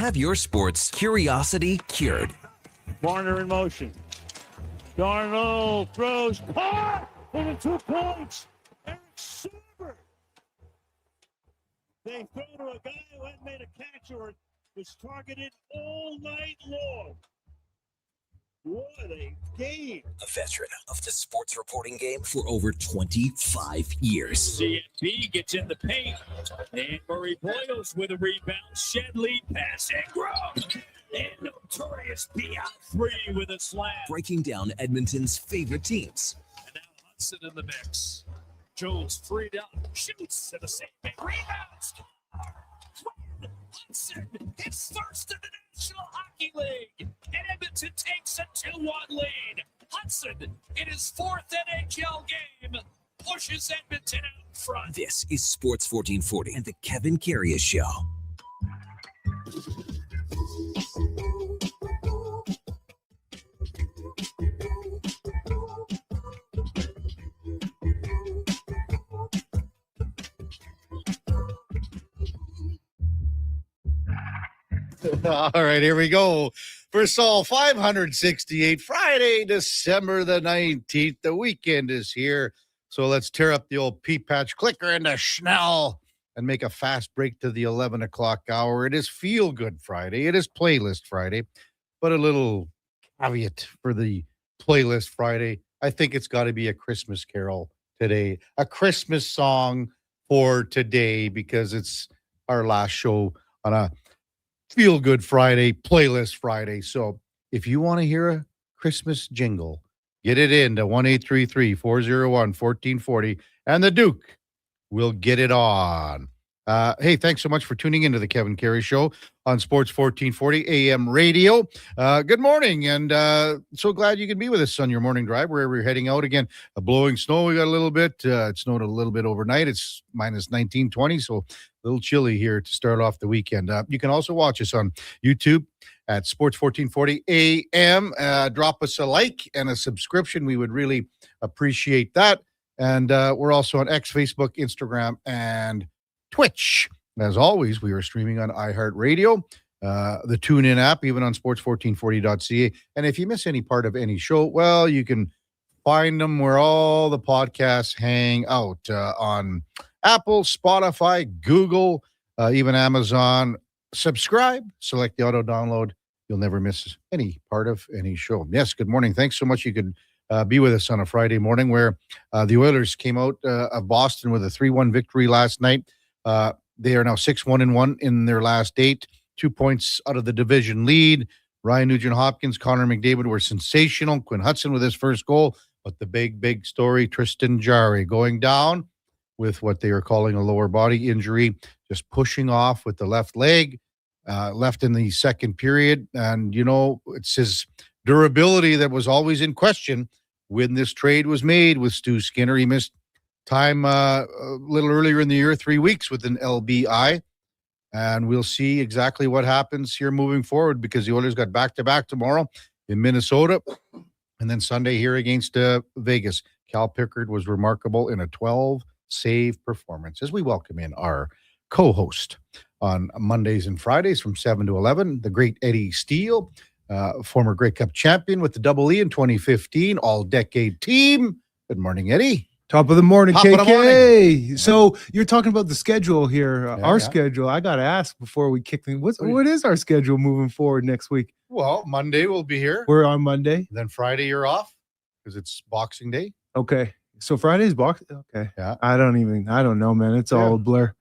Have your sports curiosity cured. Marner in motion. Darnold throws. Caught! For the 2 points. Eric Super. They throw to a guy who hadn't made a catch or was targeted all night long. What a game. A veteran of the sports reporting game for over 25 years. CFB gets in the paint. And Murray Boyles with a rebound. Shedley pass and Grove. And notorious B.I.3 with a slam. Breaking down Edmonton's favorite teams. And now Hudson in the mix. Jones freed up. Shoots at the same rebounds. Hudson, his first in the National Hockey League. And Edmonton takes a 2-1 lead. Hudson, in his 4th NHL game, pushes Edmonton out front. This is Sports 1440 and the Kevin Karius Show. All right, here we go. For Sol 568, Friday, December the 19th. The weekend is here. So let's tear up the old pea patch clicker into Schnell and make a fast break to the 11 o'clock hour. It is Feel Good Friday. It is Playlist Friday. But a little caveat for the Playlist Friday. I think it's got to be a Christmas carol today. A Christmas song for today because it's our last show on a Feel Good Friday, Playlist Friday. So if you want to hear a Christmas jingle, get it in to 1-833-401-1440, and the Duke will get it on. Hey, thanks so much for tuning into the Kevin Karius Show on Sports 1440 AM radio. Good morning, and so glad you can be with us on your morning drive, wherever you're heading out. Again, a blowing snow, we got a little bit. It snowed a little bit overnight. It's minus 19, 20, so a little chilly here to start off the weekend. You can also watch us on YouTube at Sports 1440 AM. Drop us a like and a subscription. We would really appreciate that. And we're also on X, Facebook, Instagram, and Twitch. As always, we are streaming on iHeartRadio, the TuneIn app, even on sports1440.ca. And if you miss any part of any show, well, you can find them where all the podcasts hang out, on Apple, Spotify, Google, even Amazon. Subscribe, select the auto download. You'll never miss any part of any show. Yes, good morning. Thanks so much. You could be with us on a Friday morning where the Oilers came out of Boston with a 3-1 victory last night. They are now 6-1-1 in their last 8, 2 points out of the division lead. Ryan Nugent-Hopkins, Connor McDavid were sensational. Quinn Hudson with his first goal. But the big story, Tristan Jarry going down with what they are calling a lower body injury, just pushing off with the left leg, left in the second period. And, you know, it's his durability that was always in question when this trade was made with Stu Skinner. He missed time a little earlier in the year, 3 weeks with an LBI. And we'll see exactly what happens here moving forward because the Oilers got back-to-back tomorrow in Minnesota and then Sunday here against Vegas. Cal Pickard was remarkable in a 12-save performance as we welcome in our co-host on Mondays and Fridays from 7 to 11, the great Eddie Steele, former Grey Cup champion with the Double E in 2015, all-decade team. Good morning, Eddie. Top of the morning, Top of the KK. morning. So you're talking about the schedule here, our Yeah. schedule. I got to ask before we kick things. What is our schedule moving forward next week? Well, Monday we'll be here. We're on Monday. Then Friday you're off because it's Boxing Day. Okay. So Friday's box. Okay. Yeah. I don't know, man. It's all a blur.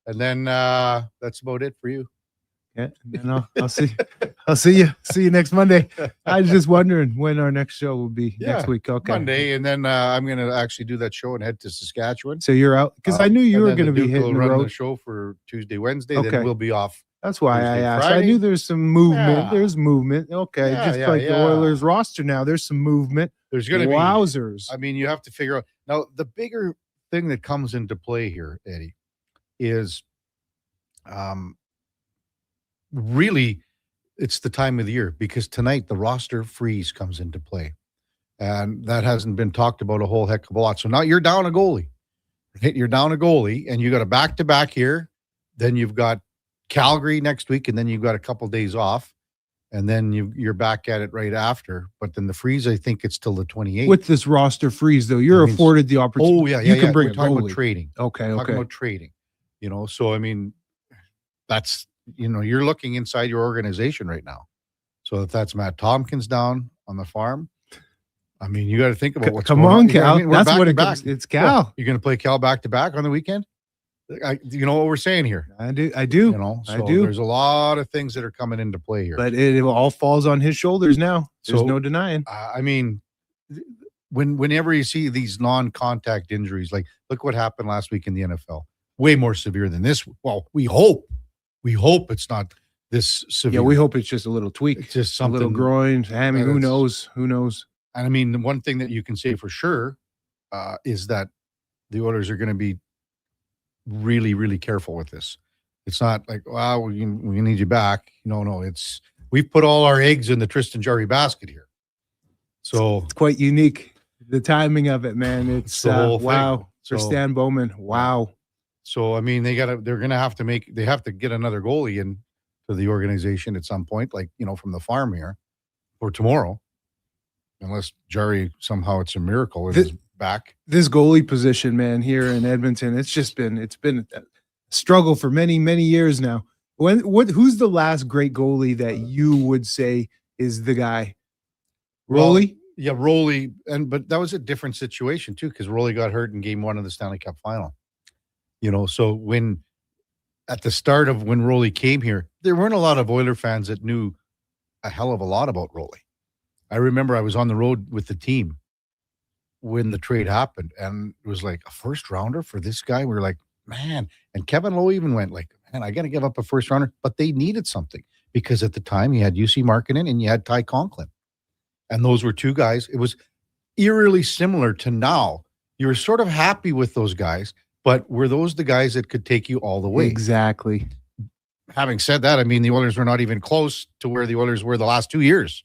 And then that's about it for you. Yeah. And I'll see. I'll see you. See you next Monday. I was just wondering when our next show will be next week. Okay. Monday, and then I'm going to actually do that show and head to Saskatchewan. So you're out because I knew you were going to be hitting the run road. the show for Tuesday, Wednesday. Okay. Then we'll be off. That's why I Thursday, asked. Friday. I knew there's some movement. Yeah. There's movement. Okay. Yeah, Just like the Oilers roster now, there's some movement. There's going to be wowzers. I mean, you have to figure out now. The bigger thing that comes into play here, Eddie, is really it's the time of the year because tonight the roster freeze comes into play, and that hasn't been talked about a whole heck of a lot. So now you're down a goalie, right? You're down a goalie, and you got a back-to-back here. Then you've got Calgary next week, and then you've got a couple days off, and then you're back at it right after. But then the freeze, I think it's till the 28th. With this roster freeze, though, you're afforded the opportunity. Oh, yeah. You can bring We're a talking goalie. about trading. Okay. Talking about trading. So, I mean, that's, you're looking inside your organization right now. So if that's Matt Tompkins down on the farm, I mean, you got to think about what's Come going on, on. Cal. I mean, That's what it comes. It's Cal. You're going to play Cal back to back on the weekend. You know what we're saying here. I do. So I do. There's a lot of things that are coming into play here. But it all falls on his shoulders now. There's no denying. I mean, whenever you see these non-contact injuries, like look what happened last week in the NFL, way more severe than this. Well, we hope it's not this severe. Yeah, we hope it's just a little tweak. It's just something, a little groin, hammy. Who knows? And I mean, the one thing that you can say for sure is that the Oilers are going to be really, really careful with this. It's not like, wow, we need you back. No, we've put all our eggs in the Tristan Jarry basket here. So it's quite unique. The timing of it, man. It's wow. For Stan Bowman. Wow. So I mean, they have to get another goalie in to the organization at some point, like from the farm here, or tomorrow, unless Jarry somehow it's a miracle and is back. This goalie position, man, here in Edmonton, it's been a struggle for many, many years now. Who's the last great goalie that you would say is the guy? Rolly? Well, yeah, Rolly, but that was a different situation too, because Rolly got hurt in Game 1 of the Stanley Cup Final. So at the start of when Rolly came here, there weren't a lot of Oiler fans that knew a hell of a lot about Rolly. I remember I was on the road with the team when the trade happened, and it was like a first rounder for this guy. We were like, man, and Kevin Lowe even went like, man, I got to give up a first rounder, but they needed something because at the time you had UC Markkinen and you had Ty Conklin, and those were two guys. It was eerily similar to now. You were sort of happy with those guys, but were those the guys that could take you all the way? Exactly. Having said that, I mean, the Oilers were not even close to where the Oilers were the last 2 years.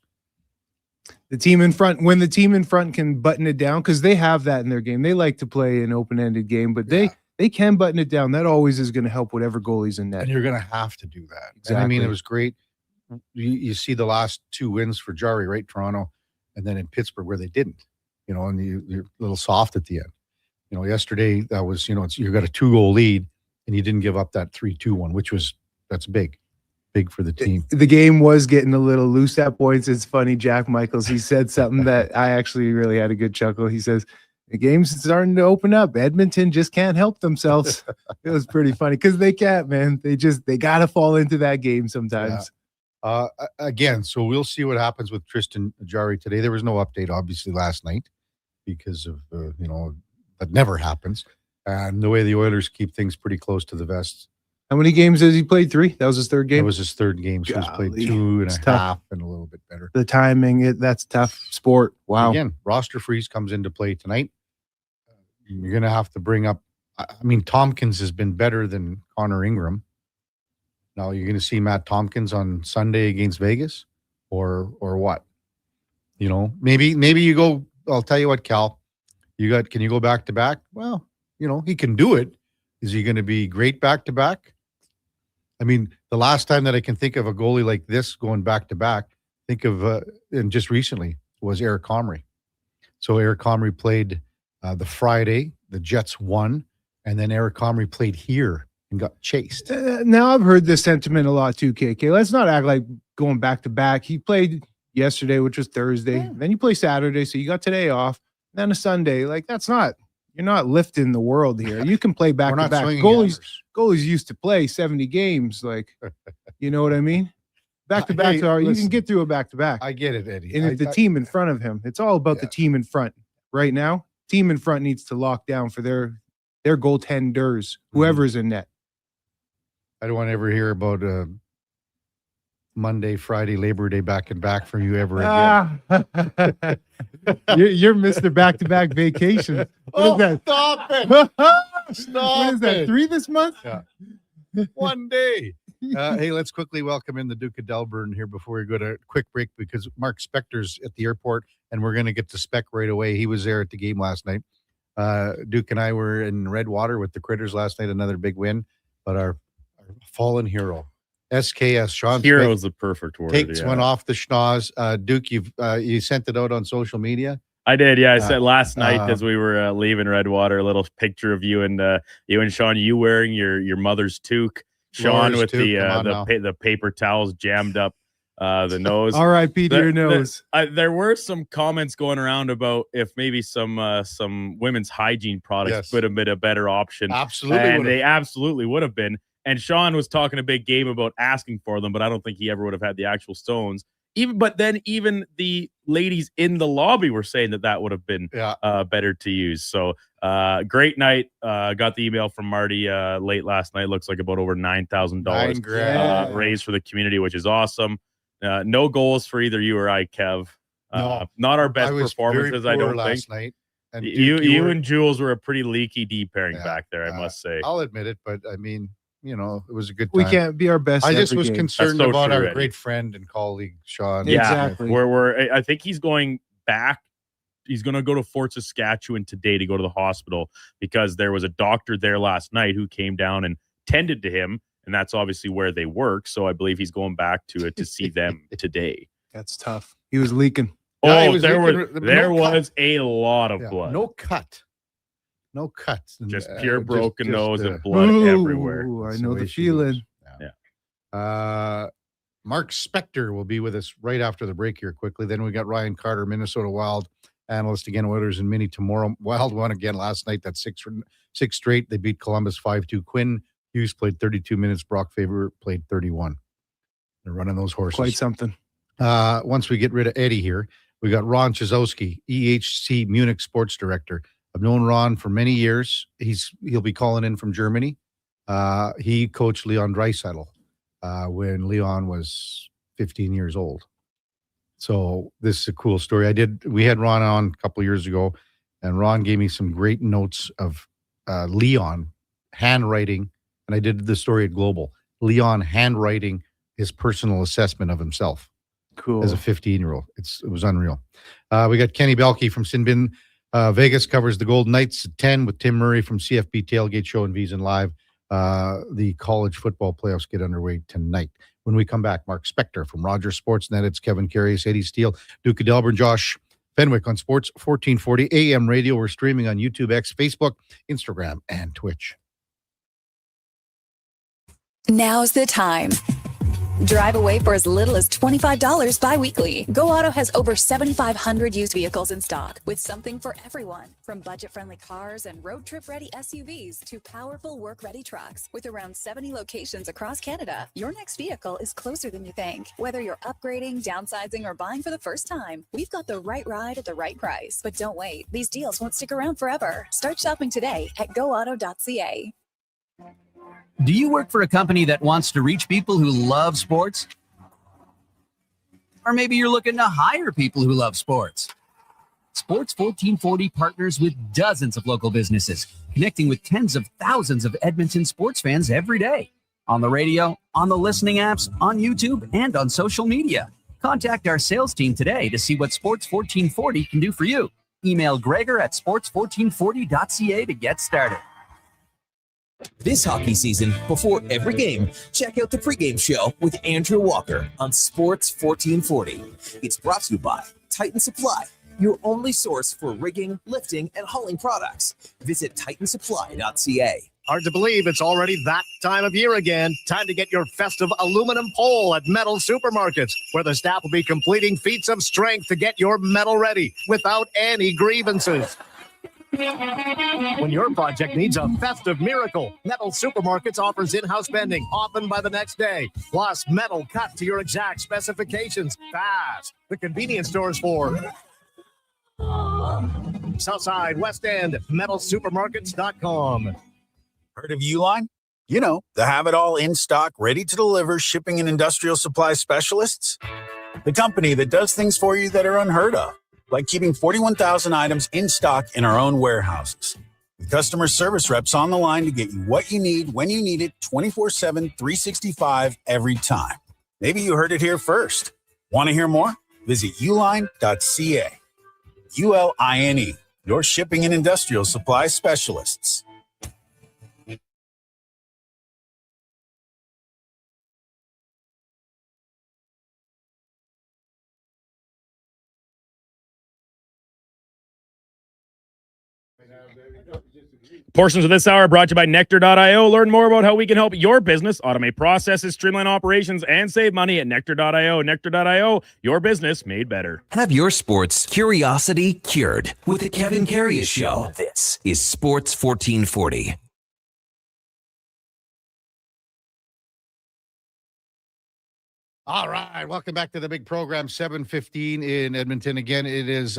The team in front, when the team in front can button it down, because they have that in their game. They like to play an open-ended game, but they can button it down. That always is going to help whatever goalie's in net. And you're going to have to do that. Exactly. And I mean, it was great. You see the last 2 wins for Jarry, right? Toronto, and then in Pittsburgh where they didn't, and you're a little soft at the end. Yesterday that was, you got a 2-goal lead and you didn't give up that 3-2 one, that's big for the team. The game was getting a little loose at points. It's funny, Jack Michaels, he said something that I actually really had a good chuckle. He says, the game's starting to open up. Edmonton just can't help themselves. It was pretty funny because they can't, man. They got to fall into that game sometimes. Yeah. Again, so we'll see what happens with Tristan Jarry today. There was no update, obviously, last night because of, that never happens. And the way the Oilers keep things pretty close to the vest. How many games has he played? 3? That was his third game? That was his third game. So he's played 2.5 and a little bit better. The timing, that's tough sport. Wow. Again, roster freeze comes into play tonight. You're going to have to bring up, Tompkins has been better than Connor Ingram. Now you're going to see Matt Tompkins on Sunday against Vegas or what? Maybe you go, I'll tell you what, Cal, can you go back to back? Well, he can do it. Is he going to be great back to back? I mean, the last time that I can think of a goalie like this going back to back, and just recently was Eric Comrie. So Eric Comrie played the Friday, the Jets won, and then Eric Comrie played here and got chased. Now I've heard this sentiment a lot too, KK. Let's not act like going back to back. He played yesterday, which was Thursday. Yeah. Then you play Saturday, so you got today off. Then a Sunday. You're not lifting the world here. You can play back to back. Goalies used to play 70 games. You know what I mean? Back to back. You can get through a back to back. I get it, Eddie. And if the team in front of him, it's all about the team in front right now. Team in front needs to lock down for their goaltenders, whoever's in net. I don't want to ever hear about Monday, Friday, Labor Day back and back for you ever again. You're Mr. Back-to-back vacation. What is that? Stop it! What is that? 3 this month? Yeah. One day. Hey, let's quickly welcome in the Duke of Delburne here before we go to a quick break because Mark Spector's at the airport and we're going to get to Spec right away. He was there at the game last night. Duke and I were in Redwater with the Critters last night, another big win, but our fallen hero, SKS. Sean Hero Smith is the perfect word. takes yeah. one off the schnoz. Duke, you sent it out on social media. I did, yeah. I said last night as um, we were leaving Redwater, a little picture of you and Sean, you wearing your mother's toque, Sean Laura's with toque, come on now. the paper towels jammed up the nose. R.I.P. to your nose. There were some comments going around about if maybe some women's hygiene products would have been a better option. Absolutely, and they absolutely would have been. And Sean was talking a big game about asking for them, but I don't think he ever would have had the actual stones. But then even the ladies in the lobby were saying that would have been better to use. So great night. Got the email from Marty late last night. Looks like about over $9,000 raised for the community, which is awesome. No goals for either you or I, Kev. Not our best performances, I don't think. Night. And you and Jules were a pretty leaky D pairing back there, I must say. I'll admit it, but I mean, it was a good time. We can't be our best. I just was concerned about our Eddie. Great friend and colleague, Sean. Yeah, exactly. I think he's going back. He's going to go to Fort Saskatchewan today to go to the hospital because there was a doctor there last night who came down and tended to him, and that's obviously where they work. So I believe he's going back to see them today. That's tough. He was leaking. There was a lot of blood. No cut. Just pure broken nose and blood everywhere. I know the feeling. Mark Spector will be with us right after the break here quickly. Then we got Ryan Carter, Minnesota Wild analyst again, Oilers and Mini tomorrow. Wild won again last night. That's six straight. They beat Columbus 5-2. Quinn Hughes played 32 minutes. Brock Faber played 31. They're running those horses. Quite something. Once we get rid of Eddie here, we got Ron Chizowski, EHC Munich sports director. I've known Ron for many years. He'll be calling in from Germany. He coached Leon Draisaitl when Leon was 15 years old. So this is a cool story. We had Ron on a couple of years ago, and Ron gave me some great notes of Leon handwriting, and I did the story at Global. Leon handwriting his personal assessment of himself. Cool. As a 15-year-old. It was unreal. We got Kenny Belkey from Sinbin. Vegas covers the Golden Knights at 10 with Tim Murray from CFB Tailgate Show and VSiN Live. The college football playoffs get underway tonight. When we come back, Mark Spector from Rogers Sportsnet. It's Kevin Karius, Eddie Steele, Duke of Delburne, Josh Fenwick on Sports 1440 AM radio. We're streaming on YouTube, X, Facebook, Instagram, and Twitch. Now's the time. Drive away for as little as $25 bi-weekly. Go Auto has over 7,500 used vehicles in stock with something for everyone. From budget-friendly cars and road trip-ready SUVs to powerful work-ready trucks. With around 70 locations across Canada, your next vehicle is closer than you think. Whether you're upgrading, downsizing, or buying for the first time, we've got the right ride at the right price. But don't wait. These deals won't stick around forever. Start shopping today at goauto.ca. Do you work for a company that wants to reach people who love sports? Or maybe you're looking to hire people who love sports. Sports 1440 partners with dozens of local businesses, connecting with tens of thousands of Edmonton sports fans every day. On the radio, on the listening apps, on YouTube, and on social media. Contact our sales team today to see what Sports 1440 can do for you. Email Gregor at sports1440.ca to get started. This hockey season, before every game, check out the pregame show with Andrew Walker on Sports 1440. It's brought to you by Titan Supply, your only source for rigging, lifting, and hauling products. Visit titansupply.ca. Hard to believe it's already that time of year again. Time to get your festive aluminum pole at Metal Supermarkets, where the staff will be completing feats of strength to get your metal ready without any grievances. When your project needs a festive miracle, Metal Supermarkets offers in-house bending, often by the next day. Plus, metal cut to your exact specifications, fast. The convenience stores for Southside, West End, metalsupermarkets.com. Heard of Uline? You know, the have-it-all in stock, ready to deliver shipping and industrial supply specialists. The company that does things for you that are unheard of. Like keeping 41,000 items in stock in our own warehouses. With customer service reps on the line to get you what you need, when you need it, 24/7, 365, every time. Maybe you heard it here first. Want to hear more? Visit uline.ca. ULINE, your shipping and industrial supply specialists. Portions of this hour are brought to you by Nectar.io. Learn more about how we can help your business automate processes, streamline operations, and save money at Nectar.io. Nectar.io, your business made better. Have your sports curiosity cured with the Kevin Karius Show. This is Sports 1440. All right, welcome back to the big program, 7:15 in Edmonton. Again, it is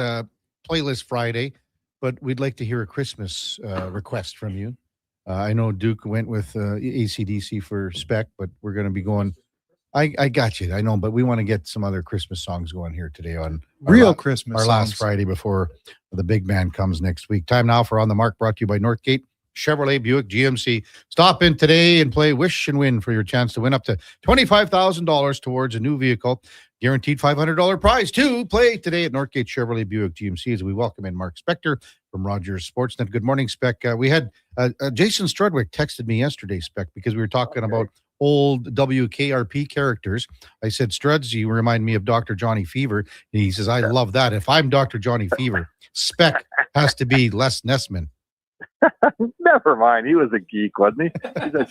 Playlist Friday, but we'd like to hear a Christmas request from you. I know Duke went with AC/DC for Spec, but we're going to be going. I got you. I know, but we want to get some other Christmas songs going here today on real Christmas. Our songs. last Friday before the big man comes next week. Time now for On the Mark, brought to you by Northgate Chevrolet Buick GMC. Stop in today and play Wish and Win for your chance to win up to $25,000 towards a new vehicle. Guaranteed $500 prize too. Play today at Northgate Chevrolet Buick GMC as we welcome in Mark Spector from Rogers Sportsnet. Good morning, Spec. We had Jason Strudwick texted me yesterday, Spec, because we were talking about old WKRP characters. I said, Struds, you remind me of Dr. Johnny Fever. And he says, I love that. If I'm Dr. Johnny Fever, Spec has to be Les Nessman. Never mind. He was a geek, wasn't he? He's a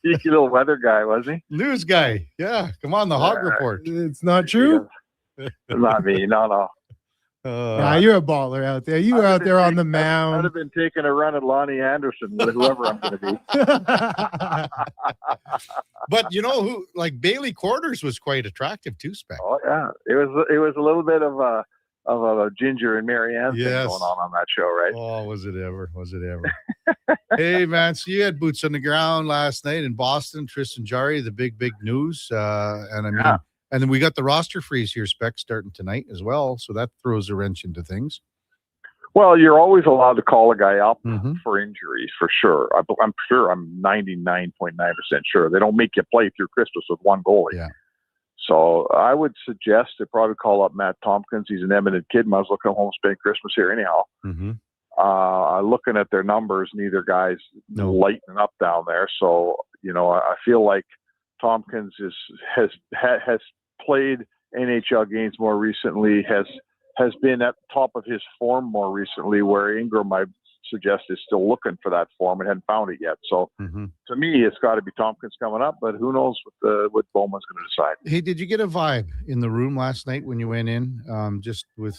geeky little weather guy, wasn't he? News guy. Yeah. Come on, the Hog Report. It's not true. Not me. No. Nah, you're a baller out there. You were out there on the mound. I'd have been taking a run at Lonnie Anderson with whoever I'm going to be. But you know who? Like Bailey Quarters was quite attractive too, Spec. Oh yeah, it was a little bit of a Ginger and Marianne thing going on that show, right? Oh, was it ever? Hey, man, so you had boots on the ground last night in Boston. Tristan Jarry, the big news. And I mean, and then we got the roster freeze here, Spec, starting tonight as well. So that throws a wrench into things. Well, you're always allowed to call a guy up for injuries, for sure. I'm sure. I'm 99.9% sure they don't make you play through Christmas with one goalie. Yeah. So I would suggest they probably call up Matt Tompkins. He's an Edmonton kid. Might as well come home and spend Christmas here anyhow. Looking at their numbers, neither guy's lightening up down there. So, I feel like Tompkins has played NHL games more recently, has been at the top of his form more recently, where Ingram, I suggest, is still looking for that form and hadn't found it yet. So to me, it's got to be Tompkins coming up, but who knows what Bowman's going to decide. Hey, did you get a vibe in the room last night when you went in? Just with,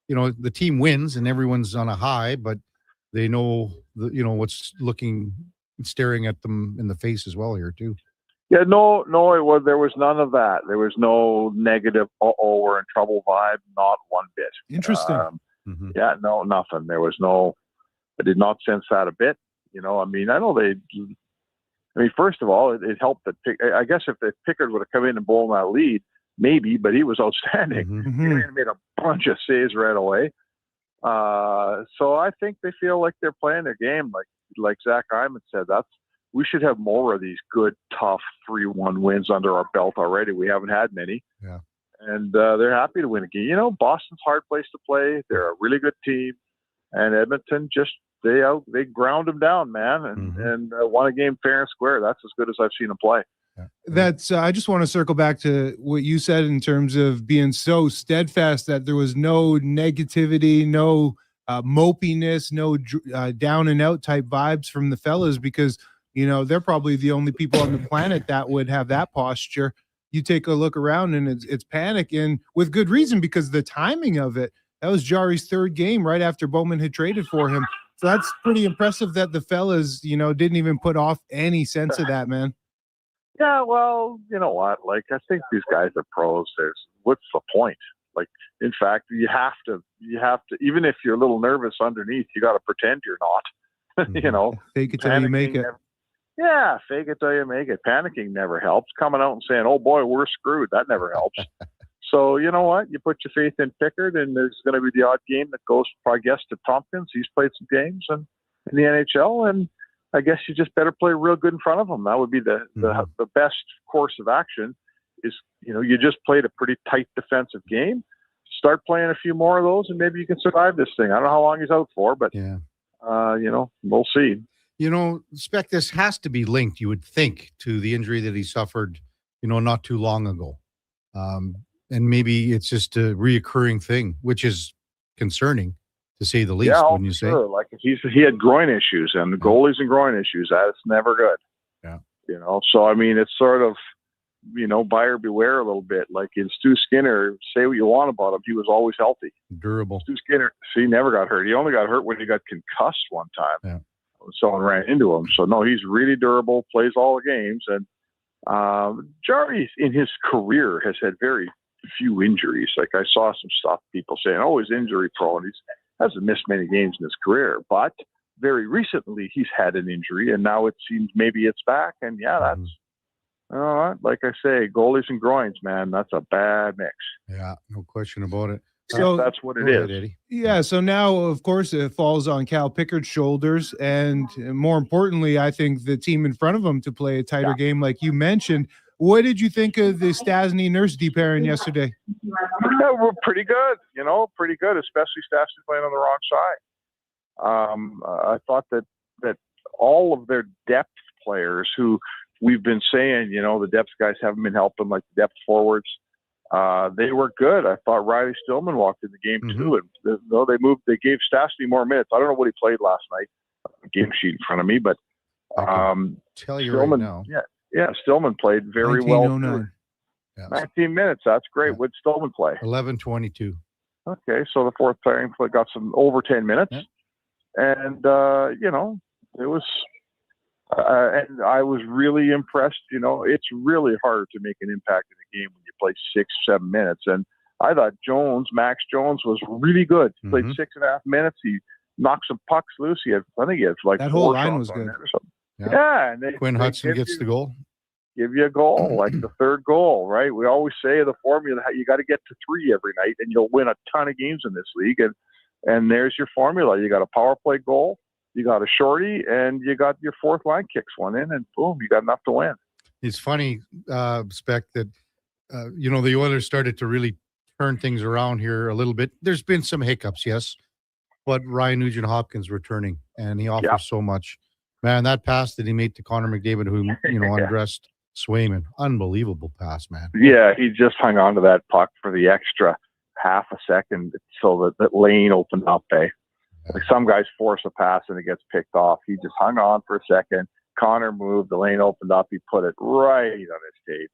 the team wins and everyone's on a high, but they know what's staring at them in the face as well here too. Yeah, no, there was none of that. There was no negative, we're in trouble vibe, not one bit. Interesting. Yeah, no, nothing. There was I did not sense that a bit. I know first of all, it helped that I guess if Pickard would have come in and blown that lead, maybe, but he was outstanding. He made a bunch of saves right away. So I think they feel like they're playing their game. Like Zach Hyman said, we should have more of these good, tough 3-1 wins under our belt already. We haven't had many. Yeah. And they're happy to win a game. Boston's a hard place to play. They're a really good team. And Edmonton they ground them down, man, and won a game fair and square. That's as good as I've seen them play. That's I just want to circle back to what you said in terms of being so steadfast that there was no negativity, no mopiness, no down and out type vibes from the fellas, because they're probably the only people on the planet that would have that posture. You take a look around and it's panic, and with good reason, because the timing of it. That was Jarry's third game right after Bowman had traded for him. So that's pretty impressive that the fellas, didn't even put off any sense of that, man. Yeah, well, you know what? I think these guys are pros. What's the point? In fact, you have to, even if you're a little nervous underneath, you got to pretend you're not, Fake it till you make it. Yeah, fake it till you make it. Panicking never helps. Coming out and saying, oh boy, we're screwed, that never helps. So you know what? You put your faith in Pickard, and there's going to be the odd game that goes, I guess, to Tompkins. He's played some games in the NHL, and I guess you just better play real good in front of him. That would be the best course of action. Is you just played a pretty tight defensive game. Start playing a few more of those, and maybe you can survive this thing. I don't know how long he's out for, but we'll see. Spec, this has to be linked, you would think, to the injury that he suffered, not too long ago. And maybe it's just a reoccurring thing, which is concerning. to say the least. Yeah, wouldn't you say? sure. Like if he had groin issues, and the goalies and groin issues, that's never good. Yeah. So I mean, it's sort of, buyer beware a little bit. Like in Stu Skinner, say what you want about him, he was always healthy. Durable. Stu Skinner, he never got hurt. He only got hurt when he got concussed one time. Yeah. Someone ran into him. So no, he's really durable, plays all the games. And Jarry in his career has had very few injuries. Like I saw some stuff, people saying, oh, he's injury prone. He hasn't missed many games in his career, but very recently he's had an injury, and now it seems maybe it's back. And that's, like I say, goalies and groins, man, that's a bad mix. Yeah, no question about it. So that's what it is. Eddie. Yeah, so now, of course, it falls on Cal Pickard's shoulders, and more importantly, I think the team in front of him to play a tighter game, like you mentioned. What did you think of the Stastny-Nurse pairing yesterday? Yeah, we're pretty good, pretty good, especially Stastny playing on the wrong side. I thought that all of their depth players who we've been saying, the depth guys haven't been helping, like the depth forwards. They were good. I thought Riley Stillman walked in the game too, and they gave Stastny more minutes. I don't know what he played last night. Game sheet in front of me, but tell you Stillman, right now. Yeah, Stillman played very well. 19 minutes. That's great. Yeah. Would Stillman play? 11:22. Okay, so the fourth pairing got some over 10 minutes, and it was. And I was really impressed. It's really hard to make an impact in a game when you play 6-7 minutes. And I thought Max Jones was really good. He played 6.5 minutes. He knocked some pucks loose. I think he had like that 4 whole line shots was on good. net or something. Yeah, and Quinn Hudson gets the goal. Give you a goal, like the third goal, right? We always say the formula: you got to get to 3 every night, and you'll win a ton of games in this league. And there's your formula. You got a power play goal. You got a shorty, and you got your fourth line kicks one in, and boom, you got enough to win. It's funny, Spec, that, the Oilers started to really turn things around here a little bit. There's been some hiccups, yes, but Ryan Nugent-Hopkins returning, and he offers so much. Man, that pass that he made to Connor McDavid, who, undressed Swayman. Unbelievable pass, man. Yeah, he just hung on to that puck for the extra half a second so that lane opened up, Like some guys force a pass and it gets picked off. He just hung on for a second. Connor moved, the lane opened up. He put it right on his tape.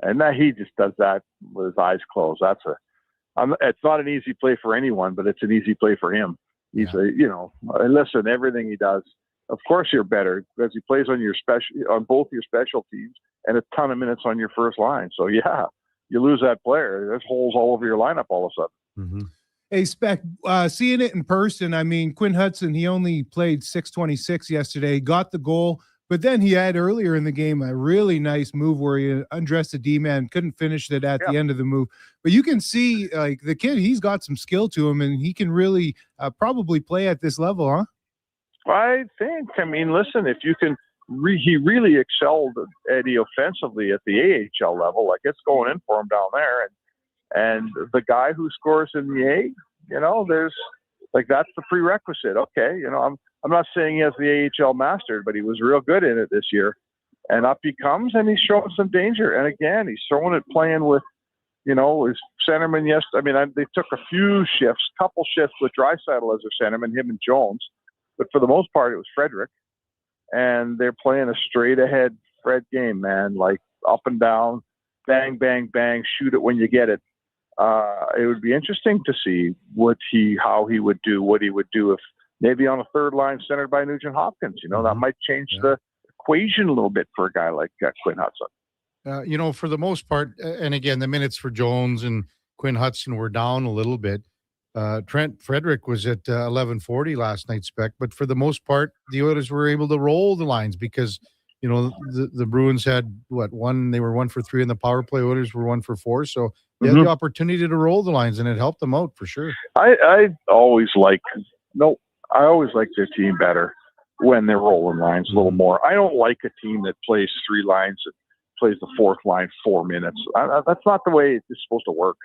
And he just does that with his eyes closed. It's not an easy play for anyone, but it's an easy play for him. He's listen, everything he does, of course you're better because he plays on both your special teams and a ton of minutes on your first line. So you lose that player. There's holes all over your lineup all of a sudden. Mm-hmm. Hey, Spec, seeing it in person, I mean, Quinn Hudson, he only played 6:26 yesterday, got the goal, but then he had earlier in the game a really nice move where he undressed the D-man, couldn't finish it at the end of the move. But you can see, like, the kid, he's got some skill to him, and he can really probably play at this level, huh? I think. I mean, listen, if you can he really excelled, Eddie, offensively at the AHL level. Like, it's going in for him down there. And the guy who scores in the A, there's like, that's the prerequisite. Okay. I'm not saying he has the AHL mastered, but he was real good in it this year. And up he comes, and he's showing some danger. And again, he's throwing it playing with, his centerman. Yes. I mean, they took a couple shifts with Draisaitl as their centerman, him and Jones. But for the most part, it was Frederick. And they're playing a straight ahead Fred game, man, like up and down, bang, bang, bang, shoot it when you get it. It would be interesting to see what he would do if maybe on a third line centered by Nugent Hopkins. That might change the equation a little bit for a guy like Quinn Hudson. For the most part, and again, the minutes for Jones and Quinn Hudson were down a little bit. Trent Frederick was at 11:40 last night, Spec, but for the most part, the Oilers were able to roll the lines because the Bruins had one. They were 1 for 3 in the power play. Oilers were 1 for 4, so they had the opportunity to roll the lines, and it helped them out for sure. I always like their team better when they're rolling lines a little more. I don't like a team that plays 3 lines and plays the fourth line 4 minutes. That's not the way it's supposed to work.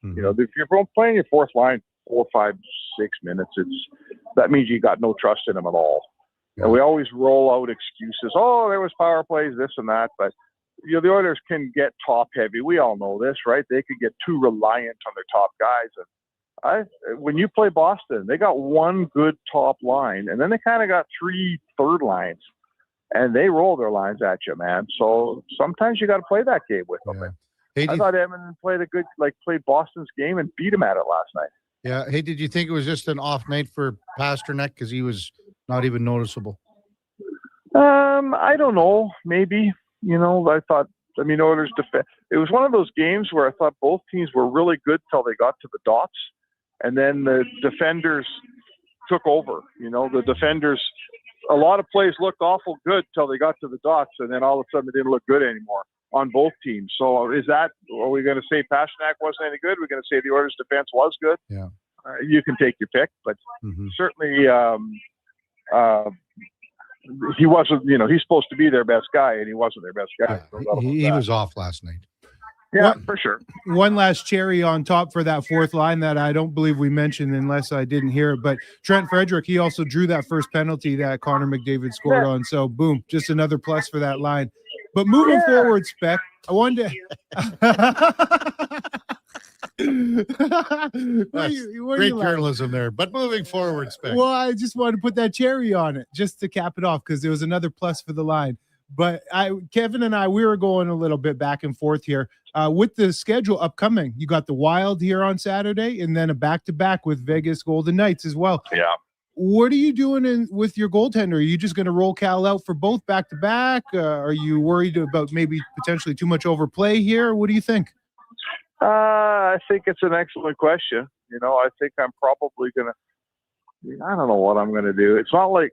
If you're playing your fourth line 4, 5, 6 minutes, that means you got no trust in them at all. And we always roll out excuses. Oh, there was power plays, this and that. But, the Oilers can get top heavy. We all know this, right? They could get too reliant on their top guys. when you play Boston, they got one good top line, and then they kind of got 3 third lines, and they roll their lines at you, man. So sometimes you got to play that game with them. Yeah. Hey, I thought Edmonton played Boston's game and beat them at it last night. Yeah. Hey, did you think it was just an off night for Pasternak because he was not even noticeable? I don't know. Maybe, I thought, Oilers defense. It was one of those games where I thought both teams were really good till they got to the dots, and then the defenders took over. The defenders, a lot of plays looked awful good till they got to the dots, and then all of a sudden it didn't look good anymore on both teams. So are we going to say Pasternak wasn't any good? We're going to say the Oilers defense was good? Yeah. You can take your pick, but certainly he wasn't, he's supposed to be their best guy, and he wasn't their best guy. Yeah, he was off last night. Yeah, for sure. One last cherry on top for that fourth line that I don't believe we mentioned unless I didn't hear it. But Trent Frederick, he also drew that first penalty that Connor McDavid scored on. So, boom, just another plus for that line. But moving forward, Spec, I wanted to great journalism there. But moving forward, Spec. Well, I just wanted to put that cherry on it just to cap it off because there was another plus for the line. But Kevin and I, we were going a little bit back and forth here with the schedule upcoming. You got the Wild here on Saturday and then a back-to-back with Vegas Golden Knights as well. Yeah. What are you doing with your goaltender? Are you just going to roll Cal out for both back-to-back? Are you worried about maybe potentially too much overplay here? What do you think? I think it's an excellent question. I think I'm probably going to, I don't know what I'm going to do. It's not like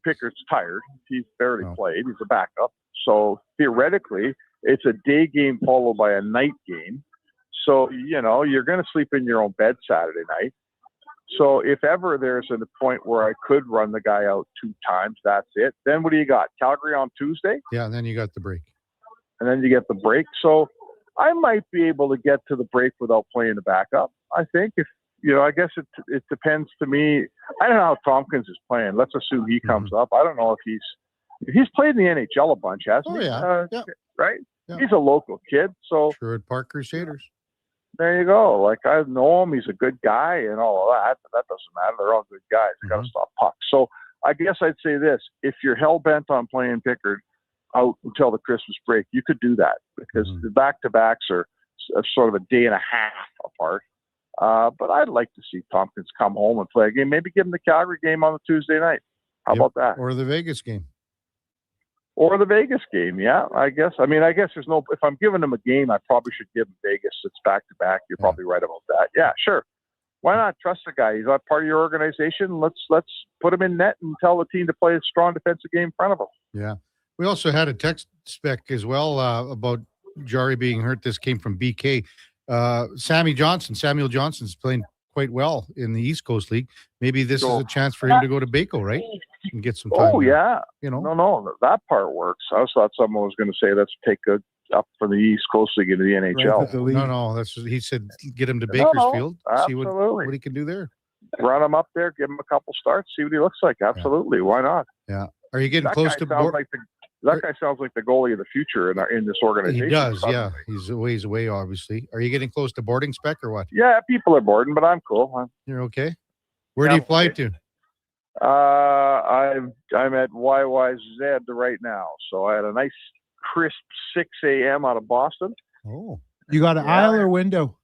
Pickett's tired. He's barely played. He's a backup. So theoretically, it's a day game followed by a night game. So, you're going to sleep in your own bed Saturday night. So if ever there's a point where I could run the guy out 2 times, that's it. Then what do you got? Calgary on Tuesday? Yeah, and then you got the break. And then you get the break. So I might be able to get to the break without playing the backup. I think I guess it depends to me. I don't know how Tompkins is playing. Let's assume he comes up. I don't know if he's played in the NHL a bunch, hasn't he? Yeah. Right? Yeah. He's a local kid. So Sherwood Park Crusaders. There you go. Like, I know him. He's a good guy and all of that. But that doesn't matter. They're all good guys. They got to stop pucks. So I guess I'd say this. If you're hell-bent on playing Pickard out until the Christmas break, you could do that because the back-to-backs are sort of a day and a half apart. But I'd like to see Tompkins come home and play a game. Maybe give him the Calgary game on the Tuesday night. How about that? Or the Vegas game. Or the Vegas game, yeah, I guess. I guess there's no – if I'm giving him a game, I probably should give him Vegas. It's back-to-back. You're probably right about that. Yeah, sure. Why not? Trust the guy. He's not part of your organization. Let's put him in net and tell the team to play a strong defensive game in front of him. Yeah. We also had a text spec as well about Jarry being hurt. This came from BK. Samuel Johnson's playing quite well in the East Coast League. Maybe this is a chance for him to go to Baco, right? And get some time. Oh, yeah. No, that part works. I thought someone was going to say let's take up from the East Coast League into the NHL. No, that's what he said. Get him to Bakersfield. See what he can do there. Run him up there, give him a couple starts, see what he looks like. Absolutely. Yeah. Why not? Yeah. Are you getting close to that guy sounds like the goalie of the future in this organization. He does, yeah. He's a ways away, obviously. Are you getting close to boarding, Spec, or what? Yeah, people are boarding, but I'm cool. You're okay? Where do you fly to? I'm at YYZ right now. So I had a nice crisp 6 a.m. out of Boston. Oh. You got an aisle or window?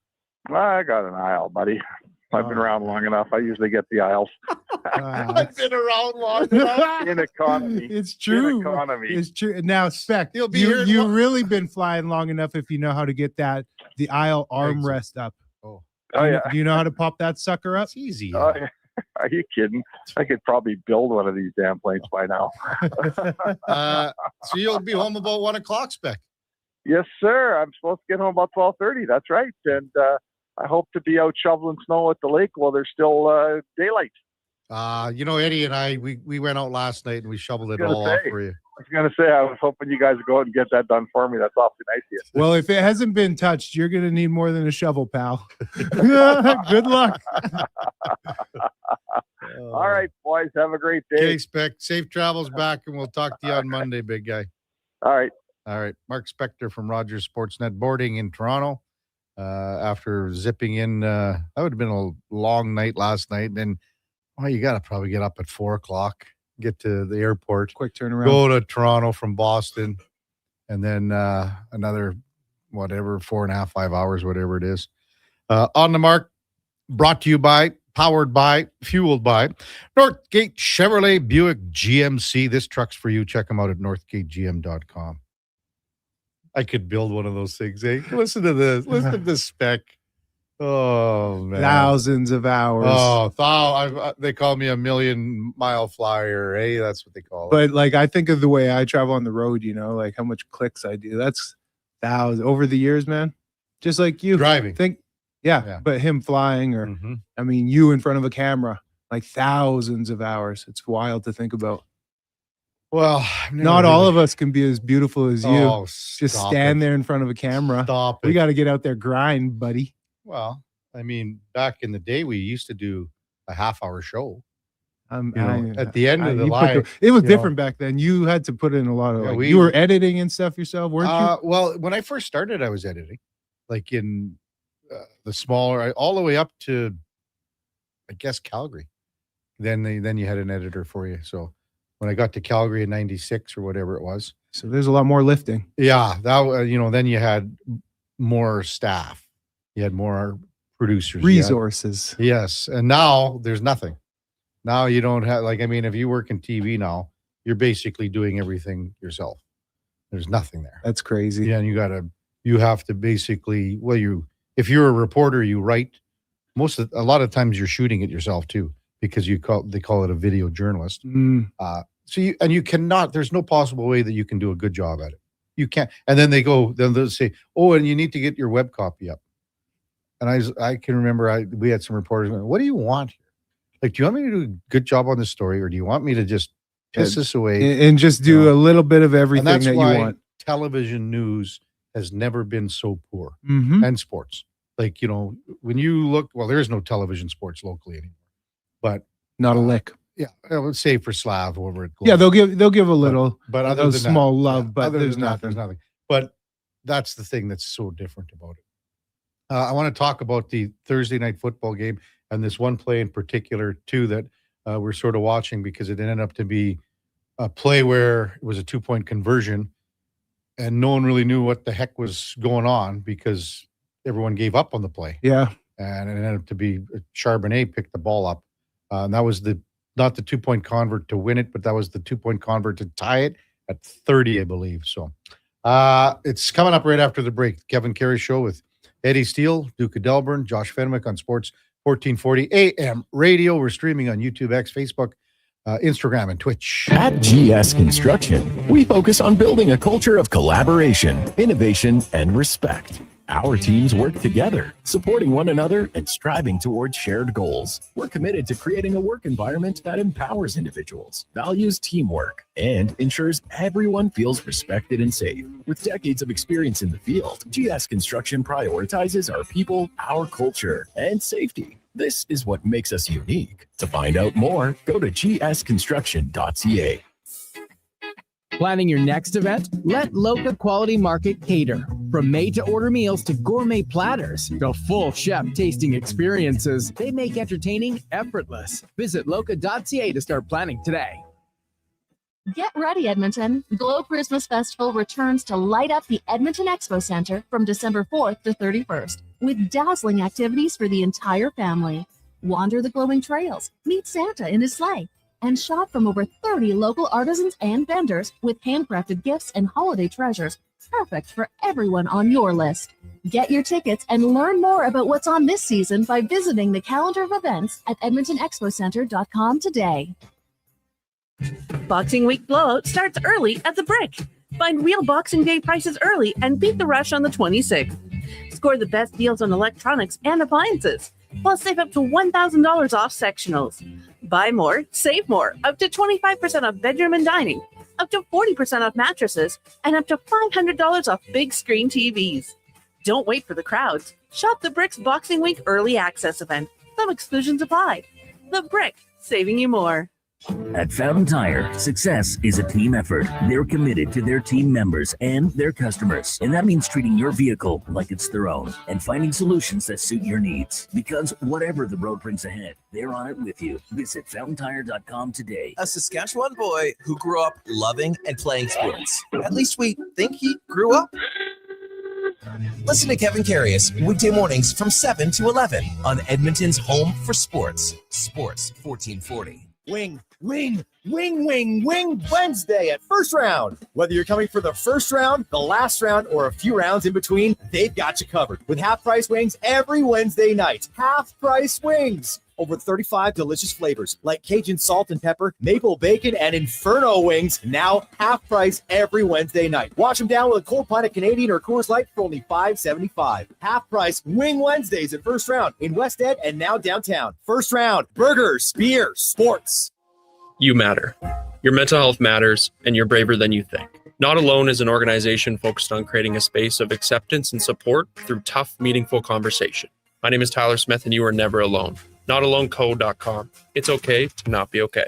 I got an aisle, buddy. I've been around long enough. I usually get the aisles. I've been around long enough. In economy. It's true. In economy. It's true. Now, Spec, you've really been flying long enough if you know how to get the aisle armrest up. Oh, yeah. Do you know how to pop that sucker up? It's easy. Oh, yeah. Are you kidding? I could probably build one of these damn planes by now. So you'll be home about 1 o'clock, Spec? Yes, sir. I'm supposed to get home about 12:30. That's right. And I hope to be out shoveling snow at the lake while there's still daylight. Eddie and I, we went out last night and we shoveled it all off for you. I was going to say, I was hoping you guys would go out and get that done for me. That's awfully nice of you. Well, if it hasn't been touched, you're going to need more than a shovel, pal. Good luck. All right, boys. Have a great day. Okay, Spec. Safe travels back, and we'll talk to you on Monday, big guy. All right. All right. Mark Spector from Rogers Sportsnet Boarding in Toronto. after zipping in. That would have been a long night last night. And then, you got to probably get up at 4:00, get to the airport, Quick turnaround. go to Toronto from Boston, and then another, 4.5, 5 hours, whatever it is. On the Mark, brought to you by, powered by, fueled by Northgate Chevrolet Buick GMC. This truck's for you. Check them out at northgategm.com. I could build one of those things, eh? Listen to this. Listen to the spec. Oh, man. Thousands of hours. Oh, they call me a 1,000,000-mile flyer, eh? That's what they call it. But like, I think of the way I travel on the road, like how much clicks I do. That's thousands over the years, man. Just like you. Driving. Yeah. But him flying or, I mean, you in front of a camera, like thousands of hours. It's wild to think about. Well, not all of us can be as beautiful as you. Oh, just stand there in front of a camera. Stop it. We got to get out there, grind, buddy. Well, I mean, back in the day, we used to do a half-hour show. At the end of the line. It was different back then. You had to put in a lot of, you were editing and stuff yourself, weren't you? Well, when I first started, I was editing, like in the smaller, all the way up to, I guess, Calgary. Then you had an editor for you. So when I got to Calgary in 96 or whatever it was. So there's a lot more lifting. Yeah. Then you had more staff. You had more producers. Resources. Yes. And now there's nothing. Now you don't have, if you work in TV now, you're basically doing everything yourself. There's nothing there. That's crazy. Yeah. And you have to basically, if you're a reporter, you write. A lot of times you're shooting it yourself too, because they call it a video journalist. You cannot, there's no possible way that you can do a good job at it. You can't. And then they'll say, and you need to get your web copy up. And I can remember we had some reporters going, what do you want here? Like, do you want me to do a good job on this story, or do you want me to just piss this away? And just do a little bit of everything that you want. Television news has never been so poor. And sports. When you look, there is no television sports locally anymore. But not a lick. Yeah, I would say for Slav over at Globe. Yeah, they'll give a little, but other than small that, love, but there's nothing. But that's the thing that's so different about it. I want to talk about the Thursday night football game and this one play in particular too that we're sort of watching, because it ended up to be a play where it was a 2-point conversion, and no one really knew what the heck was going on because everyone gave up on the play. Yeah, and it ended up to be Charbonnet picked the ball up, and that was not the 2-point convert to win it, but that was the 2-point convert to tie it at 30, I believe. So it's coming up right after the break. Kevin Karius Show with Eddie Steele, Duke of Delburne, Josh Fenwick on Sports 1440 AM Radio. We're streaming on YouTube, X, Facebook, Instagram, and Twitch. At GS Construction, we focus on building a culture of collaboration, innovation, and respect. Our teams work together, supporting one another and striving towards shared goals. We're committed to creating a work environment that empowers individuals, values teamwork, and ensures everyone feels respected and safe. With decades of experience in the field, GS Construction prioritizes our people, our culture, and safety. This is what makes us unique. To find out more, go to gsconstruction.ca. Planning your next event? Let Loca Quality Market cater. From made-to-order meals to gourmet platters to full chef tasting experiences, they make entertaining effortless. Visit loca.ca to start planning today. Get ready, Edmonton. Glow Christmas Festival returns to light up the Edmonton Expo Center from December 4th to 31st with dazzling activities for the entire family. Wander the glowing trails, meet Santa in his sleigh, and shop from over 30 local artisans and vendors with handcrafted gifts and holiday treasures, perfect for everyone on your list. Get your tickets and learn more about what's on this season by visiting the calendar of events at edmontonexpocenter.com today. Boxing Week blowout starts early at the Brick. Find real Boxing Day prices early and beat the rush on the 26th. Score the best deals on electronics and appliances. Plus, save up to $1,000 off sectionals. Buy more, save more, up to 25% off bedroom and dining, up to 40% off mattresses, and up to $500 off big screen TVs. Don't wait for the crowds. Shop the Brick's Boxing Week Early Access event. Some exclusions apply. The Brick, saving you more. At Fountain Tire, success is a team effort. They're committed to their team members and their customers. And that means treating your vehicle like it's their own and finding solutions that suit your needs. Because whatever the road brings ahead, they're on it with you. Visit fountaintire.com today. A Saskatchewan boy who grew up loving and playing sports. At least we think he grew up. Listen to Kevin Karius weekday mornings from 7 to 11 on Edmonton's home for sports. Sports 1440. Wing Wednesday at First Round. Whether you're coming for the first round, the last round, or a few rounds in between, they've got you covered with half-price wings every Wednesday night. Half-price wings. Over 35 delicious flavors like Cajun salt and pepper, maple bacon, and Inferno wings. Now half price every Wednesday night. Wash them down with a cold pint of Canadian or Coors Light for only $5.75. Half price Wing Wednesdays at First Round in West Ed and now downtown. First Round, burgers, beer, sports. You matter. Your mental health matters, and you're braver than you think. Not Alone is an organization focused on creating a space of acceptance and support through tough, meaningful conversation. My name is Tyler Smith, and you are never alone. NotAloneCo.com. It's okay to not be okay.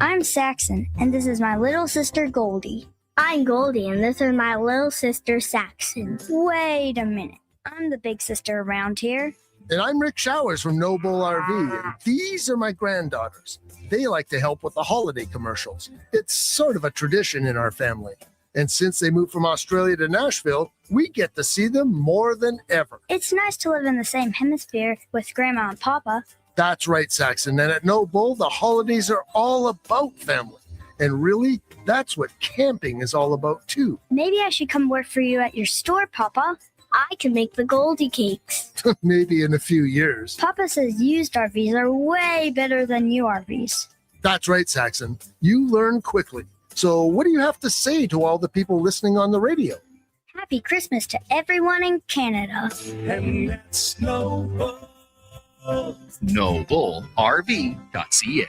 I'm Saxon, and this is my little sister Goldie. I'm Goldie, and this is my little sister Saxon. Wait a minute. I'm the big sister around here. And I'm Rick Showers from No Bull RV, and these are my granddaughters. They like to help with the holiday commercials. It's sort of a tradition in our family. And since they moved from Australia to Nashville, we get to see them more than ever. It's nice to live in the same hemisphere with Grandma and Papa. That's right, Saxon. And at No Bull, the holidays are all about family. And really, that's what camping is all about, too. Maybe I should come work for you at your store, Papa. I can make the Goldie cakes. Maybe in a few years. Papa says used RVs are way better than new RVs. That's right, Saxon. You learn quickly. So what do you have to say to all the people listening on the radio? Happy Christmas to everyone in Canada. And that's No Bull. NoBullRV.ca.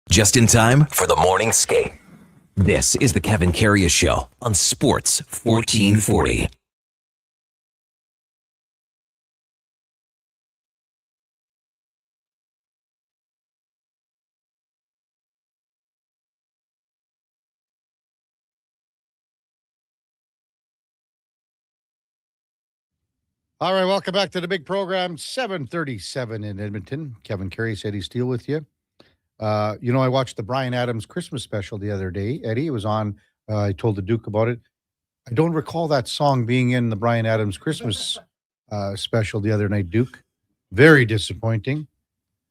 Just in time for the morning skate. This is the Kevin Karius Show on Sports 1440. All right, welcome back to the big program, 7:37 in Edmonton. Kevin Karius, Eddie Steele with you. I watched the Bryan Adams Christmas special the other day. Eddie, it was on. I told the Duke about it. I don't recall that song being in the Bryan Adams Christmas special the other night, Duke. Very disappointing.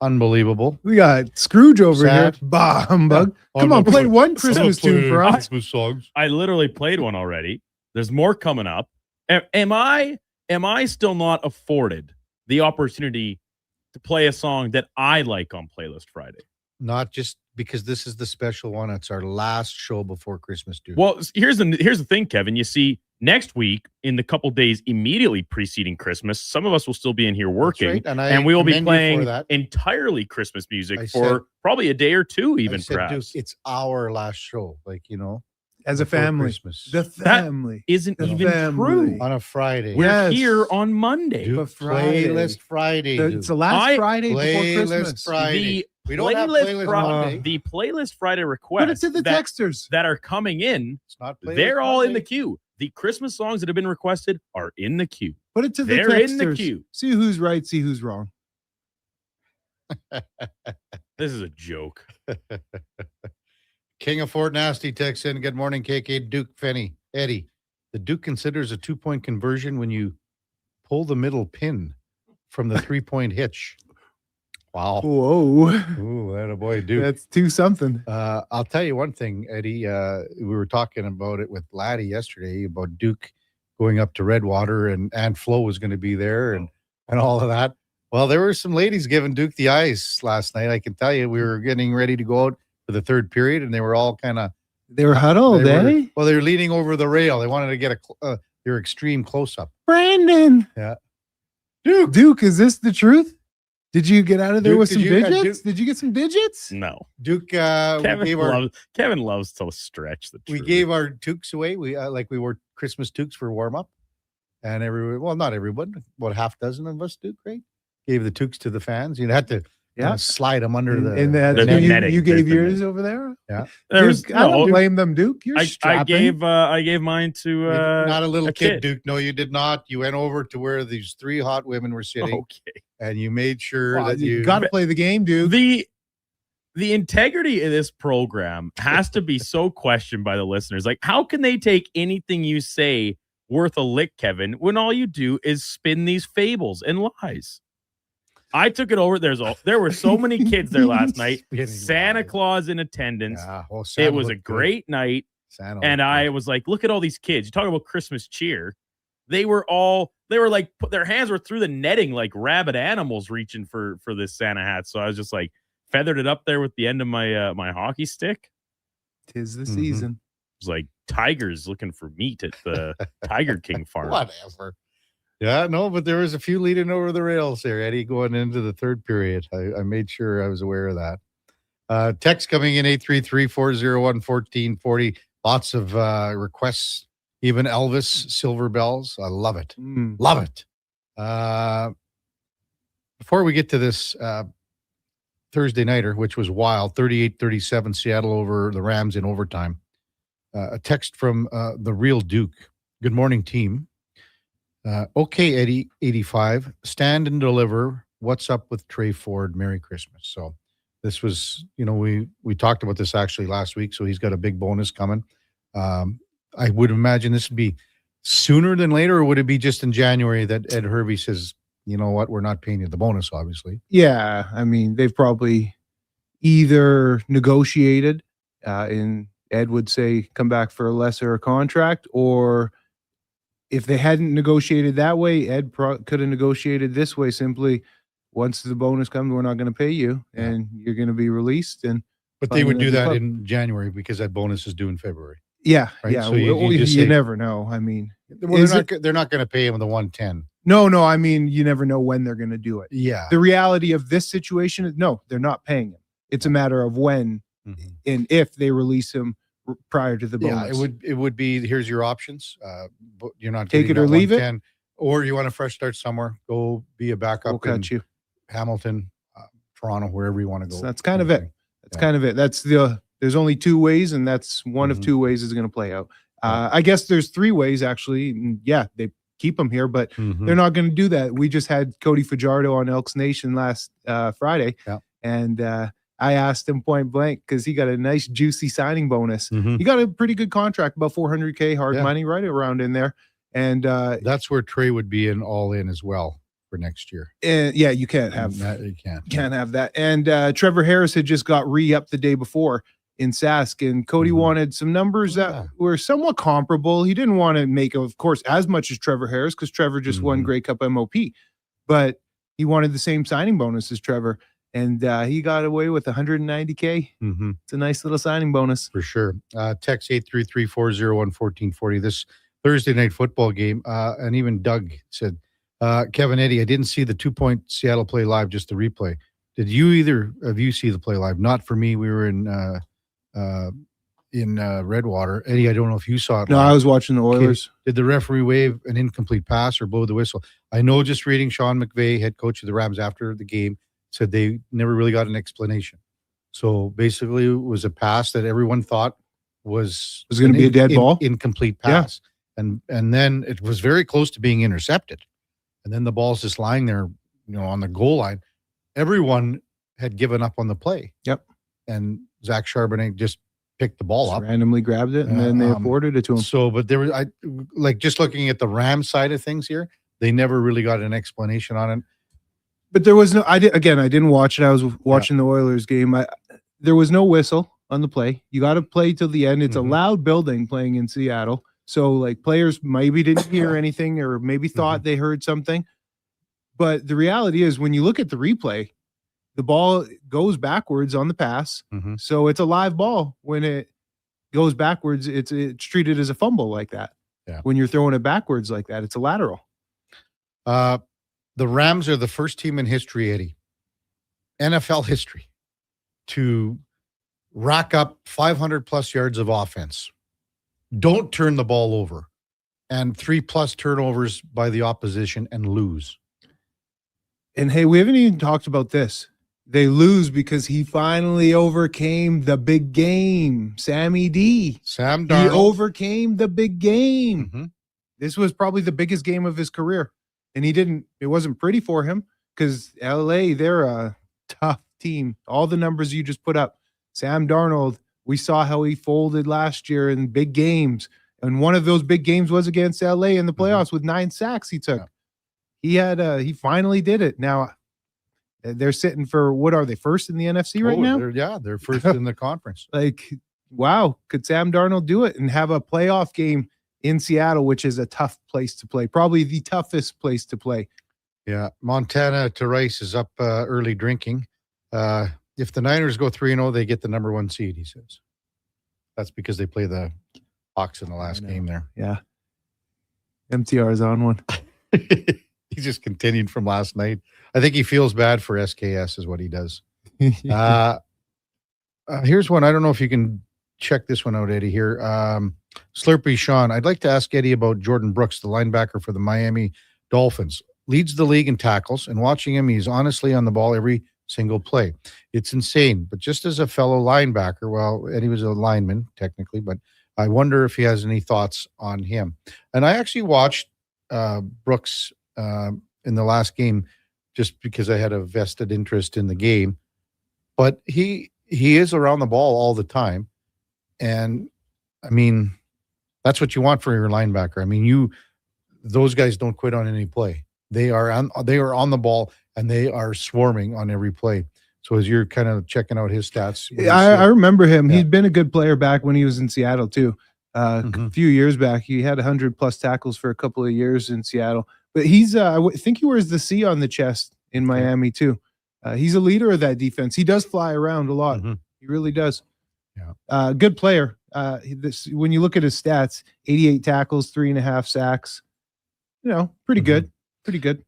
Unbelievable. We got Scrooge over Sad. here. Bah, humbug. Come on, play one Christmas tune for us. Christmas songs. I literally played one already. There's more coming up. Am I still not afforded the opportunity to play a song that I like on Playlist Friday? Not just because this is the special one. It's our last show before Christmas, dude. Well, here's the thing, Kevin. You see, next week, in the couple days immediately preceding Christmas, some of us will still be in here working, right. and we will be playing that. entirely Christmas music for probably a day or two, even perhaps. Duke, it's our last show, as a family. Christmas. The family. That isn't even true. On a Friday. We're here on Monday. Duke, Playlist Friday. It's the last Friday before Playlist Christmas. Friday. We don't have Playlist Monday. The Playlist Friday requests Put it to the texters that are coming in, it's not they're all in Monday. the queue. The Christmas songs that have been requested are in the queue. Put it to the They're texters. in the queue. See who's right, see who's wrong. This is a joke. King of Fort Nasty texts in. Good morning, KK. Duke Fenny. Eddie, the Duke considers a 2-point conversion when you pull the middle pin from the 3-point hitch. Wow. Whoa. Ooh, that a boy, Duke. That's 2-something. I'll tell you one thing, Eddie. We were talking about it with Laddie yesterday about Duke going up to Redwater, and Aunt Flo was going to be there and all of that. Well, there were some ladies giving Duke the eyes last night. I can tell you, we were getting ready to go out for the third period, and they were all kind of... They were huddled, eh? Well, they were leaning over the rail. They wanted to get their extreme close-up. Brandon. Yeah. Duke, is this the truth? Did you get out of there Duke, with some did you- digits? Did you get some digits? No. Duke, Kevin loves to stretch the we truth. gave our toques away. We wore Christmas toques for warm up, and not everyone, about half dozen of us, Duke, right? Gave the toques to the fans. You had to slide them under the netting. You gave yours over there. Yeah, I don't blame them, Duke. You're I strapping. gave mine to not a little kid, Duke. No, you did not. You went over to where these 3 hot women were sitting. Okay. And you made sure that you got to play the game, dude. The integrity of this program has to be so questioned by the listeners. Like, how can they take anything you say worth a lick, Kevin, when all you do is spin these fables and lies? I took it over. There were so many kids there last night. Santa Claus in attendance. It was a great night. And I was like, look at all these kids. You talk about Christmas cheer. They were like, their hands were through the netting like rabid animals reaching for this Santa hat. So I was just like, feathered it up there with the end of my my hockey stick. 'Tis the season. It was like tigers looking for meat at the Tiger King farm. Whatever. Yeah, no, but there was a few leading over the rails there, Eddie, going into the third period. I made sure I was aware of that. Text coming in 833-401-1440. Lots of requests. Even Elvis Silver Bells. I love it. Love it. Before we get to this Thursday nighter, which was wild, 38-37 Seattle over the Rams in overtime. A text from the real Duke. Good morning, team. Okay, Eddie, 85. Stand and deliver. What's up with Trey Ford? Merry Christmas. So this was, we talked about this actually last week, so he's got a big bonus coming. I would imagine this would be sooner than later, or would it be just in January that Ed Hervey says, you know what, we're not paying you the bonus, obviously? Yeah, I mean, they've probably either negotiated, and Ed would say come back for a lesser contract, or if they hadn't negotiated that way, Ed could have negotiated this way, simply once the bonus comes, we're not going to pay you, and you're going to be released. But they would do that in January because that bonus is due in February. Yeah, right? yeah. So you never know. I mean, they're not going to pay him the 110. No. I mean, you never know when they're going to do it. Yeah. The reality of this situation is, no, they're not paying him. It's a matter of when and if they release him prior to the bonus. Yeah, it would be, here's your options. But you're not take it or leave it, or you want a fresh start somewhere. Go be a backup. We'll cut you. Hamilton, Toronto, wherever you want to go. So that's kind of it. That's there's only 2 ways, and that's one of 2 ways is going to play out. I guess there's 3 ways actually. And yeah, they keep him here, but they're not going to do that. We just had Cody Fajardo on Elks Nation last Friday, and I asked him point blank because he got a nice juicy signing bonus. He got a pretty good contract, about $400K hard money, right around in there. And that's where Trey would be in all in as well for next year. And yeah, you can't have that. You can't have that. And Trevor Harris had just got re-upped the day before in Sask, and Cody wanted some numbers that were somewhat comparable. He didn't want to make, of course, as much as Trevor Harris because Trevor just won Grey Cup MOP, but he wanted the same signing bonus as Trevor, and he got away with $190K. It's a nice little signing bonus for sure. Text 833-401-1440. This Thursday night football game, and even Doug said, Kevin, Eddie, I didn't see the 2-point Seattle play live, just the replay. Did you either of you see the play live? Not for me. We were in Redwater. Eddie, I don't know if you saw it. No, live. I was watching the Oilers. Did the referee wave an incomplete pass or blow the whistle? I know, just reading Sean McVay, head coach of the Rams after the game, said they never really got an explanation. So basically it was a pass that everyone thought was going to be a dead ball, incomplete pass. And then it was very close to being intercepted. And then the ball's just lying there, on the goal line. Everyone had given up on the play. Yep. And Zach Charbonnet just picked the ball up. Randomly grabbed it, and then they afforded it to him. So, but there was, just looking at the Rams side of things here, they never really got an explanation on it. But there was no, I didn't watch it. I was watching the Oilers game. There was no whistle on the play. You got to play till the end. It's a loud building playing in Seattle. So players maybe didn't hear anything or maybe thought they heard something. But the reality is when you look at the replay, the ball goes backwards on the pass. So it's a live ball. When it goes backwards, it's treated as a fumble like that. Yeah. When you're throwing it backwards like that, it's a lateral. The Rams are the first team in history, Eddie, NFL history to rack up 500 plus yards of offense, don't turn the ball over, and 3+ turnovers by the opposition and lose. And hey, we haven't even talked about this. They lose because he finally overcame the big game. Sammy D. Sam Darnold. He overcame the big game. This was probably the biggest game of his career. And it wasn't pretty for him because LA, they're a tough team. All the numbers you just put up. Sam Darnold, we saw how he folded last year in big games. And one of those big games was against LA in the playoffs with 9 sacks he took. Yeah. He finally did it. Now, they're sitting for, what are they, first in the NFC right now? They're first in the conference. Like, wow, could Sam Darnold do it and have a playoff game in Seattle, which is a tough place to play, probably the toughest place to play. Yeah, Montana to Rice is up early drinking. If the Niners go 3-0, they get the number 1 seed, he says. That's because they play the Hawks in the last game there. Yeah. MTR is on one. He just continued from last night. I think he feels bad for SKS is what he does. Here's one. I don't know if you can check this one out, Eddie, here. Slurpee Sean, I'd like to ask Eddie about Jordan Brooks, the linebacker for the Miami Dolphins. Leads the league in tackles, and watching him, he's honestly on the ball every single play. It's insane. But just as a fellow linebacker, well, Eddie was a lineman, technically, but I wonder if he has any thoughts on him. And I actually watched Brooks in the last game just because I had a vested interest in the game. But he is around the ball all the time. And, I mean, that's what you want for your linebacker. I mean, those guys don't quit on any play. They are on the ball, and they are swarming on every play. So as you're kind of checking out his stats. I remember him. Yeah. He'd been a good player back when he was in Seattle, too. A few years back, he had 100+ tackles for a couple of years in Seattle. But he's, I think he wears the C on the chest in Miami, too. He's a leader of that defense. He does fly around a lot. He really does. Yeah. Good player. When you look at his stats, 88 tackles, 3.5 sacks. Pretty good. Pretty good.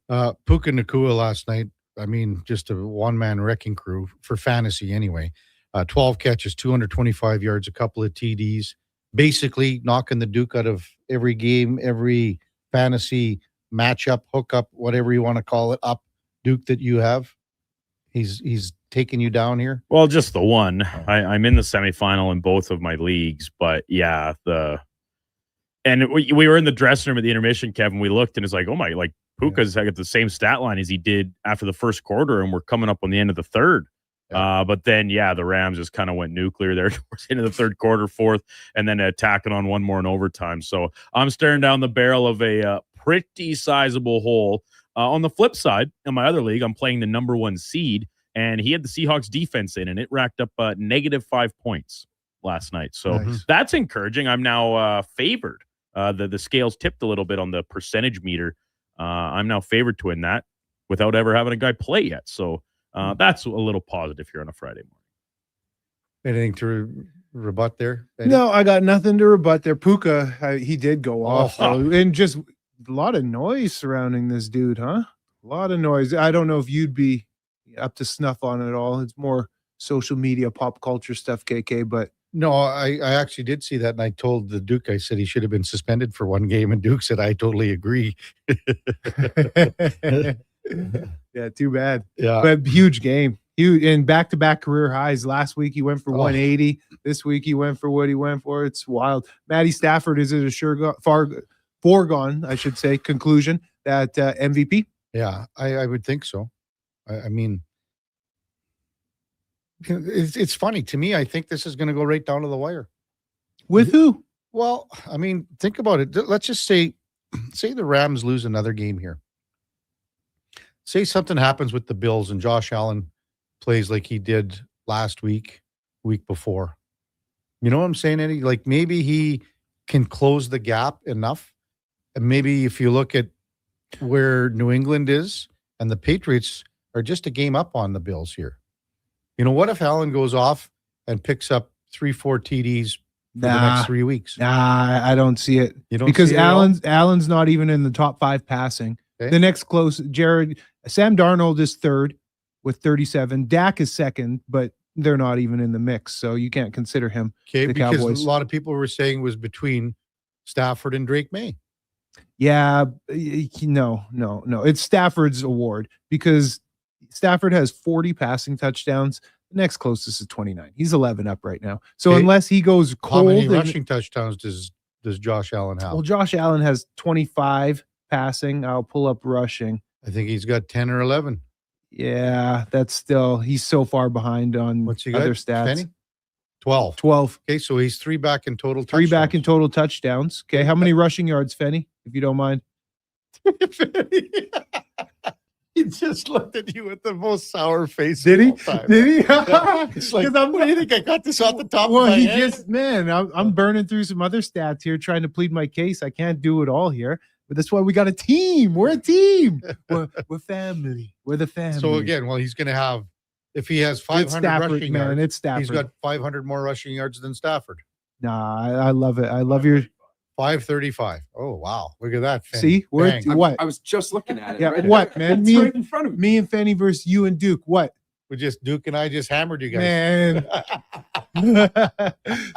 Puka Nacua last night, I mean, just a one-man wrecking crew for fantasy anyway. 12 catches, 225 yards, a couple of TDs, basically knocking the Duke out of every game, every fantasy matchup, hookup, whatever you want to call it, up Duke that you have. He's taking you down here. Well, just the one. I'm in the semifinal in both of my leagues, but yeah, we were in the dressing room at the intermission, Kevin. We looked and it's like, oh my, like Puka's got the same stat line as he did after the first quarter, and we're coming up on the end of the third. But then, the Rams just kind of went nuclear there towards the end of the third quarter, fourth, and then attacking on one more in overtime. So I'm staring down the barrel of a pretty sizable hole. On the flip side, in my other league, I'm playing the number 1 seed, and he had the Seahawks defense in, and it racked up -5 points last night. So that's encouraging. I'm now favored. The scales tipped a little bit on the percentage meter. I'm now favored to win that without ever having a guy play yet. So that's a little positive here on a Friday morning. Anything to rebut there, Eddie? No, I got nothing to rebut there. Puka, he did go off, and just a lot of noise surrounding this dude, huh? A lot of noise. I don't know if you'd be up to snuff on it all. It's more social media, pop culture stuff, KK, but no, I actually did see that, and I told the Duke, I said he should have been suspended for 1 game, and Duke said, I totally agree. Yeah, too bad. Yeah. But huge game. Huge, and back-to-back career highs. Last week he went for 180. This week he went for what he went for. It's wild. Matty Stafford, is it a foregone, I should say, conclusion that MVP? Yeah, I would think so. I mean, it's funny to me. I think this is going to go right down to the wire. With who? Well, I mean, think about it. Let's just say the Rams lose another game here. Say something happens with the Bills and Josh Allen plays like he did last week before. You know what I'm saying, Eddie? Like maybe he can close the gap enough. And maybe if you look at where New England is and the Patriots are just a game up on the Bills here. You know, what if Allen goes off and picks up 3-4 TDs for the next 3 weeks? Nah, I don't see it. You don't because see it Allen's not even in the top 5 passing. Okay. The next close, Sam Darnold is 3rd. with 37. Dak is second, but they're not even in the mix, so you can't consider him Okay, the because Cowboys. a lot of people were saying it was between Stafford and Drake May. Yeah, no. It's Stafford's award because Stafford has 40 passing touchdowns. The next closest is 29. He's 11 up right now. So Okay. unless he goes cold, How many rushing touchdowns does Josh Allen have? well, Josh Allen has 25 passing. I'll pull up rushing. I think he's got 10 or 11. Yeah, that's still he's so far behind on What's he got? other stats. Penny? 12. 12. Okay, so he's 3 back in total. Three back in total touchdowns. Okay, how many rushing yards, Fenny, if you don't mind? He just looked at you with the most sour face. Did he? of all time. Did he? Yeah. It's like, what do you think? I got this off the top of my He head? just, man, I'm burning through some other stats here trying to plead my case. I can't do it all here, but that's why we got a team. We're a team. We're family. We're the family. So again, well, he's going to have, if he has 500 Stafford, rushing man, yards, it's Stafford. he's got 500 more rushing yards than Stafford. Nah, I love it. I love your 535. Oh, wow. Look at that. Fenny. see. We're Bang. what? I was just looking at it. Yeah, right what, there. man? It's right in front of me. Me and Fenny versus you and Duke. What, Duke and I just hammered you guys. man?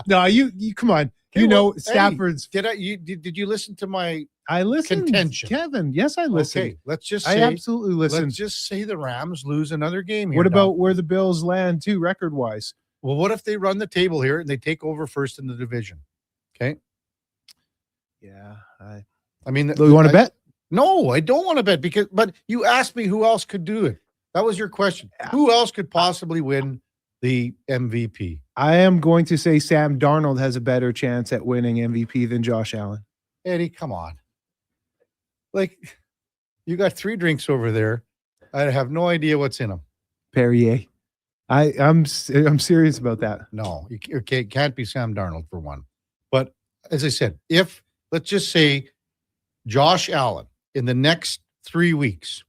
No, you come on. You know Stafford's. Did you listen to my I listened, contention? Kevin. Yes, I listened. Okay, let's just I say absolutely listened. let's just say the Rams lose another game here. What now. about where the Bills land too, record wise? Well, what if they run the table here and they take over first in the division? Okay. Yeah, I mean, you want to bet? No, I don't want to bet but you asked me who else could do it. That was your question. Who else could possibly win the MVP? I am going to say Sam Darnold has a better chance at winning MVP than Josh Allen. Eddie, come on. Like, you got 3 drinks over there. I have no idea what's in them. Perrier. I'm serious about that. No, it can't be Sam Darnold for one. But as I said, let's just say Josh Allen in the next 3 weeks,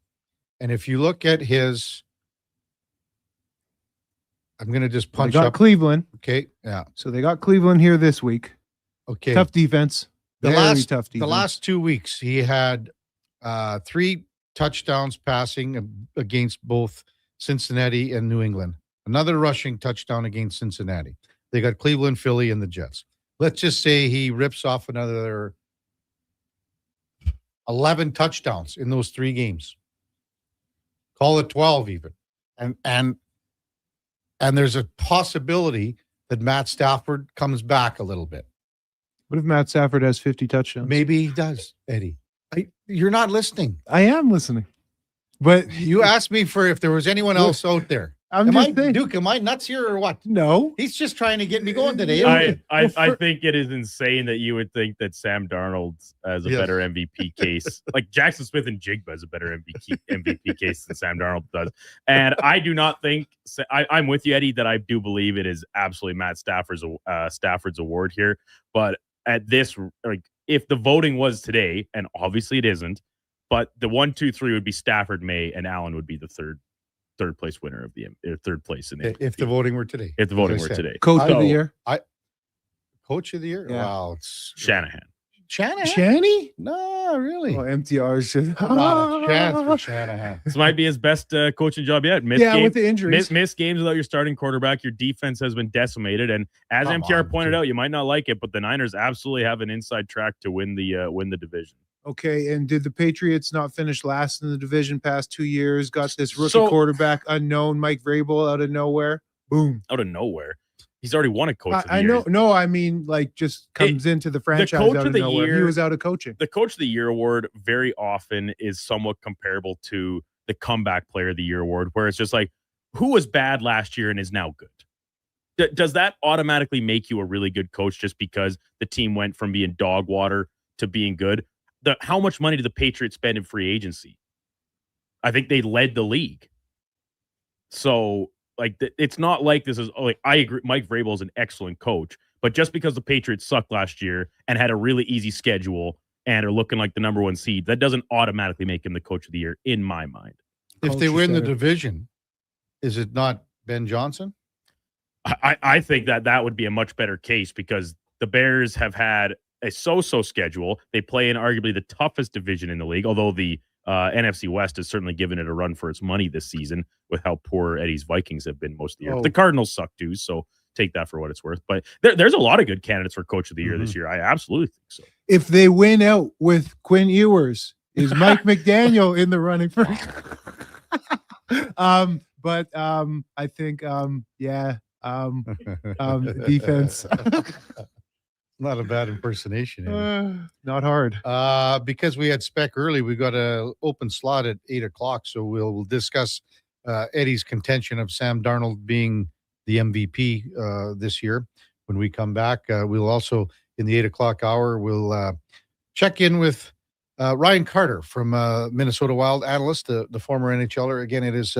and if you look at I'm going to just punch they got up Cleveland. Okay, yeah. So they got Cleveland here this week. Okay. Tough defense. Very tough defense. The last 2 weeks, he had 3 touchdowns passing against both Cincinnati and New England. Another rushing touchdown against Cincinnati. They got Cleveland, Philly, and the Jets. Let's just say he rips off another 11 touchdowns in those 3 games. Call it 12 even. And there's a possibility that Matt Stafford comes back a little bit. What if Matt Stafford has 50 touchdowns? Maybe he does, Eddie. You're not listening. I am listening. But you asked me for if there was anyone else out there. Duke, am I nuts here or what? No. He's just trying to get me going today. I think it is insane that you would think that Sam Darnold has a better MVP case. Like Jackson Smith and Jigba has a better MVP case than Sam Darnold does. And I do not think I'm with you, Eddie, that I do believe it is absolutely Matt Stafford's award here. But at this, like, if the voting was today, and obviously it isn't, but the 1, 2, 3 would be Stafford, May, and Allen would be the third place winner of the third place in the if the voting were today. If the voting were today. Coach of the year. Coach of the year? Yeah. Wow, it's Shanahan. Shanny? No, really. Oh, MTR should Not a chance for Shanahan. This might be his best coaching job yet. with the injuries. Miss games without your starting quarterback. Your defense has been decimated. And as MTR pointed out, you might not like it, but the Niners absolutely have an inside track to win the division. Okay, and did the Patriots not finish last in the division past 2 years? Got this rookie quarterback unknown, Mike Vrabel, out of nowhere. Boom. Out of nowhere. He's already won a coach of the I year. know. No, I mean, like, just comes into the franchise coach out of the nowhere. year, He was out of coaching. The Coach of the Year award very often is somewhat comparable to the Comeback Player of the Year award, where it's just like, who was bad last year and is now good? Does that automatically make you a really good coach just because the team went from being dog water to being good? How much money did the Patriots spend in free agency? I think they led the league. So, like, it's not like this is, like, I agree, Mike Vrabel is an excellent coach, but just because the Patriots sucked last year and had a really easy schedule and are looking like the number 1 seed, that doesn't automatically make him the Coach of the Year, in my mind. If they win the division, is it not Ben Johnson? I think that would be a much better case because the Bears have had a so-so schedule. They play in arguably the toughest division in the league, although the NFC West has certainly given it a run for its money this season with how poor Eddie's Vikings have been most of the year. Oh. The Cardinals suck too, so take that for what it's worth. But there's a lot of good candidates for Coach of the Year this year. I absolutely think so. If they win out with Quinn Ewers, is Mike McDaniel in the running for? I think defense. Not a bad impersonation. Not hard. Because we had spec early, we got a open slot at 8:00, so we'll discuss Eddie's contention of Sam Darnold being the MVP this year. When we come back, we'll also in the 8:00 hour we'll check in with Ryan Carter from Minnesota Wild, analyst, the former NHLer. Again, it is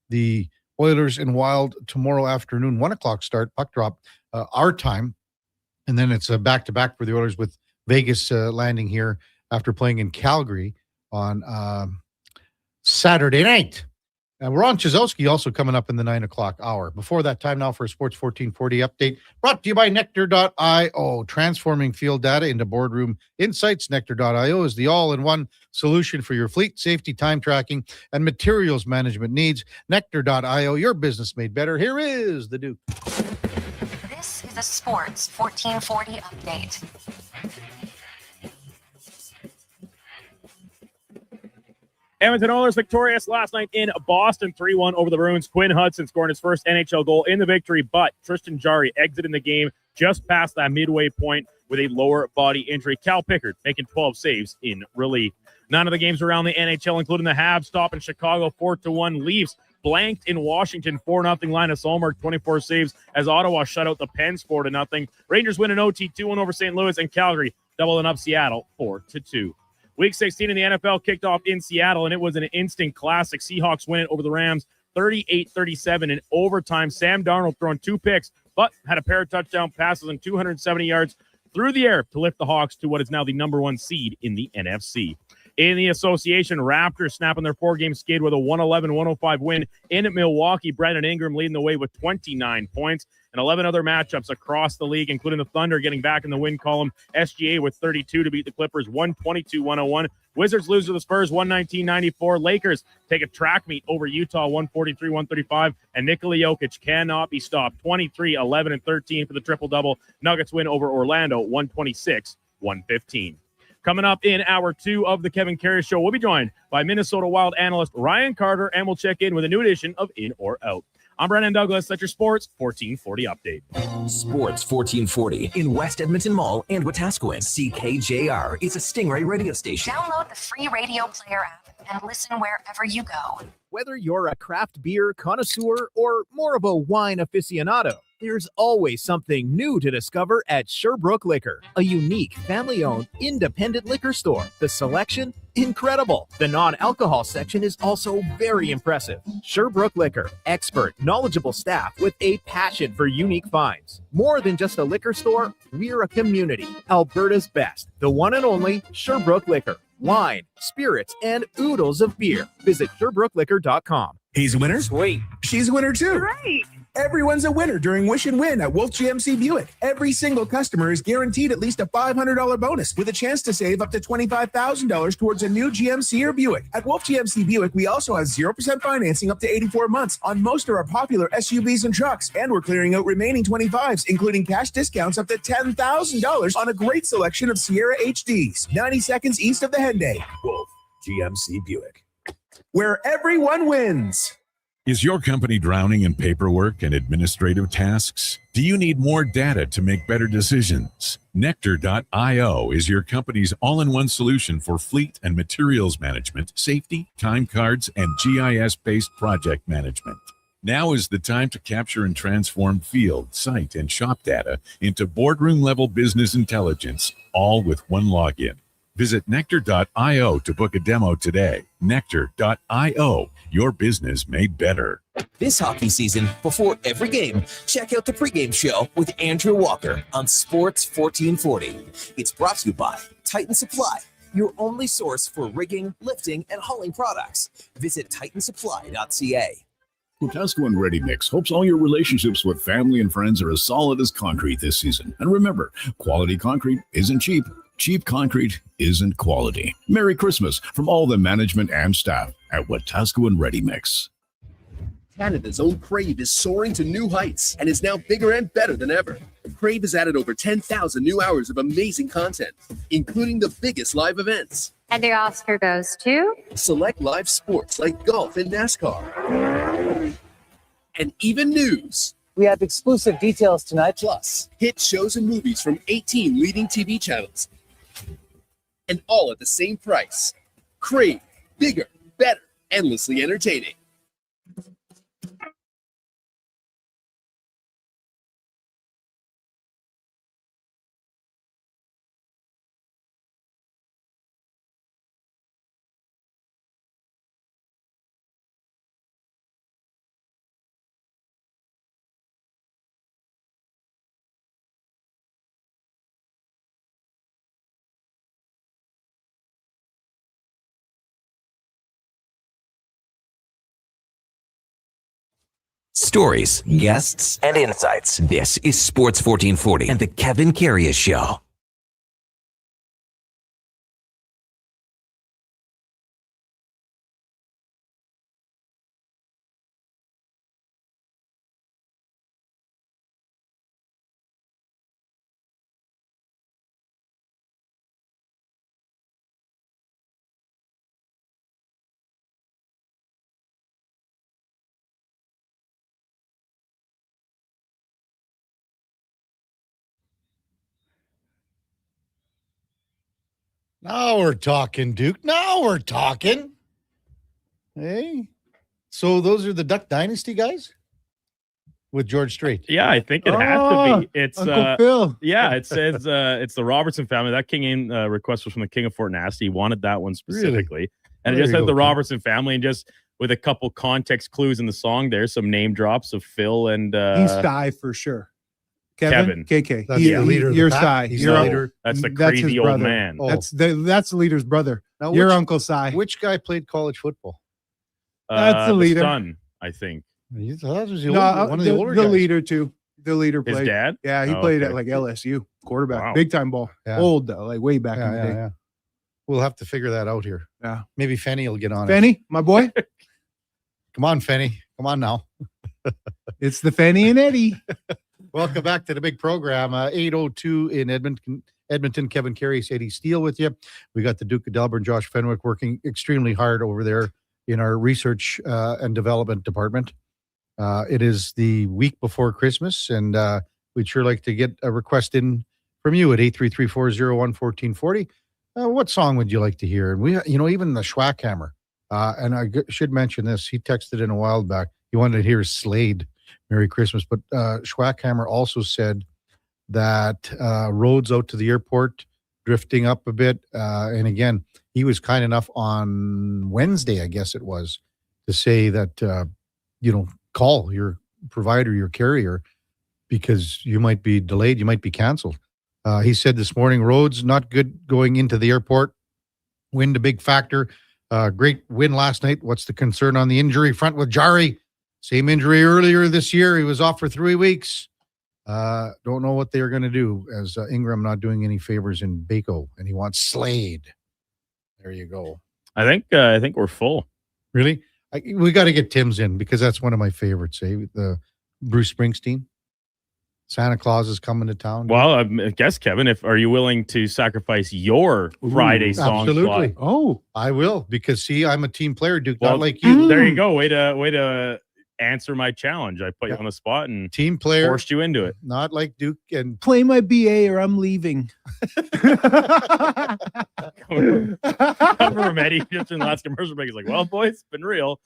the Oilers and Wild tomorrow afternoon, 1:00 start, puck drop, our time. And then it's a back-to-back for the Oilers with Vegas landing here after playing in Calgary on Saturday night. Ron Chizowski also coming up in the 9:00 hour. Before that, time now for a Sports 1440 update brought to you by Nectar.io. Transforming field data into boardroom insights. Nectar.io is the all-in-one solution for your fleet safety, time tracking, and materials management needs. Nectar.io, your business made better. Here is the Duke. This is a Sports 1440 update. Edmonton Oilers victorious last night in Boston, 3-1 over the Bruins. Quinn Hudson scoring his first NHL goal in the victory, but Tristan Jarry exiting the game just past that midway point with a lower body injury. Cal Pickard making 12 saves in relief. None of the games around the NHL, including the Habs stop in Chicago, 4-1. Leafs blanked in Washington, 4-0. Linus Ullmark, 24 saves as Ottawa shut out the Pens 4-0. Rangers win an OT 2-1 over St. Louis, and Calgary doubling up Seattle 4-2. Week 16 in the NFL kicked off in Seattle, and it was an instant classic. Seahawks win it over the Rams 38-37 in overtime. Sam Darnold throwing 2 picks, but had a pair of touchdown passes and 270 yards through the air to lift the Hawks to what is now the number 1 seed in the NFC. In the association, Raptors snapping their 4-game skid with a 111-105 win in Milwaukee. Brandon Ingram leading the way with 29 points. And 11 other matchups across the league, including the Thunder getting back in the win column. SGA with 32 to beat the Clippers, 122-101. Wizards lose to the Spurs, 119-94. Lakers take a track meet over Utah, 143-135. And Nikola Jokic cannot be stopped, 23, 11, and 13 for the triple-double. Nuggets win over Orlando, 126-115. Coming up in hour 2 of the Kevin Karius Show, we'll be joined by Minnesota Wild analyst Ryan Carter, and we'll check in with a new edition of In or Out. I'm Brennan Douglas. That's your Sports 1440 update. Sports 1440 in West Edmonton Mall and Wetaskiwin. CKJR is a Stingray radio station. Download the free radio player app and listen wherever you go. Whether you're a craft beer connoisseur or more of a wine aficionado, there's always something new to discover at Sherbrooke Liquor, a unique family-owned independent liquor store. The selection, incredible. The non-alcohol section is also very impressive. Sherbrooke Liquor, expert, knowledgeable staff with a passion for unique finds. More than just a liquor store, we're a community. Alberta's best, the one and only Sherbrooke Liquor. Wine, spirits, and oodles of beer. Visit SherbrookeLiquor.com. He's a winner. Sweet. She's a winner too. Right. Everyone's a winner during Wish and Win at Wolf GMC Buick. Every single customer is guaranteed at least a $500 bonus with a chance to save up to $25,000 towards a new GMC or Buick. At Wolf GMC Buick, we also have 0% financing up to 84 months on most of our popular SUVs and trucks. And we're clearing out remaining 25s, including cash discounts up to $10,000 on a great selection of Sierra HDs. 90 seconds east of the Henday. Wolf GMC Buick, where everyone wins. Is your company drowning in paperwork and administrative tasks? Do you need more data to make better decisions? Nectar.io is your company's all-in-one solution for fleet and materials management, safety, time cards, and GIS-based project management. Now is the time to capture and transform field, site, and shop data into boardroom-level business intelligence, all with one login. Visit Nectar.io to book a demo today. Nectar.io, your business made better. This hockey season, before every game, check out the pregame show with Andrew Walker on Sports 1440. It's brought to you by Titan Supply, your only source for rigging, lifting, and hauling products. Visit titansupply.ca. Wetaskiwin Ready Mix hopes all your relationships with family and friends are as solid as concrete this season. And remember, quality concrete isn't cheap. cheap concrete isn't quality. Merry Christmas from all the management and staff at Wetaskiwin Ready Mix. Canada's own Crave is soaring to new heights and is now bigger and better than ever. Crave has added over 10,000 new hours of amazing content, including the biggest live events. And the Oscar goes to? Select live sports like golf and NASCAR. And even news. We have exclusive details tonight. Plus, hit shows and movies from 18 leading TV channels. And all at the same price. Crave, bigger, better, endlessly entertaining. Stories, guests, and insights. This is Sports 1440 and the Kevin Karius Show. Now we're talking, Duke. Now we're talking. Hey. So those are the Duck Dynasty guys? With George Strait. Yeah, I think it has to be. It's Uncle Phil. Yeah, it says it's the Robertson family. That King in request was from the King of Fort Nasty. He wanted that one specifically. Really? And it There just you has go, the Ken. Robertson family, and just with a couple context clues in the song there, some name drops of Phil and He's Thai for sure. Kevin? KK. That's the leader of the You're pack. Sai. He's You're the un- leader. That's the his crazy old brother. man. Oh. That's the leader's brother. Now, Your which- Uncle Sai. Which guy played college football? That's the leader. Son, I think. That was the No, older, one of the older the guys. leader too. The leader His played. dad? Yeah, he Oh, played okay. at like LSU quarterback, Wow. big time ball. Yeah. Old though, like way back Yeah, in the yeah, day. yeah. We'll have to figure that out here. Yeah. Maybe Fenny will get on it. Fenny, my boy. Come on, Fenny. Come on now. It's the Fenny and Eddie. Welcome back to the big program. 8:02 in Edmonton. Kevin Karius, Eddie Steele with you. We got the Duke of Delburne, Josh Fenwick, working extremely hard over there in our research and development department. It is the week before Christmas, and we'd sure like to get a request in from you at 833-401-1440. What song would you like to hear? And we, even the Schwackhammer. And I should mention this. He texted in a while back. He wanted to hear Slade, Merry Christmas. But Schwackhammer also said that roads out to the airport drifting up a bit. And again, he was kind enough on Wednesday, I guess it was, to say that, call your provider, your carrier, because you might be delayed, you might be canceled. He said this morning, roads not good going into the airport. Wind a big factor. Great win last night. What's the concern on the injury front with Jarry? Same injury earlier this year. He was off for 3 weeks. Don't know what they're going to do, as Ingram not doing any favors in Baco, and he wants Slade. There you go. I think we're full. Really? We got to get Tim's in, because that's one of my favorites. The Bruce Springsteen. Santa Claus is coming to town. Well, I guess, Kevin, are you willing to sacrifice your Friday song absolutely. slot? Oh, I will, because see, I'm a team player, Duke, Well, not like you. There you go. Way to answer my challenge. I put you on the spot and team player, forced you into it. Not like Duke and Play my BA or I'm leaving. Come from Eddie just in the last commercial break. He's like, "Well, boys, it's been real."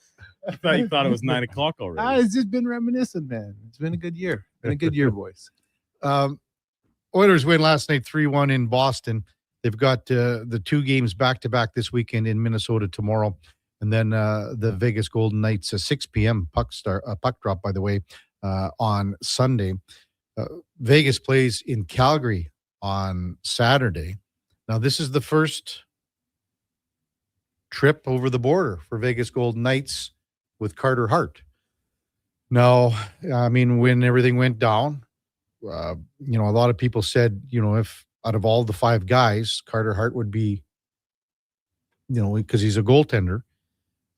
You thought it was 9 o'clock already. It's just been reminiscent, man. It's been a good year. Been a good year, boys. Oilers win last night 3-1 in Boston. They've got the 2 games back-to-back this weekend in Minnesota tomorrow. And then the Vegas Golden Knights, a 6 p.m. puck drop, by the way, on Sunday. Vegas plays in Calgary on Saturday. Now, this is the first trip over the border for Vegas Golden Knights with Carter Hart. Now, I mean, when everything went down, a lot of people said, if out of all the 5 guys, Carter Hart would be, because he's a goaltender.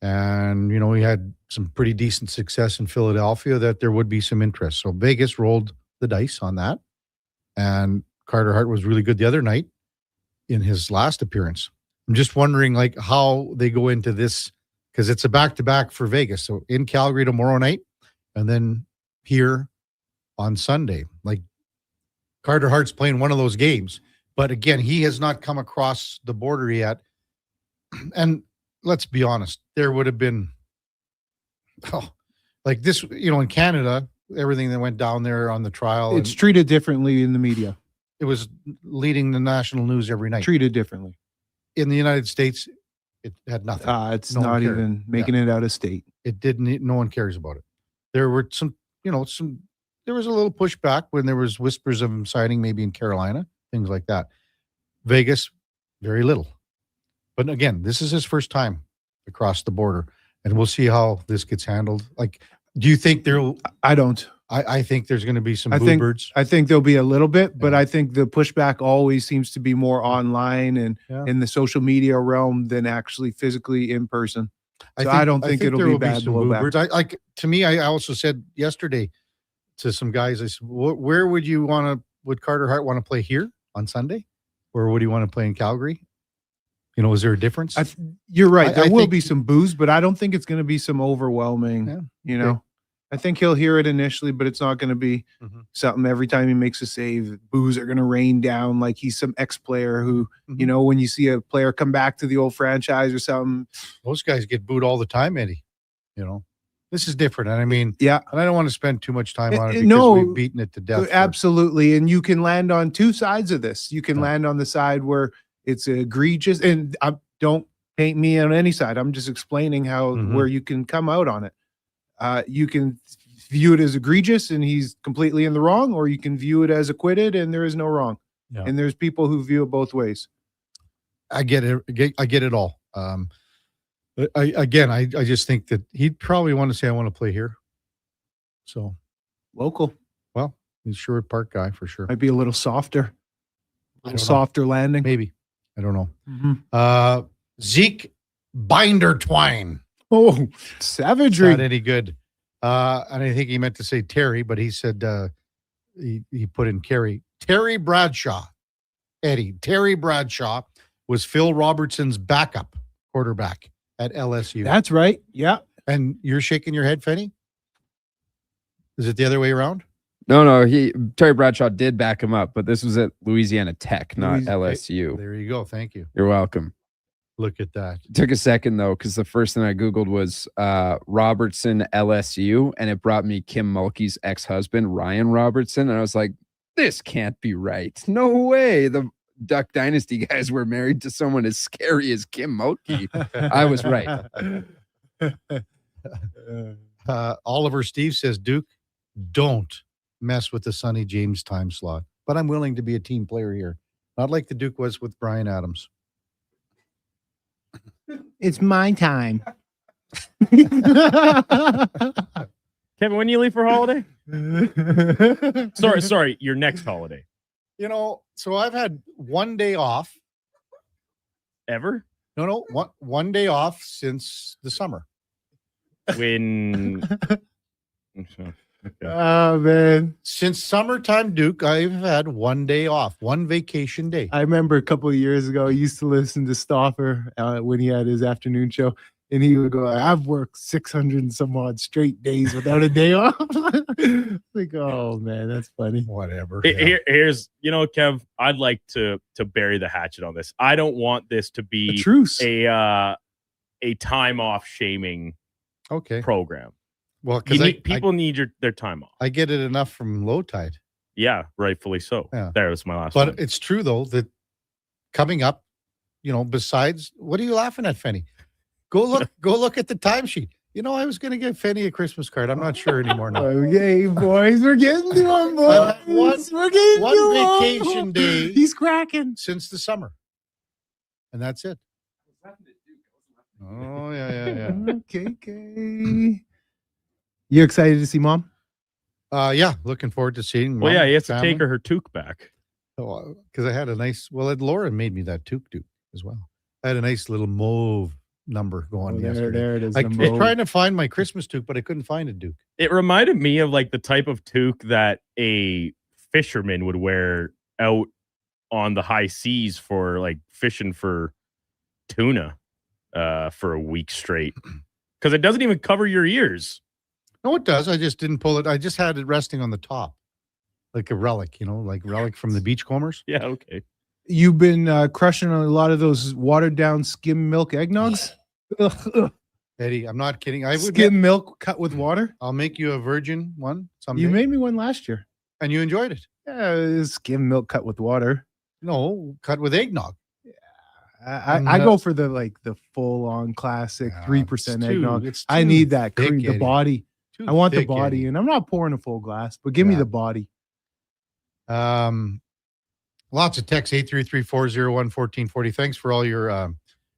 And, he had some pretty decent success in Philadelphia, that there would be some interest. So Vegas rolled the dice on that. And Carter Hart was really good the other night in his last appearance. I'm just wondering, how they go into this, because it's a back-to-back for Vegas. So in Calgary tomorrow night, and then here on Sunday. Carter Hart's playing one of those games. But again, he has not come across the border yet. And let's be honest, there would have been, this, in Canada, everything that went down there on the trial. It's treated differently in the media. It was leading the national news every night. Treated differently. In the United States, it had nothing. It's not even making it out of state. It didn't, no one cares about it. There were there was a little pushback when there was whispers of him signing maybe in Carolina, things like that. Vegas, very little. But again, this is his first time across the border, and we'll see how this gets handled. Do you think I don't. I think there's going to be some boo-birds. I think there'll be a little bit, but I think the pushback always seems to be more online and in the social media realm than actually physically in person. So I don't think it'll be bad blowback. To me, I also said yesterday to some guys, I said, where would Carter Hart want to play here on Sunday? Or would he want to play in Calgary? Is there a difference? You're right. There will be some boos, but I don't think it's going to be some overwhelming, I think he'll hear it initially, but it's not going to be something every time he makes a save. Boos are going to rain down like he's some ex-player who, when you see a player come back to the old franchise or something. Those guys get booed all the time, Eddie. This is different. And and I don't want to spend too much time on it because we've beaten it to death. Absolutely. And you can land on two sides of this. You can land on the side where it's egregious, and don't paint me on any side. I'm just explaining where you can come out on it. You can view it as egregious and he's completely in the wrong, or you can view it as acquitted and there is no wrong. Yeah. And there's people who view it both ways. I get it. I get it all. I just think that he'd probably want to say, I want to play here. So local. Well, he's Sherwood Park guy for sure. Might be a little softer. Softer landing. Maybe. I don't know. Zeke Binder Twine. Oh, savagery. Not any good. And I think he meant to say Terry, but he said he put in Kerry. Terry Bradshaw. Eddie. Terry Bradshaw was Phil Robertson's backup quarterback at LSU. That's right. Yeah. And you're shaking your head, Fenny? Is it the other way around? No. Terry Bradshaw did back him up, but this was at Louisiana Tech, not LSU. There you go. Thank you. You're welcome. Look at that. It took a second, though, because the first thing I Googled was Robertson LSU, and it brought me Kim Mulkey's ex-husband, Ryan Robertson. And I was like, this can't be right. No way. The Duck Dynasty guys were married to someone as scary as Kim Mulkey. I was right. Oliver Steve says, Duke, don't mess with the Sonny James time slot. But I'm willing to be a team player here. Not like the Duke was with Brian Adams. It's my time. Kevin, when you leave for holiday? Sorry, your next holiday. So I've had one day off. Ever? No, one day off since the summer. When? Okay. Oh, man. Since summertime, Duke, I've had one day off, one vacation day. I remember a couple of years ago, I used to listen to Stauffer when he had his afternoon show, and he would go, I've worked 600 and some odd straight days without a day off. Like, oh, man, that's funny. Whatever. Here's, Kev, I'd like to bury the hatchet on this. I don't want this to be a truce, a time off shaming program. Well, because people need their time off. I get it enough from Low Tide. Yeah, rightfully so. Yeah. There was my last one. But it's true, though, that coming up, besides, what are you laughing at, Fenny? Go look at the timesheet. I was going to give Fenny a Christmas card. I'm not sure anymore now. Okay, boys, we're getting to him, boys. One vacation day. He's cracking. Since the summer. And that's it. Oh, yeah. Okay. You excited to see Mom? Yeah, looking forward to seeing Mom. Well, yeah, he has to take her toque back. because I had a nice. Well, Laura made me that toque as well. I had a nice little mauve number going yesterday. There it is. I the was mauve. trying to find my Christmas toque, but I couldn't find it, Duke. It reminded me of like the type of toque that a fisherman would wear out on the high seas for like fishing for tuna for a week straight. Because it doesn't even cover your ears. No, it does. I just didn't pull it. I just had it resting on the top. Like a relic, like relic from the beachcombers. Yeah, okay. You've been crushing on a lot of those watered down skim milk eggnogs. Eddie, I'm not kidding. I would skim milk cut with water. I'll make you a virgin one someday. You made me one last year, and you enjoyed it. Yeah, skim milk cut with water. No, cut with eggnog. I go for the full on classic 3% eggnog. I need that thick, cream, the Eddie. body. Too I want the thick, body, Eddie. and I'm not pouring a full glass, but give me the body. Lots of texts, 833-401-1440. Thanks for all your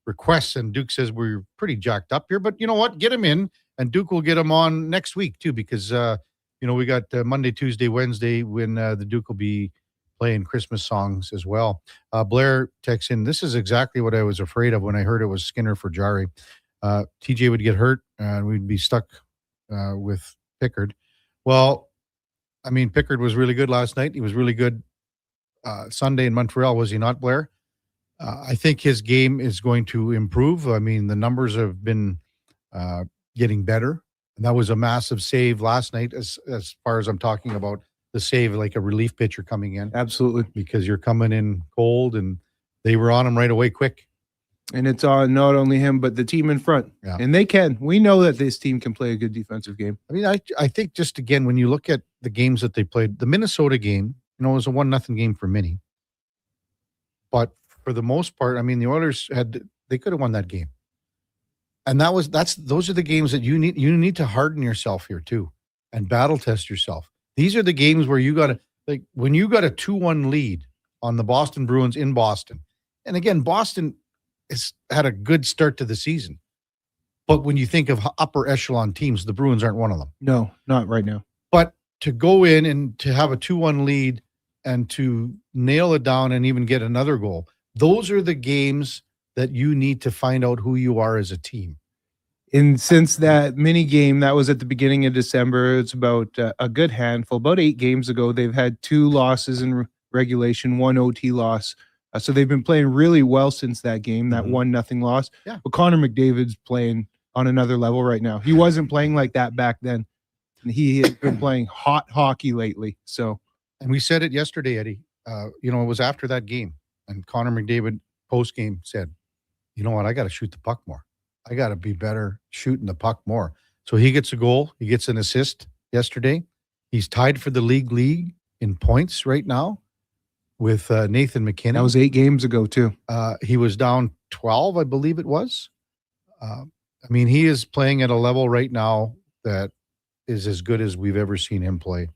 requests. And Duke says we're pretty jacked up here, but you know what? Get him in, and Duke will get him on next week too, because we got Monday, Tuesday, Wednesday when the Duke will be playing Christmas songs as well. Blair texts in, this is exactly what I was afraid of when I heard it was Skinner for Jarry. TJ would get hurt and we'd be stuck with Pickard. Well, I mean, Pickard was really good last night. He was really good Sunday in Montreal, was he not, Blair? I think his game is going to improve. I mean, the numbers have been getting better. And that was a massive save last night as far as I'm talking about the save, like a relief pitcher coming in. Absolutely. Because you're coming in cold, and they were on him right away quick. And it's on not only him, but the team in front. Yeah. And they can. We know that this team can play a good defensive game. I mean, I think just again, when you look at the games that they played, the Minnesota game, it was a 1-0 game for Minnie. But for the most part, I mean, the Oilers they could have won that game. And those are the games that you need to harden yourself here too, and battle test yourself. These are the games where you got to, like, when you got a 2-1 lead on the Boston Bruins in Boston. And again, Boston has had a good start to the season. But when you think of upper echelon teams, the Bruins aren't one of them. No, not right now. But to go in and to have a 2-1 lead and to nail it down and even get another goal, those are the games that you need to find out who you are as a team. And since that mini game that was at the beginning of December, it's about a good handful. About 8 games ago, they've had 2 losses in regulation, 1 OT loss. So they've been playing really well since that game, that 1-0 loss. Yeah. But Connor McDavid's playing on another level right now. He wasn't playing like that back then. And he has been playing hot hockey lately. So, and we said it yesterday, Eddie. It was after that game, and Connor McDavid post game said, "You know what? I got to shoot the puck more. I got to be better shooting the puck more." So he gets a goal. He gets an assist yesterday. He's tied for the league in points right now with Nathan McKinnon. that was 8 games ago too. He was down 12, I believe it was. I mean, he is playing at a level right now that is as good as we've ever seen him play.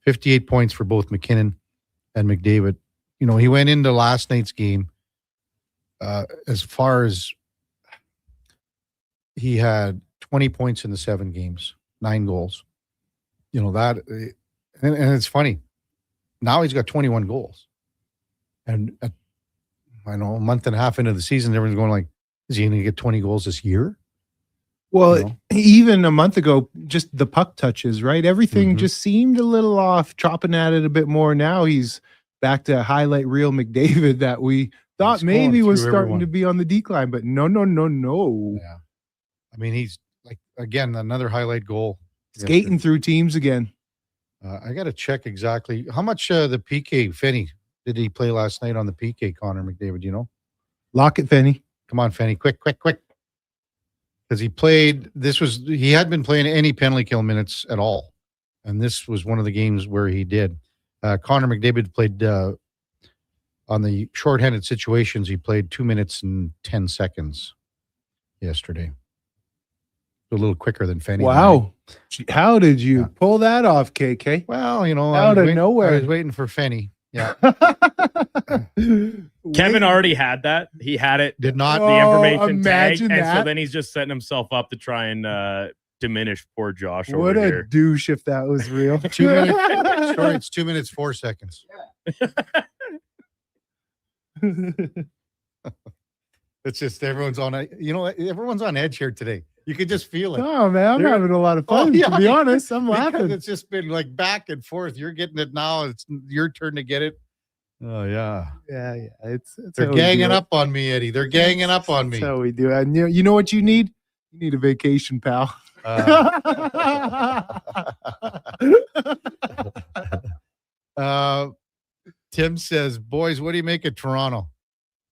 58 points for both McKinnon and McDavid. He went into last night's game as far as he had 20 points in the 7 games, 9 goals. And it's funny. Now he's got 21 goals. And I know a month and a half into the season, everyone's going like, is he going to get 20 goals this year? Well, even a month ago, just the puck touches, right? Everything just seemed a little off, chopping at it a bit more. Now he's back to highlight reel McDavid that we thought maybe was starting to be on the decline, but no. Yeah. I mean, he's like, again, another highlight goal. Skating through teams again. I got to check exactly how much the PK Fenny did he play last night on the PK, Connor McDavid, Lock it, Fenny. Come on, Fenny, quick. Because he hadn't been playing any penalty kill minutes at all. And this was one of the games where he did. Connor McDavid played on the shorthanded situations. He played 2 minutes and 10 seconds yesterday. A little quicker than Fenny. Wow. How did you pull that off, KK? Well, out of nowhere. I was waiting for Fenny. Yeah. Kevin already had that. He had it. Did not. The information tag. imagine And so that. then he's just setting himself up to try and diminish poor Josh What over a here. douche if that was real. 2 minutes. Sorry, it's 2 minutes, 4 seconds. It's just everyone's on everyone's on edge here today. You could just feel it. Oh man, I'm having a lot of fun. To be honest, I'm because laughing. it's just been like back and forth. You're getting it now. It's your turn to get it. Oh yeah. Yeah. It's They're how we do ganging it. up on me, Eddie. They're ganging up on me. That's how we do it. And you know what you need? You need a vacation, pal. Tim says, boys, what do you make of Toronto?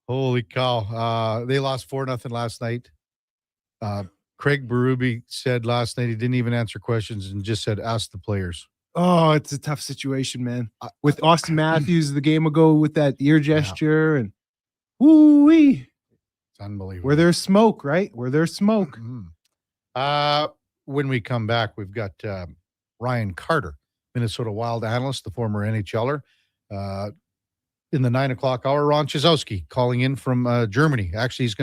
Holy cow. They lost 4-0 last night. Craig Berube said last night he didn't even answer questions and just said, ask the players. Oh, it's a tough situation, man. With Austin Matthews the game ago with that ear gesture and woo-wee. It's unbelievable. Where there's smoke, right? Where there's smoke. When we come back, we've got Ryan Carter, Minnesota Wild analyst, the former NHLer. In the 9 o'clock hour, Ron Chizowski calling in from Germany. Actually, is he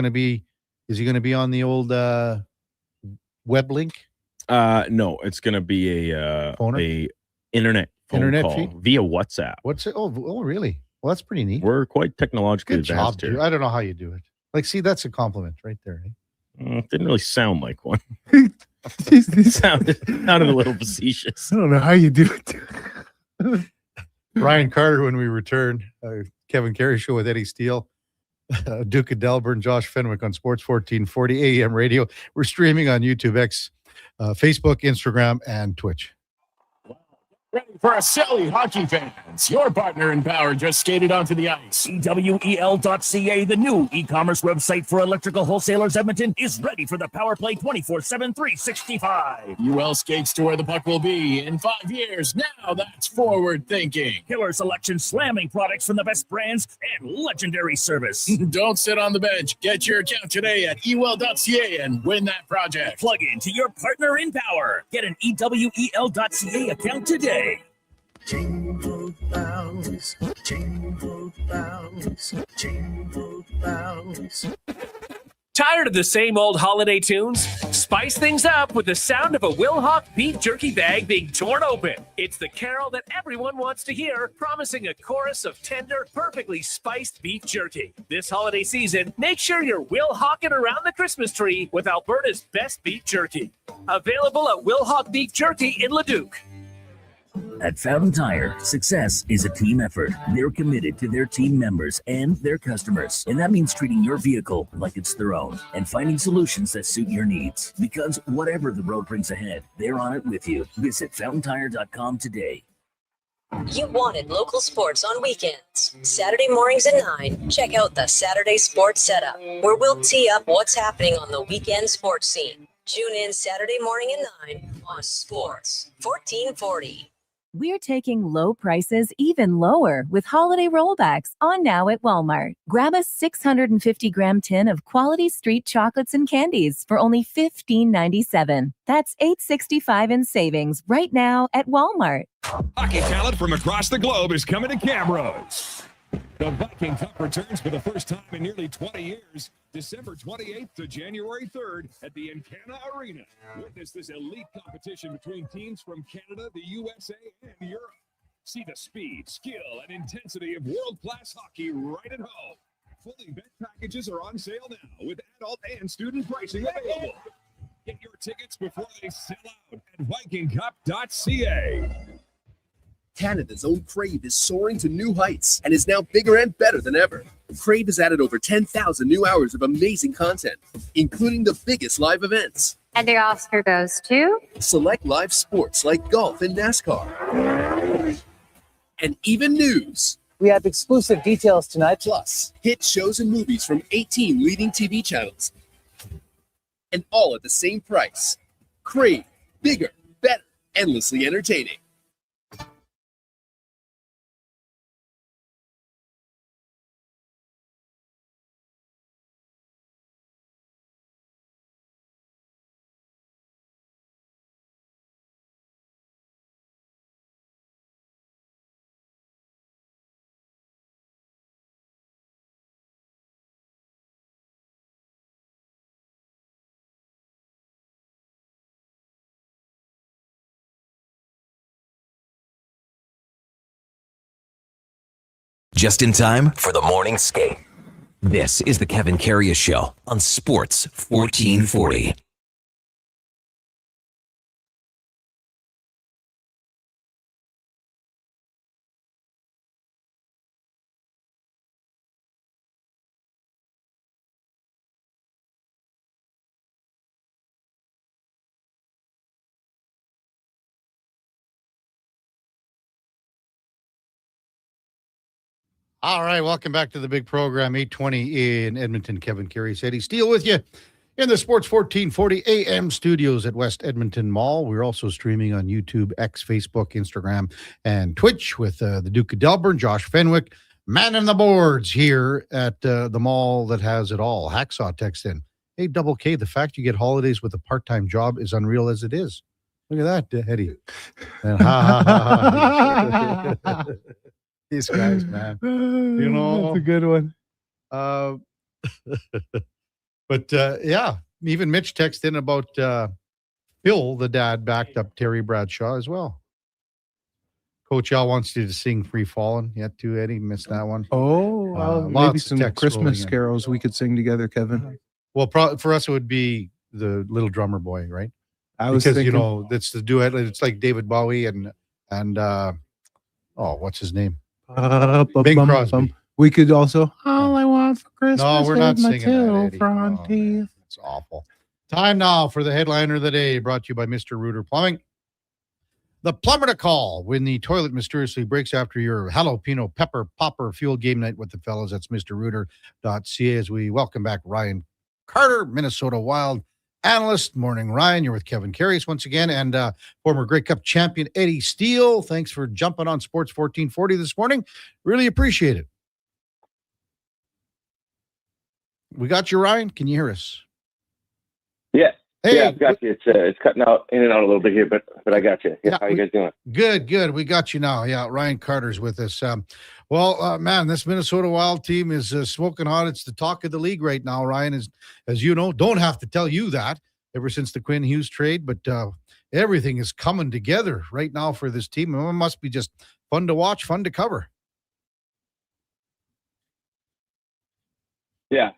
going to be on the old web link? No, it's going to be a internet phone call feed? via WhatsApp. What's it? Oh, really? Well, that's pretty neat. We're quite technologically Good job, advanced dude. here. I don't know how you do it. Like, see, that's a compliment right there. Eh? Didn't really sound like one. sounded a little facetious. I don't know how you do it. Ryan Carter, when we return, Kevin Carey Show with Eddie Steele, Duke of Delburne, Josh Fenwick on Sports 1440 AM radio. We're streaming on YouTube, X, Facebook, Instagram, and Twitch. Ready for a silly hockey fans. Your partner in power just skated onto the ice. EWEL.ca, the new e-commerce website for electrical wholesalers Edmonton, is ready for the power play 24/7 365. UL skates to where the puck will be in 5 years. Now that's forward thinking. Killer selection, slamming products from the best brands, and legendary service. Don't sit on the bench. Get your account today at ewell.ca and win that project. Plug into your partner in power. Get an EWEL.ca account today. Jingle bells, jingle bells, jingle bells. Tired of the same old holiday tunes? Spice things up with the sound of a Wilhauk beef jerky bag being torn open. It's the carol that everyone wants to hear, promising a chorus of tender, perfectly spiced beef jerky. This holiday season, make sure you're Wilhawking around the Christmas tree with Alberta's best beef jerky. Available at Wilhauk Beef Jerky in Leduc. At Fountain Tire, success is a team effort. They're committed to their team members and their customers. And that means treating your vehicle like it's their own and finding solutions that suit your needs. Because whatever the road brings ahead, they're on it with you. Visit FountainTire.com today. You wanted local sports on weekends. Saturday mornings at 9, check out the Saturday Sports Setup, where we'll tee up what's happening on the weekend sports scene. Tune in Saturday morning at 9 on Sports 1440. We're taking low prices even lower with holiday rollbacks on now at Walmart. Grab a 650-gram tin of quality street chocolates and candies for only $15.97. That's $8.65 in savings right now at Walmart. Hockey talent from across the globe is coming to Camrose. The Viking Cup returns for the first time in nearly 20 years, December 28th to January 3rd at the Encana Arena. Witness this elite competition between teams from Canada, the USA, and Europe. See the speed, skill, and intensity of world-class hockey right at home. Fully bet packages are on sale now with adult and student pricing available. Get your tickets before they sell out at vikingcup.ca. Canada's own Crave is soaring to new heights and is now bigger and better than ever. Crave has added over 10,000 new hours of amazing content, including the biggest live events. And the Oscar goes to? Select live sports like golf and NASCAR. And even news. We have exclusive details tonight. Plus, hit shows and movies from 18 leading TV channels. And all at the same price. Crave, bigger, better, endlessly entertaining. just in time for the morning skate. This is the Kevin Karius Show on Sports 1440. All right, welcome back to the big program, 820 in Edmonton. Kevin Karius, Eddie Steele with you in the Sports 1440 AM studios at West Edmonton Mall. We're also streaming on YouTube, X, Facebook, Instagram, and Twitch with the Duke of Delburne, Josh Fenwick, man in the boards here at the mall that has it all. Hacksaw text in, hey, Double K, the fact you get holidays with a part-time job is unreal as it is. Look at that, Eddie. And these guys, man. You know, that's a good one. But yeah, even Mitch texted in about Phil, the dad, backed up Terry Bradshaw as well. Coach Al wants you to sing Free Fallin' yet too, Eddie. Missed that one. Oh, maybe some Christmas carols we could sing together, Kevin. Well, for us, it would be the Little Drummer Boy, right? I was because thinking, you know that's the duet. It's like David Bowie and what's his name? Bing Crosby. We could also All I Want for Christmas. No, we're not is my singing that, Eddie. front teeth. It's awful. Time now for the headliner of the day, brought to you by Mr. Reuter Plumbing. The plumber to call when the toilet mysteriously breaks after your jalapeno pepper popper fuel game night with the fellas. That's MrReuter.ca as we welcome back Ryan Carter, Minnesota Wild analyst. Morning, Ryan. You're with Kevin Karius once again, and former Grey Cup champion Eddie Steele. Thanks for jumping on Sports 1440 this morning. Really appreciate it. We got you, Ryan. Can you hear us? Yeah. Hey, yeah, I've got you. It's cutting out in and out a little bit here, but I got you. Yeah, how you guys doing? Good. We got you now. Yeah, Ryan Carter's with us. Man, this Minnesota Wild team is smoking hot. It's the talk of the league right now, Ryan, as you know. Don't have to tell you that ever since the Quinn Hughes trade, but everything is coming together right now for this team. It must be just fun to watch, fun to cover. Yeah,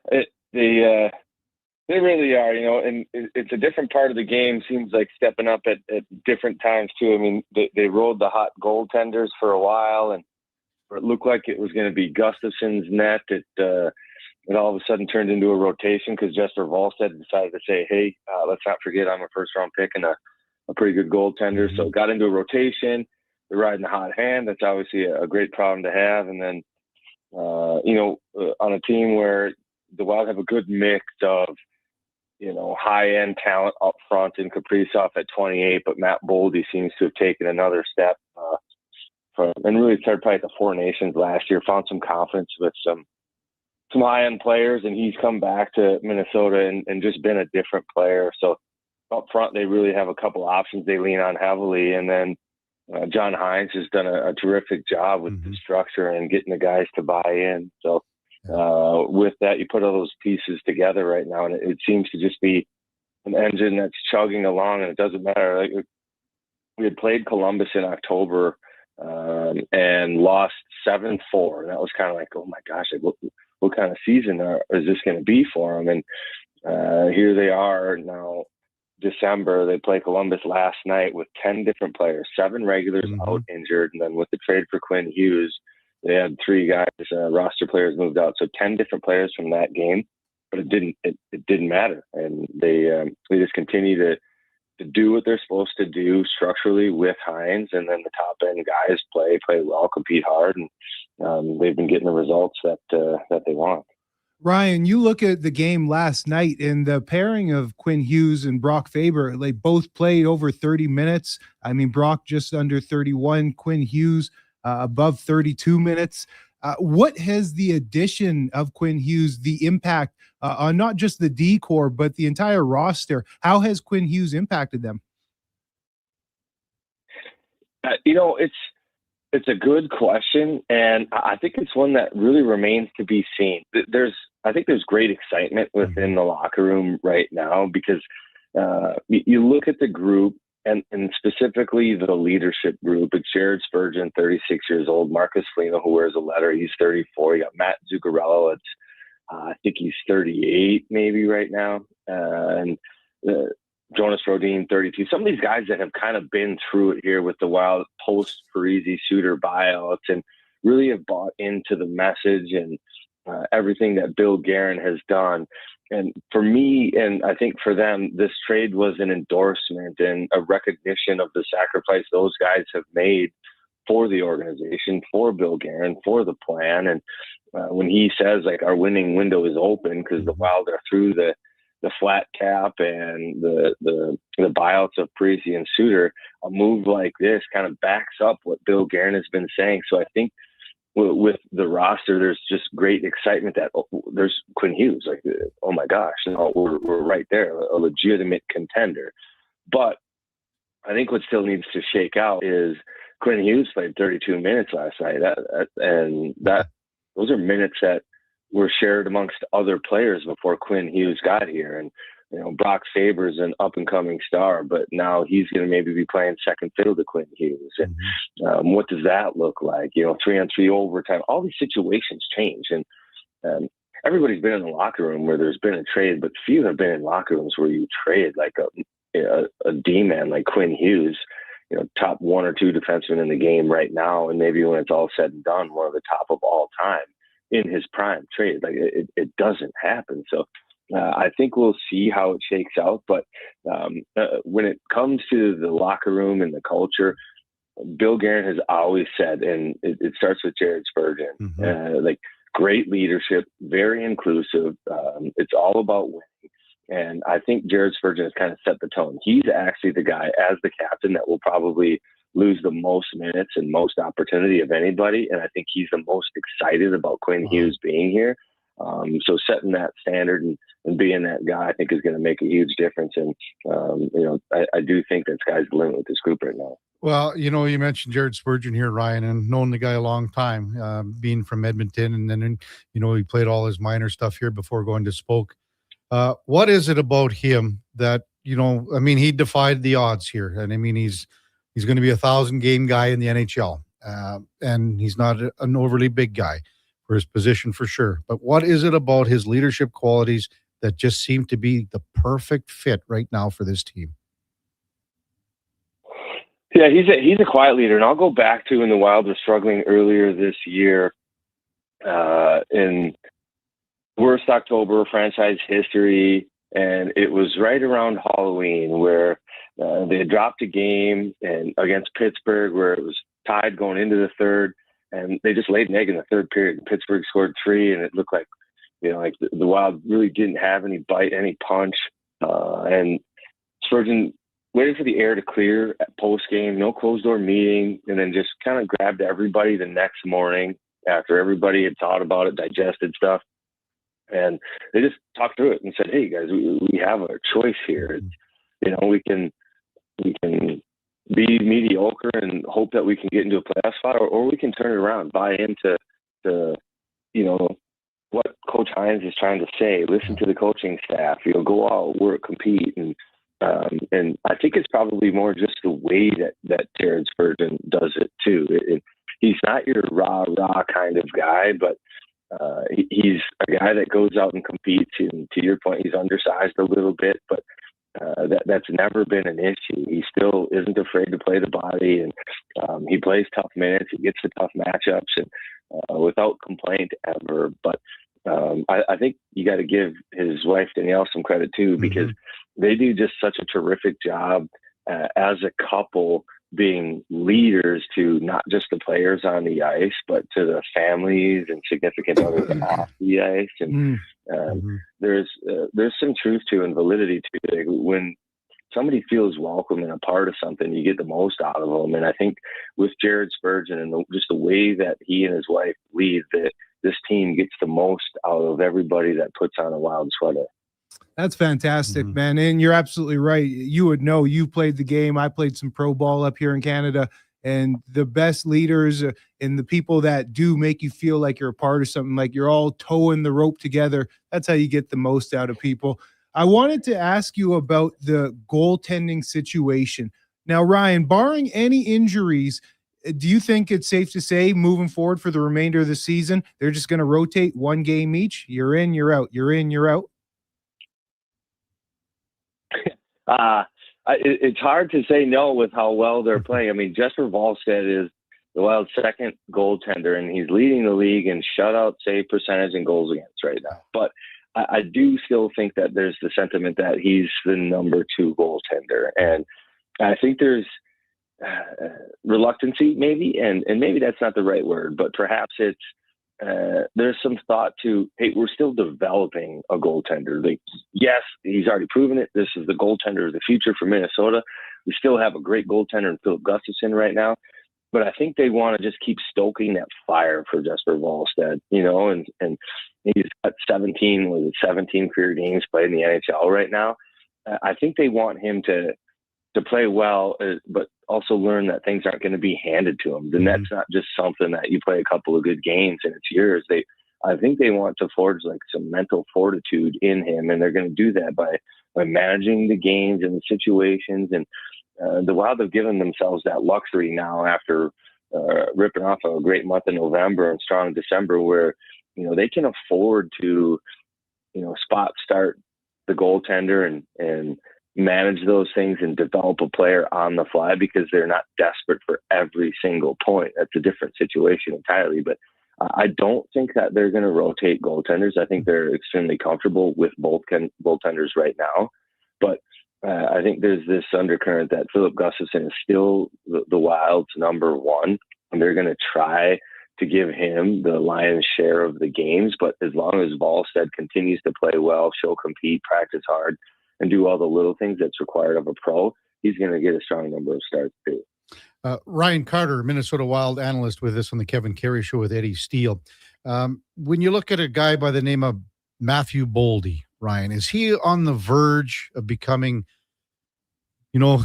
they really are, you know, and it's a different part of the game. Seems like stepping up at different times too. I mean, they rode the hot goaltenders for a while, and it looked like it was going to be Gustafson's net. It all of a sudden turned into a rotation because Jesper Wallstedt decided to say, "Hey, let's not forget I'm a first-round pick and a pretty good goaltender." Mm-hmm. So it got into a rotation. They're riding the hot hand. That's obviously a great problem to have. And then, on a team where the Wild have a good mix of, you know, high-end talent up front in Kaprizov at 28, but Matt Boldy seems to have taken another step and really started probably at the Four Nations last year, found some confidence with some high-end players, and he's come back to Minnesota and just been a different player. So up front, they really have a couple options they lean on heavily, and then John Hines has done a terrific job with the structure and getting the guys to buy in. So with that, you put all those pieces together right now, and it seems to just be an engine that's chugging along, and it doesn't matter. Like, we had played Columbus in October and lost 7-4, and that was kind of like, oh my gosh, like, what kind of season is this going to be for them? And here they are now, December. They play Columbus last night with 10 different players, 7 regulars out injured, and then with the trade for Quinn Hughes, they had 3 guys, roster players moved out, so 10 different players from that game. But it didn't matter, and they just continue to do what they're supposed to do structurally with Hines, and then the top end guys play well, compete hard, and they've been getting the results that they want. Ryan, you look at the game last night and the pairing of Quinn Hughes and Brock Faber, they both played over 30 minutes. I mean, Brock just under 31, Quinn Hughes above 32 minutes. What has the addition of Quinn Hughes, the impact on not just the D core, but the entire roster? How has Quinn Hughes impacted them? It's a good question, and I think it's one that really remains to be seen. I think there's great excitement within the locker room right now because you look at the group and specifically the leadership group. It's Jared Spurgeon, 36 years old, Marcus Foligno, who wears a letter, he's 34. You got Matt Zuccarello, I think he's 38 maybe right now, and Jonas Rodin, 32. Some of these guys that have kind of been through it here with the Wild post-Parise Suter buyouts and really have bought into the message and everything that Bill Guerin has done. And for me, and I think for them, this trade was an endorsement and a recognition of the sacrifice those guys have made for the organization, for Bill Guerin, for the plan. And when he says, like, our winning window is open because the Wild are through the flat cap and the buyouts of Parise and Suter, a move like this kind of backs up what Bill Guerin has been saying. So I think with the roster, there's just great excitement that there's Quinn Hughes. Like, oh my gosh, we're right there, a legitimate contender. But I think what still needs to shake out is Quinn Hughes played 32 minutes last night, those are minutes that were shared amongst other players before Quinn Hughes got here. And Brock Faber's an up-and-coming star, but now he's going to maybe be playing second fiddle to Quinn Hughes. And what does that look like? 3-on-3 overtime. All these situations change. And everybody's been in the locker room where there's been a trade, but few have been in locker rooms where you trade like a D-man like Quinn Hughes, top one or two defensemen in the game right now, and maybe when it's all said and done, one of the top of all time in his prime trade. Like, it doesn't happen. So I think we'll see how it shakes out. But when it comes to the locker room and the culture, Bill Guerin has always said, and it starts with Jared Spurgeon, like, great leadership, very inclusive. It's all about winning. And I think Jared Spurgeon has kind of set the tone. He's actually the guy, as the captain, that will probably lose the most minutes and most opportunity of anybody. And I think he's the most excited about Quinn Hughes being here. So setting that standard and being that guy, I think, is going to make a huge difference. And, I do think that sky's the limit with this group right now. Well, you mentioned Jared Spurgeon here, Ryan, and known the guy a long time, being from Edmonton. And then, he played all his minor stuff here before going to Spoke. What is it about him that, he defied the odds here. And he's going to be a 1,000-game guy in the NHL. And he's not an overly big guy for his position for sure. But what is it about his leadership qualities that just seem to be the perfect fit right now for this team? Yeah, he's a quiet leader. And I'll go back to when the Wild were struggling earlier this year in worst October franchise history. And it was right around Halloween where they had dropped a game against Pittsburgh where it was tied going into the third, and they just laid an egg in the third period. And Pittsburgh scored 3, and it looked like, like the Wild really didn't have any bite, any punch. And Spurgeon waited for the air to clear at post game, no closed door meeting, and then just kind of grabbed everybody the next morning after everybody had thought about it, digested stuff. And they just talked through it and said, "Hey guys, we have a choice here. We can be mediocre and hope that we can get into a playoff spot, or we can turn it around, buy into what Coach Hines is trying to say. Listen to the coaching staff. Go out, work, compete." And I think it's probably more just the way that Jared Spurgeon does it too. He's not your rah kind of guy, but he's a guy that goes out and competes. And to your point, he's undersized a little bit, but that's never been an issue. He still isn't afraid to play the body, and he plays tough minutes. He gets the tough matchups, and without complaint ever. But I think you got to give his wife Danielle some credit too, because they do just such a terrific job as a couple, being leaders to not just the players on the ice, but to the families and significant others off the ice. And there's some truth to and validity to it. When somebody feels welcome and a part of something, you get the most out of them. And I think with Jared Spurgeon and just the way that he and his wife lead, that this team gets the most out of everybody that puts on a Wild sweater. That's fantastic, man. And you're absolutely right. You would know, you played the game. I played some pro ball up here in Canada, and the best leaders and the people that do make you feel like you're a part of something, like you're all towing the rope together. That's how you get the most out of people. I wanted to ask you about the goaltending situation. Now, Ryan, barring any injuries, do you think it's safe to say moving forward for the remainder of the season, they're just going to rotate one game each? You're in, you're out. You're in, you're out. It's hard to say no with how well they're playing. I mean, Jesper Wallstedt is the Wild's second goaltender, and he's leading the league in shutout, save percentage, and goals against right now. But I do still think that there's the sentiment that he's the number 2 goaltender. And I think there's reluctancy maybe, and maybe that's not the right word, but perhaps it's there's some thought to, hey, we're still developing a goaltender. Like, yes, he's already proven it. This is the goaltender of the future for Minnesota. We still have a great goaltender in Philip Gustafsson right now, but I think they want to just keep stoking that fire for Jesper Wallstedt, you know, and he's got 17 career games played in the NHL right now. I think they want him to play well, but also learn that things aren't going to be handed to him. The net's not just something that you play a couple of good games and it's yours. I think they want to forge like some mental fortitude in him, and they're going to do that by managing the games and the situations. And the Wild have given themselves that luxury now after ripping off a great month in November and strong December, where, you know, they can afford to, you know, spot start the goaltender and manage those things and develop a player on the fly, because they're not desperate for every single point. That's a different situation entirely. But I don't think that they're going to rotate goaltenders. I think they're extremely comfortable with both goaltenders right now. But I think there's this undercurrent that Philip Gustafsson is still the Wild's number 1, and they're going to try to give him the lion's share of the games. But as long as Wallstedt continues to play well, show compete, practice hard, and do all the little things that's required of a pro, he's going to get a strong number of starts too. Ryan Carter, Minnesota Wild analyst, with us on the Kevin Carey Show with Eddie Steele. When you look at a guy by the name of Matthew Boldy, Ryan, is he on the verge of becoming, you know,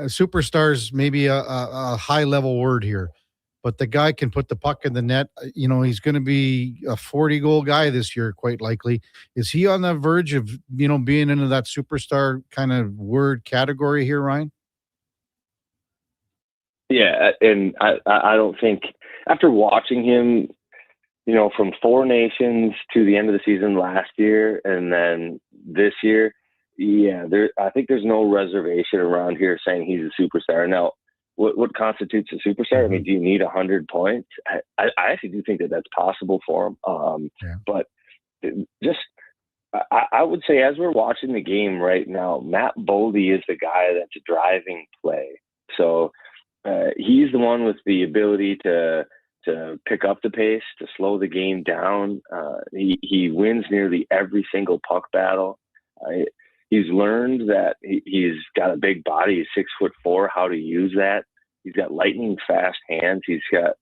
superstars, maybe a high-level word here, but the guy can put the puck in the net. You know, he's going to be a 40-goal guy this year, quite likely. Is he on the verge of, you know, being into that superstar kind of word category here, Ryan? Yeah, and I don't think, after watching him, you know, from 4 Nations to the end of the season last year and then this year, yeah, I think there's no reservation around here saying he's a superstar. Now, what constitutes a superstar? I mean, do you need 100 points? I actually do think that that's possible for him. But just, I would say, as we're watching the game right now, Matt Boldy is the guy that's driving play. So he's the one with the ability to pick up the pace, to slow the game down. He wins nearly every single puck battle. He's learned that he's got a big body. He's 6'4", how to use that. He's got lightning fast hands. He's got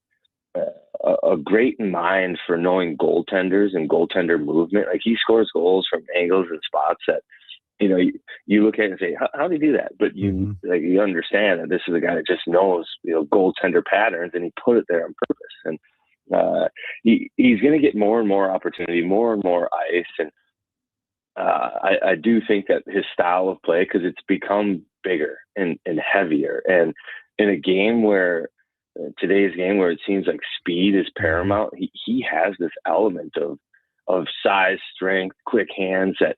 a great mind for knowing goaltenders and goaltender movement. Like, he scores goals from angles and spots that, you know, you look at it and say, how do you do that? But you understand that this is a guy that just knows, you know, goaltender patterns, and he put it there on purpose. And he's going to get more and more opportunity, more and more ice. And I do think that his style of play, because it's become bigger and heavier, and in a game where today's game where it seems like speed is paramount, he has this element of size, strength, quick hands that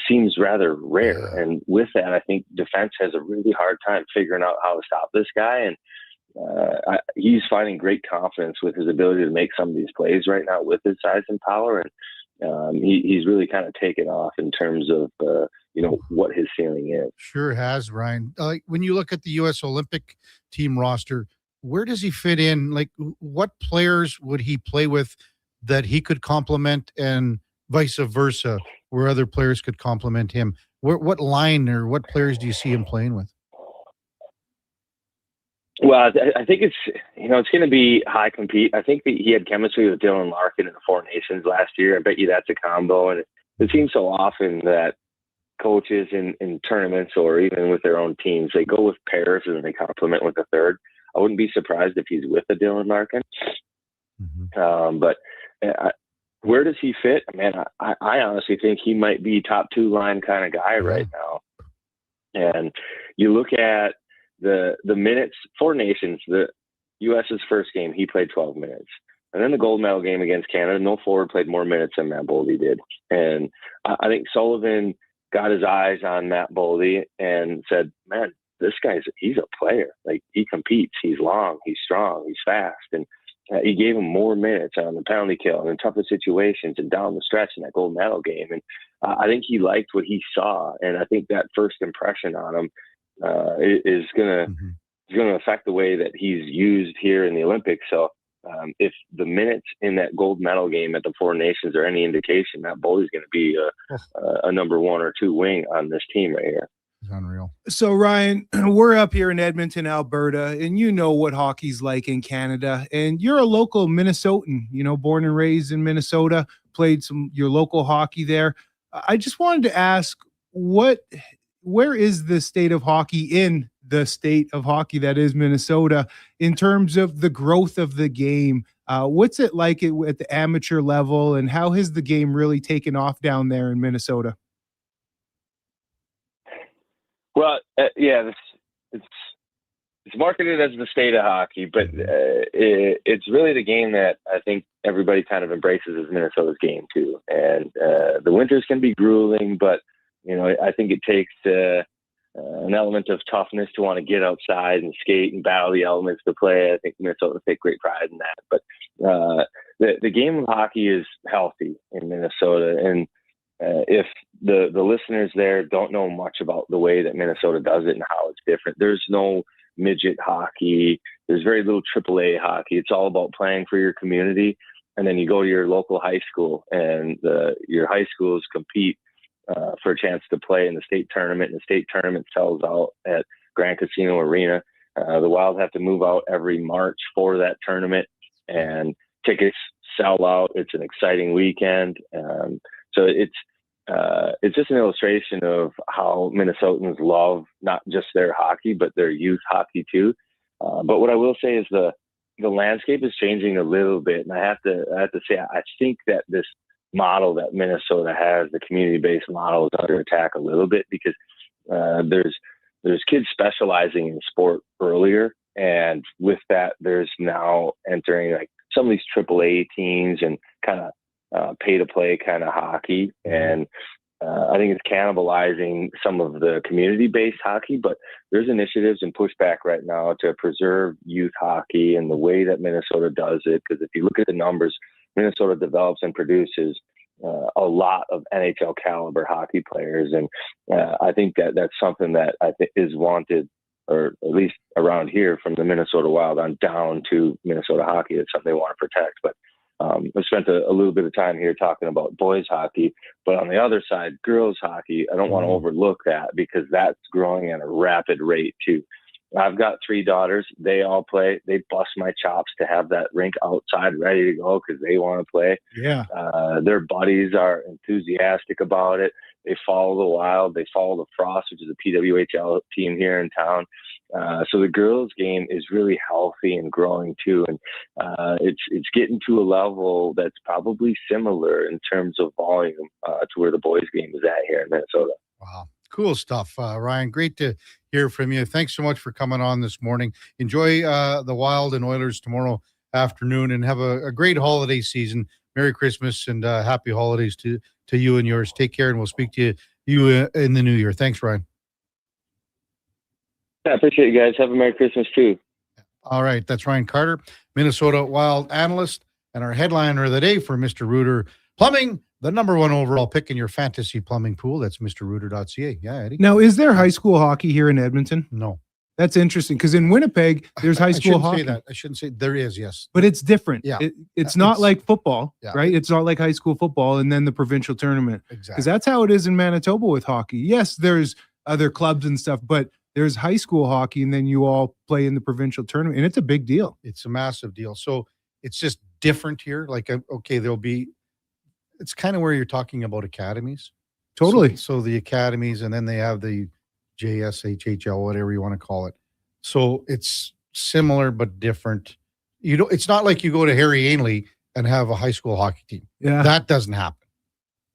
seems rather rare. And with that, I think defense has a really hard time figuring out how to stop this guy. And he's finding great confidence with his ability to make some of these plays right now with his size and power. And he's really kind of taken off in terms of, you know, what his ceiling is. Sure has, Ryan. When you look at the U.S. Olympic team roster, where does he fit in? Like, what players would he play with that he could complement, and vice versa, where other players could complement him? What line or what players do you see him playing with? Well, I think it's going to be high compete. I think that he had chemistry with Dylan Larkin in the 4 Nations last year. I bet you that's a combo. And it seems so often that coaches in tournaments or even with their own teams, they go with pairs and they complement with a third. I wouldn't be surprised if he's with a Dylan Larkin. But where does he fit? Man, I honestly think he might be top 2 line kind of guy right now. And you look at the minutes, Four Nations, the U.S.'s first game, he played 12 minutes. And then the gold medal game against Canada, no forward played more minutes than Matt Boldy did. And I think Sullivan got his eyes on Matt Boldy and said, man, this he's a player. Like, he competes. He's long, he's strong, he's fast. And he gave him more minutes on the penalty kill and in tougher situations and down the stretch in that gold medal game. And I think he liked what he saw. And I think that first impression on him is going to affect the way that he's used here in the Olympics. So if the minutes in that gold medal game at the Four Nations are any indication, Matt Boldy's going to be a number 1 or 2 wing on this team right here. It's unreal. So, Ryan, we're up here in Edmonton, Alberta, and you know what hockey's like in Canada. And you're a local Minnesotan, born and raised in Minnesota, played your local hockey there. I just wanted to ask, where is the state of hockey in the state of hockey that is Minnesota in terms of the growth of the game? What's it like at the amateur level, and how has the game really taken off down there in Minnesota? Well, it's marketed as the state of hockey, but it's really the game that I think everybody kind of embraces as Minnesota's game too. And the winters can be grueling, but I think it takes an element of toughness to want to get outside and skate and battle the elements to play. I think Minnesota take great pride in that. But the game of hockey is healthy in Minnesota, and if the listeners there don't know much about the way that Minnesota does it and how it's different, there's no midget hockey. There's very little AAA hockey. It's all about playing for your community. And then you go to your local high school, and your high schools compete for a chance to play in the state tournament. And the state tournament sells out at Grand Casino Arena. The Wild have to move out every March for that tournament, and tickets sell out. It's an exciting weekend. So it's just an illustration of how Minnesotans love not just their hockey, but their youth hockey too. But what I will say is the landscape is changing a little bit, and I have to say I think that this model that Minnesota has, the community-based model, is under attack a little bit because there's kids specializing in sport earlier, and with that, there's now entering like some of these AAA teams and kind of pay-to-play kind of hockey, and I think it's cannibalizing some of the community-based hockey, but there's initiatives and pushback right now to preserve youth hockey and the way that Minnesota does it, because if you look at the numbers, Minnesota develops and produces a lot of NHL caliber hockey players, and I think that that's something that I think is wanted, or at least around here, from the Minnesota Wild on down to Minnesota hockey. It's something they want to protect, but I've spent a little bit of time here talking about boys hockey, but on the other side, girls hockey, I don't want to overlook that because that's growing at a rapid rate too. I've got 3 daughters. They all play. They bust my chops to have that rink outside ready to go because they want to play. Yeah. Their buddies are enthusiastic about it. They follow the Wild. They follow the Frost, which is a PWHL team here in town. So the girls' game is really healthy and growing too, and it's getting to a level that's probably similar in terms of volume to where the boys' game is at here in Minnesota. Wow, cool stuff, Ryan. Great to hear from you. Thanks so much for coming on this morning. Enjoy the Wild and Oilers tomorrow afternoon, and have a great holiday season. Merry Christmas and happy holidays to you and yours. Take care, and we'll speak to you in the new year. Thanks, Ryan. Yeah, I appreciate you guys. Have a Merry Christmas too. All right, that's Ryan Carter, Minnesota Wild analyst, and our headliner of the day for Mr. Rooter Plumbing, the #1 overall pick in your fantasy plumbing pool. That's mrrooter.ca. Yeah, Eddie. Now, is there high school hockey here in Edmonton? No. That's interesting because in Winnipeg, there's high school hockey. I shouldn't say there is, yes. But it's different. Yeah. It's not like football, Yeah. right? It's not like high school football and then the provincial tournament. Exactly. Because that's how it is in Manitoba with hockey. Yes, there's other clubs and stuff, but there's high school hockey and then you all play in the provincial tournament. And it's a big deal. It's a massive deal. So it's just different here. Like, okay, it's kind of where you're talking about academies. Totally. So the academies, and then they have the JSHHL, whatever you want to call it. So it's similar but different. It's not like you go to Harry Ainley and have a high school hockey team. Yeah. That doesn't happen.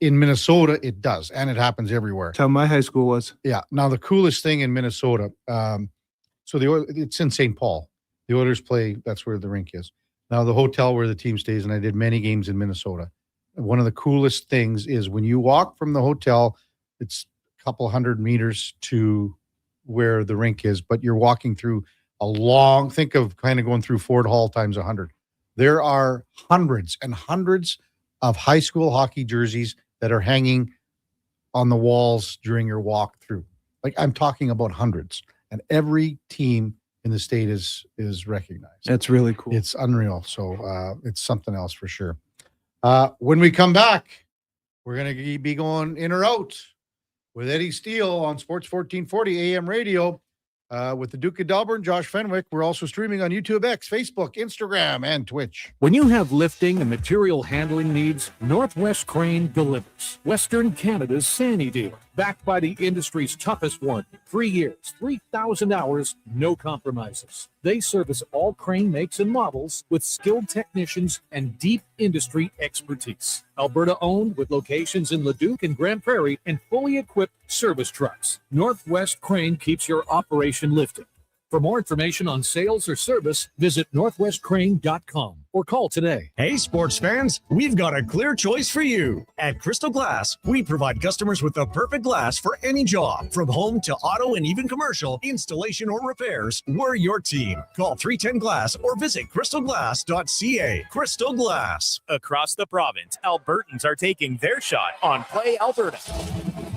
In Minnesota, it does, and it happens everywhere. That's how my high school was. Yeah. Now, the coolest thing in Minnesota, So it's in St. Paul. The Oilers play, that's where the rink is. Now, the hotel where the team stays, and I did many games in Minnesota. One of the coolest things is when you walk from the hotel, it's a couple hundred meters to where the rink is, but you're walking through think of kind of going through Ford Hall times 100. There are hundreds and hundreds of high school hockey jerseys that are hanging on the walls during your walk through. Like, I'm talking about hundreds, and every team in the state is recognized. That's really cool. It's unreal. So it's something else for sure. When we come back, we're going to be going in or out with Eddie Steele on Sports 1440 AM radio with the Duke of Delburne, Josh Fenwick. We're also streaming on YouTube, X, Facebook, Instagram, and Twitch. When you have lifting and material handling needs, Northwest Crane delivers. Western Canada's Sandy dealer, backed by the industry's toughest one. 3 years, 3,000 hours, no compromises. They service all crane makes and models with skilled technicians and deep industry expertise. Alberta owned with locations in Leduc and Grand Prairie and fully equipped service trucks. Northwest Crane keeps your operation lifting. For more information on sales or service, visit northwestcrane.com or call today. Hey, sports fans, we've got a clear choice for you. At Crystal Glass, we provide customers with the perfect glass for any job. From home to auto and even commercial, installation or repairs, we're your team. Call 310 Glass or visit crystalglass.ca. Crystal Glass. Across the province, Albertans are taking their shot on Play Alberta.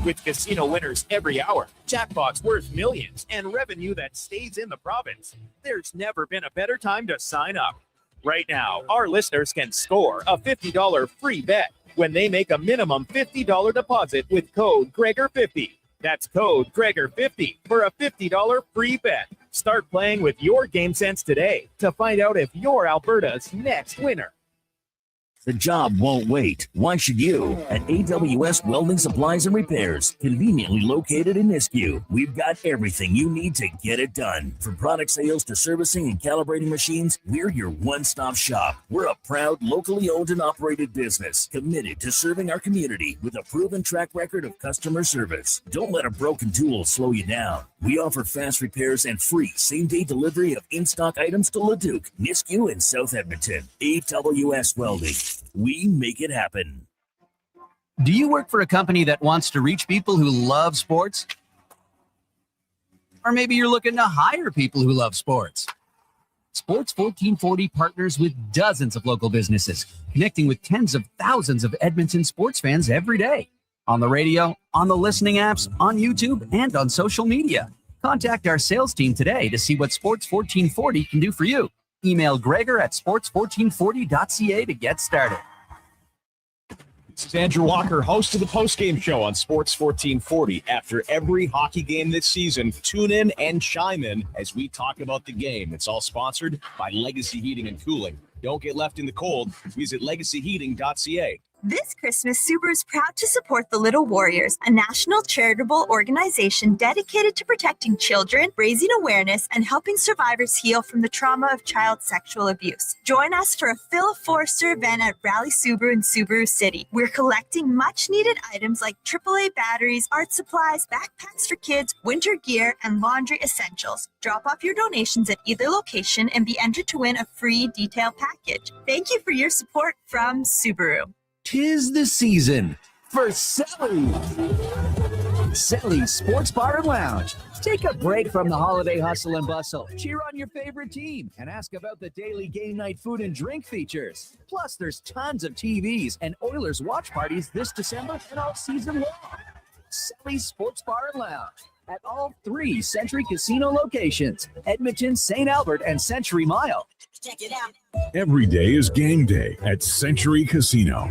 With casino winners every hour, jackpots worth millions, and revenue that stays in the province, there's never been a better time to sign up. Right now, our listeners can score a $50 free bet when they make a minimum $50 deposit with code Gregor50. That's code Gregor50 for a $50 free bet. Start playing with your game sense today to find out if you're Alberta's next winner. The job won't wait. Why should you? At AWS Welding Supplies and Repairs, conveniently located in Nisku, we've got everything you need to get it done. From product sales to servicing and calibrating machines, we're your one-stop shop. We're a proud, locally owned and operated business, committed to serving our community with a proven track record of customer service. Don't let a broken tool slow you down. We offer fast repairs and free same-day delivery of in-stock items to Leduc, Nisku, and South Edmonton. AWS Welding. We make it happen. Do you work for a company that wants to reach people who love sports? Or maybe you're looking to hire people who love sports. Sports 1440 partners with dozens of local businesses, connecting with tens of thousands of Edmonton sports fans every day. On the radio, on the listening apps, on YouTube, and on social media. Contact our sales team today to see what Sports 1440 can do for you. Email Gregor at sports1440.ca to get started. This is Andrew Walker, host of the postgame show on Sports 1440. After every hockey game this season, tune in and chime in as we talk about the game. It's all sponsored by Legacy Heating and Cooling. Don't get left in the cold. Visit legacyheating.ca. This Christmas, Subaru is proud to support the Little Warriors, a national charitable organization dedicated to protecting children, raising awareness, and helping survivors heal from the trauma of child sexual abuse. Join us for a Phil Forster event at Rally Subaru in Subaru City. We're collecting much-needed items like AAA batteries, art supplies, backpacks for kids, winter gear, and laundry essentials. Drop off your donations at either location and be entered to win a free detail package. Thank you for your support from Subaru. 'Tis the season for Selly. Selly's Sports Bar and Lounge. Take a break from the holiday hustle and bustle. Cheer on your favorite team and ask about the daily game night food and drink features. Plus, there's tons of TVs and Oilers watch parties this December and all season long. Selly's Sports Bar and Lounge at all 3 Century Casino locations, Edmonton, St. Albert, and Century Mile. Check it out. Every day is game day at Century Casino.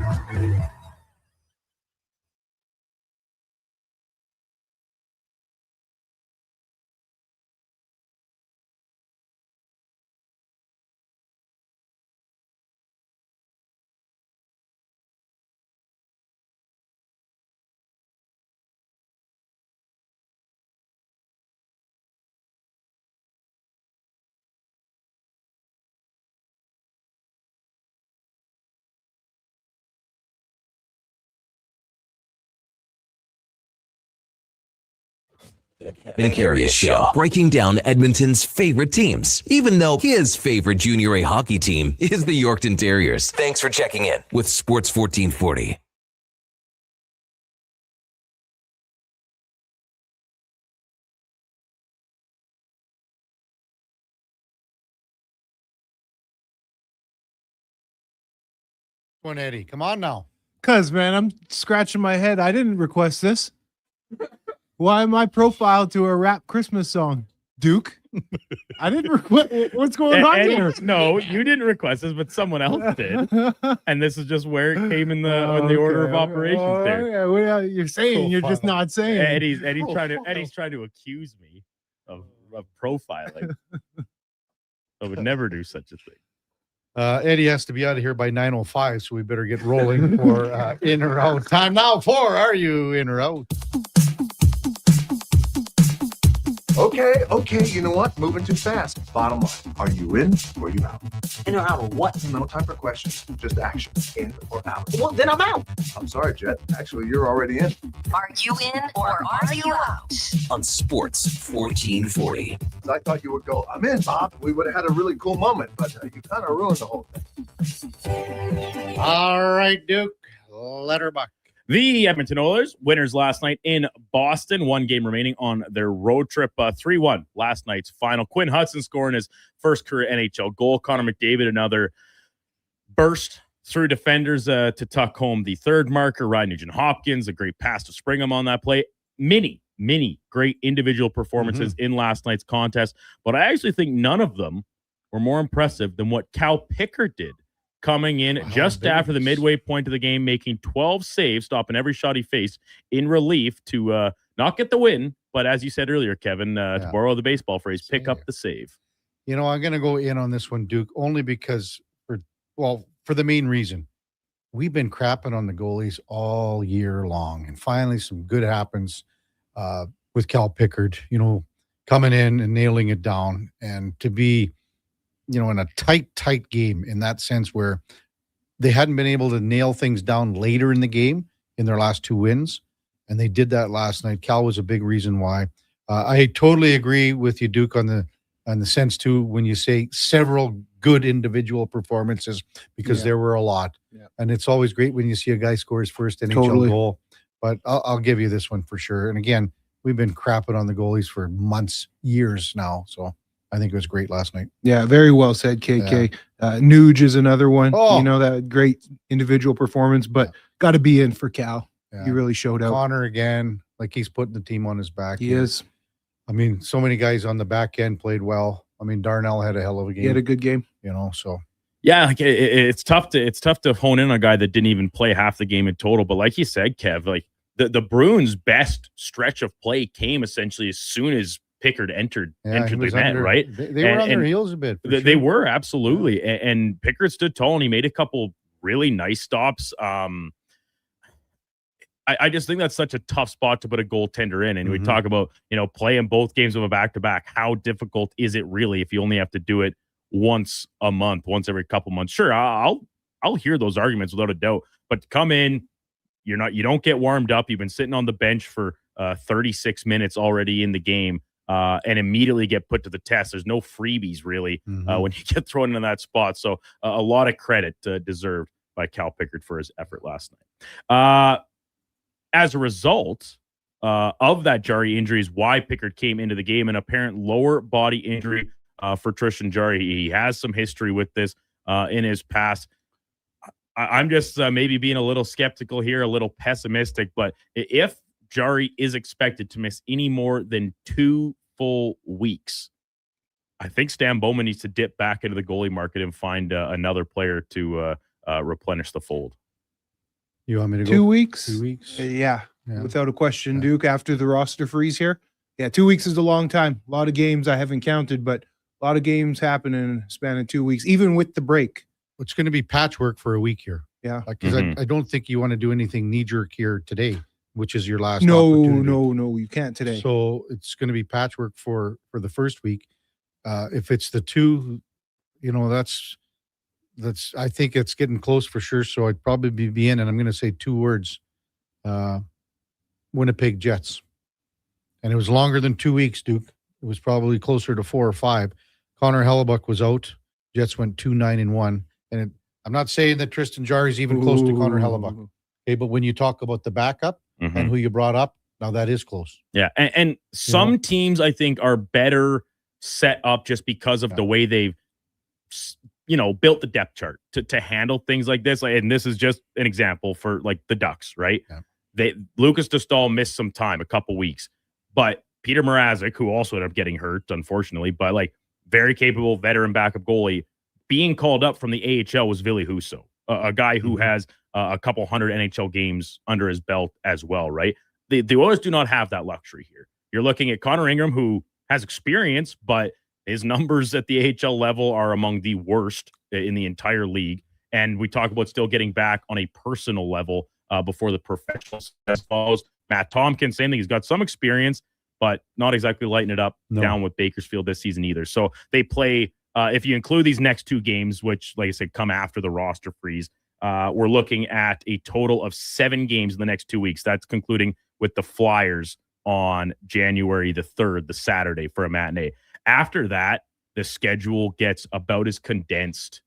The Karius Show, breaking down Edmonton's favorite teams, even though his favorite Junior A hockey team is the Yorkton Terriers. Thanks for checking in with Sports 1440. One Eddie, come on now. Cause man, I'm scratching my head. I didn't request this. Why am I profiled to a rap Christmas song, Duke? I didn't request. What's going on here? No, you didn't request this, but someone else did, and this is just where it came in the order of operations. There, yeah, well, you're saying, you're just not saying. Eddie's trying to accuse me of profiling. I would never do such a thing. Eddie has to be out of here by 9:05, so we better get rolling for in or out time now. Are you in or out? Okay, you know what? Moving too fast. Bottom line, are you in or are you out? In or out of what? No time for questions, just action. In or out? Well, then I'm out. I'm sorry, Jet. Actually, you're already in. Are you in or are you out? On Sports 1440. I thought you would go, I'm in, Bob. We would have had a really cool moment, but you kind of ruined the whole thing. All right, Duke. Letterbuck. The Edmonton Oilers, winners last night in Boston. 1 game remaining on their road trip. 3-1 last night's final. Quinn Hudson scoring his first career NHL goal. Connor McDavid, another burst through defenders to tuck home the third marker. Ryan Nugent-Hopkins, a great pass to Springham on that play. Many great individual performances in last night's contest. But I actually think none of them were more impressive than what Cal Pickard did. Coming in just after the midway point of the game, making 12 saves, stopping every shot he faced in relief to not get the win, but as you said earlier, Kevin, to borrow the baseball phrase, pick up the save. You know, I'm going to go in on this one, Duke, only because, for the main reason. We've been crapping on the goalies all year long, and finally some good happens with Cal Pickard, coming in and nailing it down, and to be in a tight game in that sense where they hadn't been able to nail things down later in the game in their last 2 wins. And they did that last night. Cal was a big reason why. I totally agree with you, Duke, on the sense too, when you say several good individual performances, because there were a lot. Yeah. And it's always great when you see a guy score his first NHL goal, but I'll give you this one for sure. And again, we've been crapping on the goalies for months, years now. So I think it was great last night. Yeah, very well said, KK. Nuge is another one. Oh. That great individual performance, but got to be in for Cal. Yeah. He really showed out. Connor again, like he's putting the team on his back. He is. I mean, so many guys on the back end played well. I mean, Darnell had a hell of a game. He had a good game. So. Yeah, like it's tough to hone in on a guy that didn't even play half the game in total. But like you said, Kev, like the Bruins' best stretch of play came essentially as soon as Pickard entered the net, right? They were on their heels a bit. They were, absolutely. And Pickard stood tall, and he made a couple really nice stops. I just think that's such a tough spot to put a goaltender in. And we talk about, playing both games of a back-to-back. How difficult is it really if you only have to do it once a month, once every couple months? Sure, I'll hear those arguments without a doubt. But to come in, you don't get warmed up. You've been sitting on the bench for 36 minutes already in the game. And immediately get put to the test. There's no freebies, really, when you get thrown in that spot. So a lot of credit deserved by Cal Pickard for his effort last night. As a result of that Jarry injury is why Pickard came into the game, an apparent lower body injury for Tristan Jarry. He has some history with this in his past. I'm just maybe being a little skeptical here, a little pessimistic, but if Jarry is expected to miss any more than 2 full weeks, I think Stan Bowman needs to dip back into the goalie market and find another player to replenish the fold. You want me to go? 2 weeks? 2 weeks. Yeah, without a question, Duke, after the roster freeze here. Yeah, 2 weeks is a long time. A lot of games I haven't counted, but a lot of games happen in a span of 2 weeks, even with the break. It's going to be patchwork for a week here. Yeah. Because I don't think you want to do anything knee-jerk here today, which is your last opportunity. No, you can't today. So it's going to be patchwork for the first week. If it's the 2, that's I think it's getting close for sure. So I'd probably be in, and I'm going to say 2 words. Winnipeg Jets. And it was longer than 2 weeks, Duke. It was probably closer to 4 or 5. Connor Hellebuck was out. Jets went 2-9-1. And I'm not saying that Tristan Jarry's even close to Connor Hellebuck. Okay, but when you talk about the backup and who you brought up, now that is close. Yeah, and some teams I think are better set up just because of the way they've built the depth chart to handle things like this. And this is just an example for like the Ducks, right? Yeah. Lucas Dostal missed some time, a couple weeks, but Peter Mrazek, who also ended up getting hurt, unfortunately, but like very capable veteran backup goalie, being called up from the AHL was Ville Husso, a guy who has a couple hundred NHL games under his belt as well, right? The Oilers do not have that luxury here. You're looking at Connor Ingram, who has experience, but his numbers at the AHL level are among the worst in the entire league. And we talk about still getting back on a personal level before the professional success follows. Matt Tompkins, same thing. He's got some experience, but not exactly lighting it up down with Bakersfield this season either. So they play, if you include these next 2 games, which, like I said, come after the roster freeze, we're looking at a total of 7 games in the next 2 weeks. That's concluding with the Flyers on January the 3rd, the Saturday, for a matinee. After that, the schedule gets about as condensed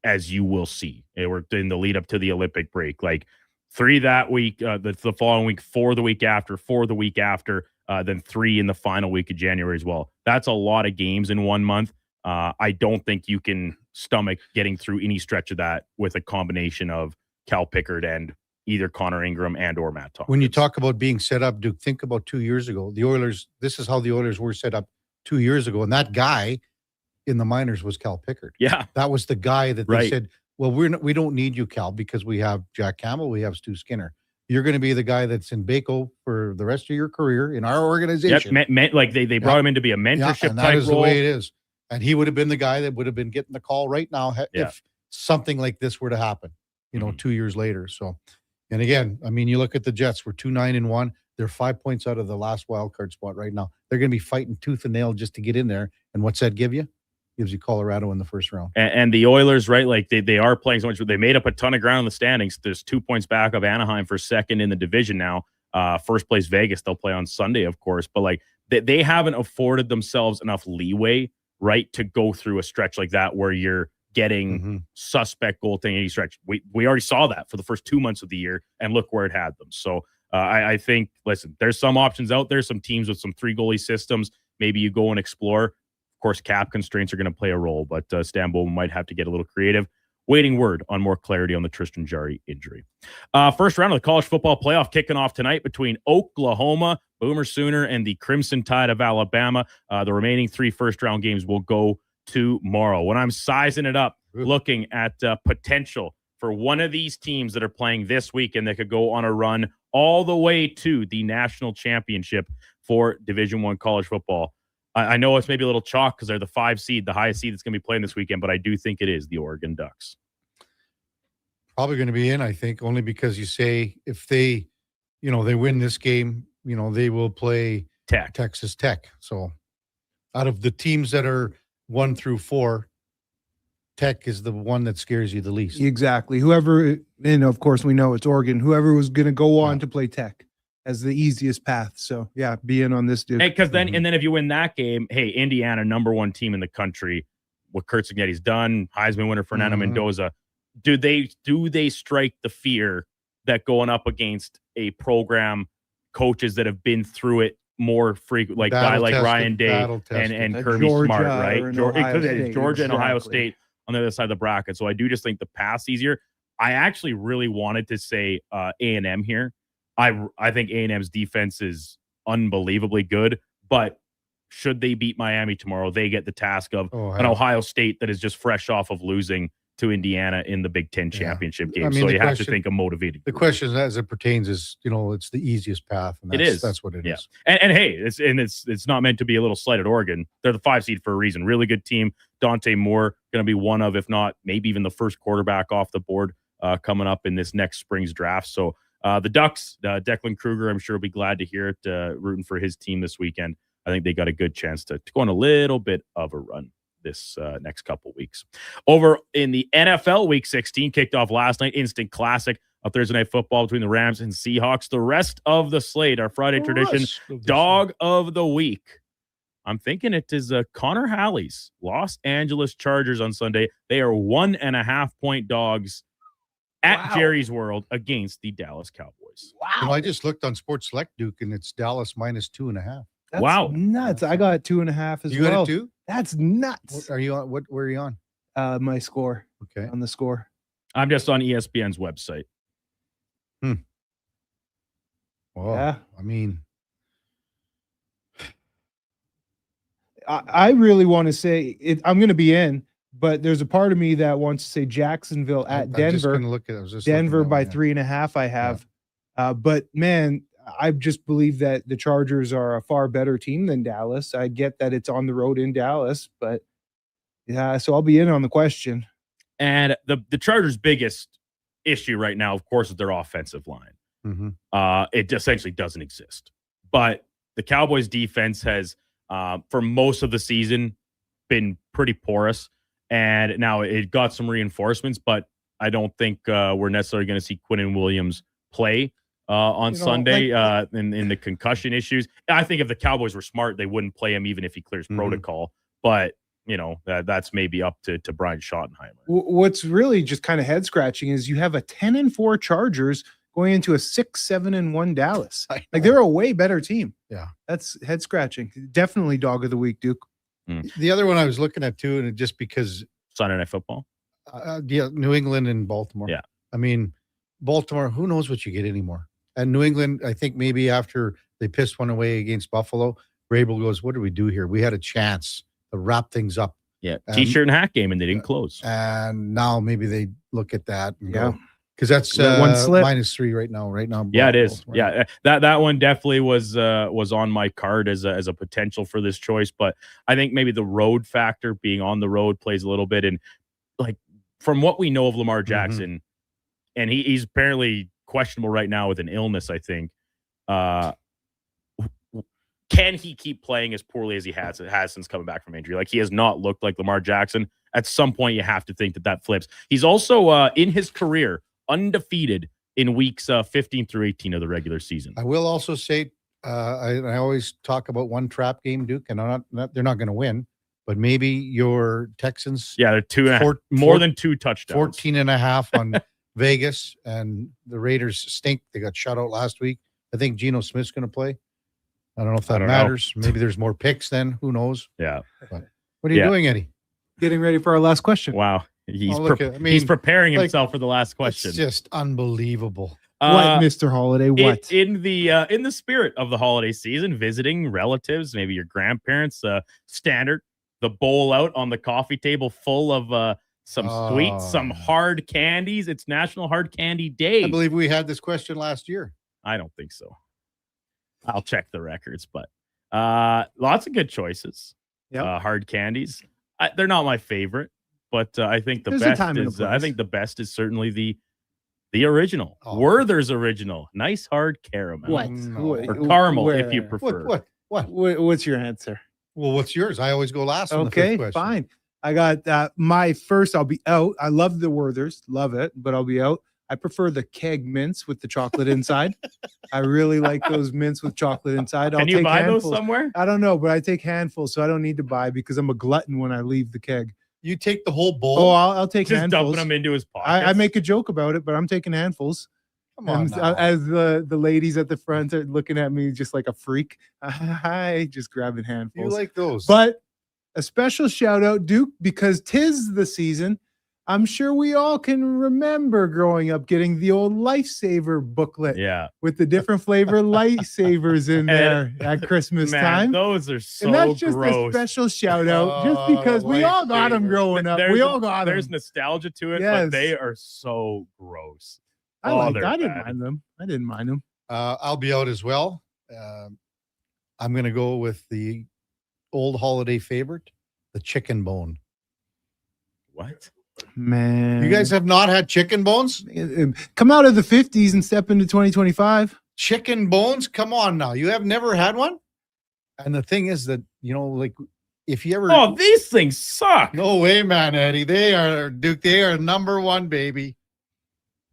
as you will see. We're in the lead up to the Olympic break. Like 3 that week, the following week, 4 the week after, 4 the week after, then 3 in the final week of January as well. That's a lot of games in 1 month. I don't think you can stomach getting through any stretch of that with a combination of Cal Pickard and either Connor Ingram and or Matt Tompkins. When you talk about being set up, Duke, think about 2 years ago. The Oilers, this is how the Oilers were set up 2 years ago. And that guy in the minors was Cal Pickard. Yeah. That was the guy that they said, well, we don't need you, Cal, because we have Jack Campbell, we have Stu Skinner. You're going to be the guy that's in Baco for the rest of your career in our organization. Yep, like they brought him in to be a mentorship and that type is role. the way it is. And he would have been the guy that would have been getting the call right now if something like this were to happen, 2 years later. So, and again, I mean, you look at the Jets, we're 2-9-1. They're 5 points out of the last wild card spot right now. They're going to be fighting tooth and nail just to get in there. And what's that give you? Gives you Colorado in the first round. And the Oilers, right? Like they are playing so much, but they made up a ton of ground in the standings. There's 2 points back of Anaheim for second in the division now. First place Vegas, they'll play on Sunday, of course. But like they haven't afforded themselves enough leeway, right, to go through a stretch like that where you're getting suspect goaltending any stretch. We already saw that for the first 2 months of the year, and look where it had them. So I think, listen, there's some options out there, some teams with some 3 goalie systems. Maybe you go and explore. Of course, cap constraints are going to play a role, but Stan Bowman might have to get a little creative. Waiting word on more clarity on the Tristan Jarry injury. First round of the college football playoff kicking off tonight between Oklahoma, Boomer Sooner, and the Crimson Tide of Alabama. The remaining 3 first-round games will go tomorrow. When I'm sizing it up, looking at potential for one of these teams that are playing this weekend that could go on a run all the way to the national championship for Division I college football. I know it's maybe a little chalk because they're the 5 seed, the highest seed that's going to be playing this weekend, but I do think it is the Oregon Ducks. Probably going to be in, I think, only because you say if they win this game, they will play Texas Tech. So out of the teams that are 1 through 4, Tech is the one that scares you the least. Exactly. Whoever, and of course we know it's Oregon, whoever was going to go on to play Tech as the easiest path. So yeah, be in on this, dude. Because then if you win that game, hey, Indiana, #1 team in the country, what Kurt Signetti's done, Heisman winner Fernando Mendoza, do they strike the fear that going up against a program, coaches that have been through it more frequent, like guy like Ryan Day and Kirby Smart, right? Georgia and Ohio State on the other side of the bracket. So I do just think the path's easier. I actually really wanted to say A&M here. I think A&M's defense is unbelievably good, but should they beat Miami tomorrow, they get the task of an Ohio State that is just fresh off of losing to Indiana in the Big Ten championship game. I mean, so you have to think of motivated. The question as it pertains is, it's the easiest path. And that's what it is. And hey, it's not meant to be a little slight at Oregon. They're the 5 seed for a reason. Really good team. Dante Moore going to be one of, if not maybe even the first quarterback off the board coming up in this next spring's draft. So the Ducks, Declan Kruger, I'm sure will be glad to hear it, rooting for his team this weekend. I think they got a good chance to go on a little bit of a run this next couple weeks. Over in the NFL, Week 16 kicked off last night. Instant classic. Thursday Night Football between the Rams and Seahawks. The rest of the slate, our Friday tradition, dog of the week. I'm thinking it is Connor Halley's Los Angeles Chargers on Sunday. They are 1.5-point dogs at Jerry's World against the Dallas Cowboys. I just looked on Sports Select, Duke, and it's Dallas minus 2.5. That's nuts. I got 2.5 as You well. got it too? That's nuts. What are you on? Where are you on? My score. Okay. On the score. I'm just on ESPN's website. Well, Yeah. I mean, I really want to say it. I'm going to be in, but there's a part of me that wants to say Jacksonville at I'm just Denver. gonna look at. I was just Denver looking by at that 3.5. I have, but man, I just believe that the Chargers are a far better team than Dallas. I get that it's on the road in Dallas, but yeah, so I'll be in on the question. And the Chargers' biggest issue right now, of course, is their offensive line. Mhm. It essentially doesn't exist. But the Cowboys' defense has, for most of the season, been pretty porous. And now it got some reinforcements, but I don't think we're necessarily going to see Quinnen Williams play on Sunday in the concussion issues. I think if the Cowboys were smart, they wouldn't play him even if he clears protocol. But that's maybe up to Brian Schottenheimer. What's really just kind of head scratching is you have a 10-4 Chargers going into a 6-7-1 Dallas. Like they're a way better team. Yeah, that's head scratching. Definitely dog of the week, Duke. The other one I was looking at too, and it just because Sunday Night Football. Yeah, New England and Baltimore. Yeah, I mean Baltimore. Who knows what you get anymore? And New England, I think maybe after they pissed one away against Buffalo, Vrabel goes, "What did we do here? We had a chance to wrap things up." Yeah, T-shirt and hat game, and they didn't close. And now maybe they look at that. And Yeah. Because that's One slip. -3 right now. Yeah, it is. Yeah, that one definitely was on my card as a potential for this choice, but I think maybe the road factor, being on the road, plays a little bit. And like from what we know of Lamar Jackson, and he's apparently questionable right now with an illness, I think. Can he keep playing as poorly as he has since coming back from injury? Like, he has not looked like Lamar Jackson. At some point, you have to think that flips. He's also in his career undefeated in weeks 15 through 18 of the regular season. I will also say, I always talk about one trap game, Duke, and they're not going to win, but maybe your Texans. Yeah, they're more than 2 touchdowns. 14.5 on Vegas, and the Raiders stink. They got shut out last week. I think Geno Smith's going to play. I don't know if that matters. Maybe there's more picks then. Who knows? Yeah. But what are you doing, Eddie? Getting ready for our last question. Wow. He's he's preparing himself for the last question. It's just unbelievable. What, Mr. Holiday? What? In the spirit of the holiday season, visiting relatives, maybe your grandparents, standard, the bowl out on the coffee table full of some sweets, some hard candies. It's National Hard Candy Day. I believe we had this question last year. I don't think so. I'll check the records, but lots of good choices. Hard candies. They're not my favorite, but I think There's a time and a I place. think the best is certainly the original, Werther's original, nice hard caramel. What? Or caramel, if you prefer. What? What's your answer? Well, what's yours? I always go last on the Okay, fifth question. fine. I got my first. I'll be out. I love the Werther's, love it, but I'll be out. I prefer the keg mints with the chocolate inside. I really like those mints with chocolate inside. Can you buy those somewhere? I don't know, but I take handfuls, so I don't need to buy because I'm a glutton when I leave the keg. You take the whole bowl? Oh, I'll take Just handfuls. dumping them into his pockets. I make a joke about it, but I'm taking handfuls. Come on And now. as the ladies at the front are looking at me just like a freak, hi, just grabbing handfuls. You like those? But a special shout out, Duke, because 'tis the season. I'm sure we all can remember growing up getting the old Lifesaver booklet. Yeah. With the different flavor Lifesavers in there at Christmas Man, time. those are so And that's just gross. a special shout out, just because we all got them growing up. We all got them. There's nostalgia to it, Yes. but they are so gross. I they're didn't bad. mind them. I didn't mind them. I'll be out as well. I'm going to go with the old holiday favorite, the chicken bone. What? Man. You guys have not had chicken bones? Come out of the 50s and step into 2025. Chicken bones? Come on now. You have never had one? And the thing is that, like if you ever... Oh, these things suck. No way, man, Eddie. They are, Duke, they are number one, baby.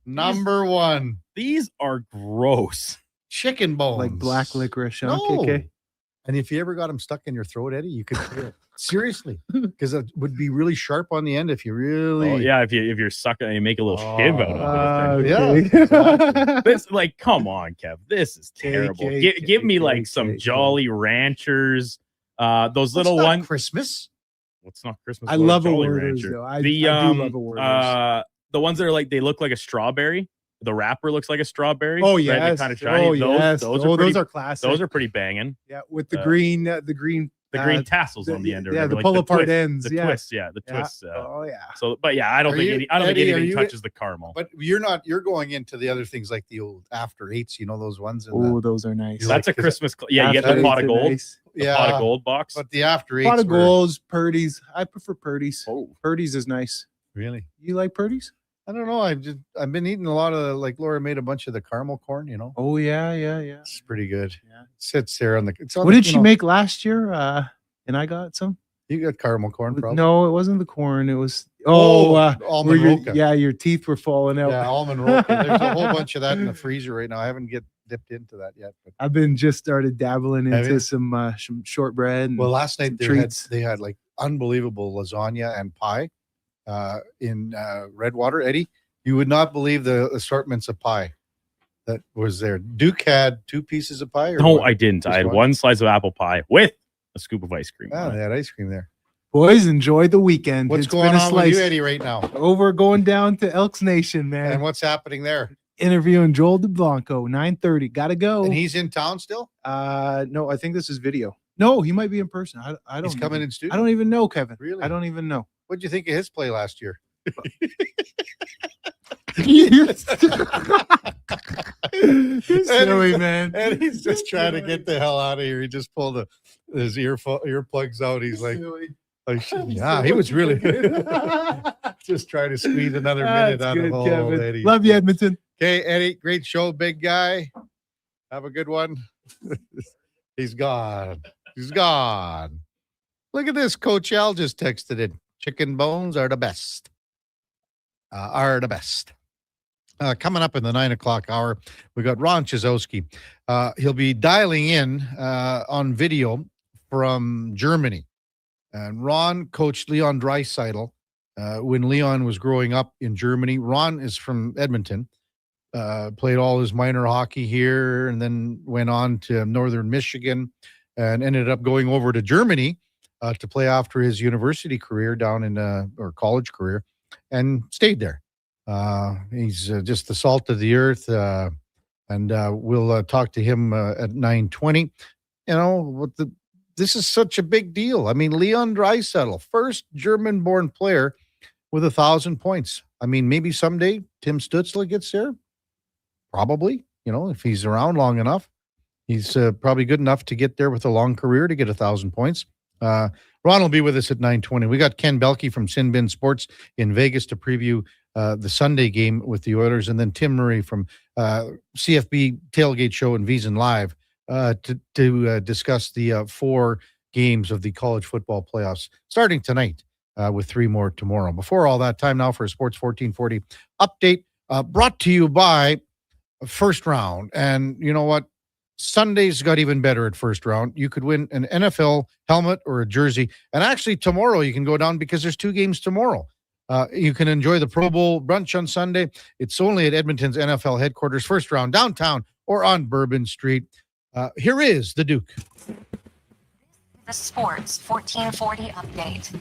Number one. These are gross. Chicken bones. Like black licorice, huh, No. KK? And if you ever got them stuck in your throat, Eddie, you could feel it. Seriously, because it would be really sharp on the end if you really. Oh, yeah, if you're sucking and you make a little shiv out of it. Yeah. Okay. This, like, come on, Kev. This is terrible. Give me like some Jolly Ranchers. Those little ones. Christmas. What's not Christmas? I What is love Jolly Awardas, Rancher? though. I do love Awardas. The ones that are like they look like a strawberry. The wrapper looks like a strawberry. Oh, right? yes. Kind of shiny. Oh, yes. Those Oh, are pretty, those are classic. Those are pretty banging. Yeah, with the green, the green tassels on the end. Or yeah, whatever, the like pull apart twist, ends. The Yeah. twists. Yeah, the twists. Oh yeah. So, but yeah, I don't think Eddie, anything touches the caramel. But you're going into the other things like the old after eights. You know those ones. Oh, those are nice. That's a Christmas. Yeah, you get the pot of gold. Nice. The pot of gold box. But the after eights. Pot of golds, Purdy's. I prefer Purdy's. Oh, Purdy's is nice. Really? You like Purdy's? I don't know. I've been eating a lot of, like, Laura made a bunch of the caramel corn. You know. Oh yeah. It's pretty good. Yeah. It sits there on the. It's on What the, did she make last year? And I got some. You got caramel corn, probably. No, it wasn't the corn. It was almond where roca. your teeth were falling out. Yeah, almond roca. There's a whole bunch of that in the freezer right now. I haven't dipped into that yet. But I've been just started dabbling Have you? into some shortbread. And well, last night treats. they had like unbelievable lasagna and pie in Redwater. Eddie, you would not believe the assortments of pie that was there. Duke had 2 pieces of pie. Or no, what? I didn't. Just I had one? one slice of apple pie with a scoop of ice cream. Oh, they had ice cream there. Boys, enjoy the weekend. What's It's going been a on with you, slice. Eddie, right now? Oh, we're going down to Elks Nation, man. And what's happening there? Interviewing Joel DeBlanco, 9:30. Gotta go. And he's in town still? No, I think this is video. No, he might be in person. I don't. He's coming even- in studio? I don't even know, Kevin. Really? I don't even know. What'd you think of his play last year? You're silly, man. And he's just trying to get the hell out of here. He just pulled his earplugs out. He's like, yeah, he was really just trying to squeeze another minute out of old Eddie. Love you, Edmonton. Okay, Eddie, great show, big guy. Have a good one. He's gone. He's gone. Look at this. Coach Al just texted in. Chicken bones are the best. Coming up in the 9 o'clock hour, we got Ron Chizowski. He'll be dialing in on video from Germany. And Ron coached Leon Draisaitl when Leon was growing up in Germany. Ron is from Edmonton, played all his minor hockey here, and then went on to Northern Michigan and ended up going over to Germany to play after his university career down in or college career, and stayed there. He's just the salt of the earth, and we'll talk to him at 9:20. You know, this is such a big deal. I mean, Leon Draisaitl, first German-born player with 1,000 points. I mean, maybe someday Tim Stützle gets there. Probably, you know, if he's around long enough. He's probably good enough to get there with a long career to get 1,000 points. Ron will be with us at 9:20. We got Ken Belke from Sin Bin Sports in Vegas to preview the Sunday game with the Oilers, and then Tim Murray from CFB Tailgate Show and VSiN Live to discuss the 4 games of the college football playoffs starting tonight with 3 more tomorrow. Before all that, time now for a Sports 1440 update brought to you by First Round. And you know what? Sunday's got even better at First Round. You could win an NFL helmet or a jersey. And actually tomorrow you can go down because there's 2 games tomorrow. You can enjoy the Pro Bowl brunch on Sunday. It's only at Edmonton's NFL headquarters, First Round, downtown or on Bourbon Street. Here is the Duke. The Sports 1440 update.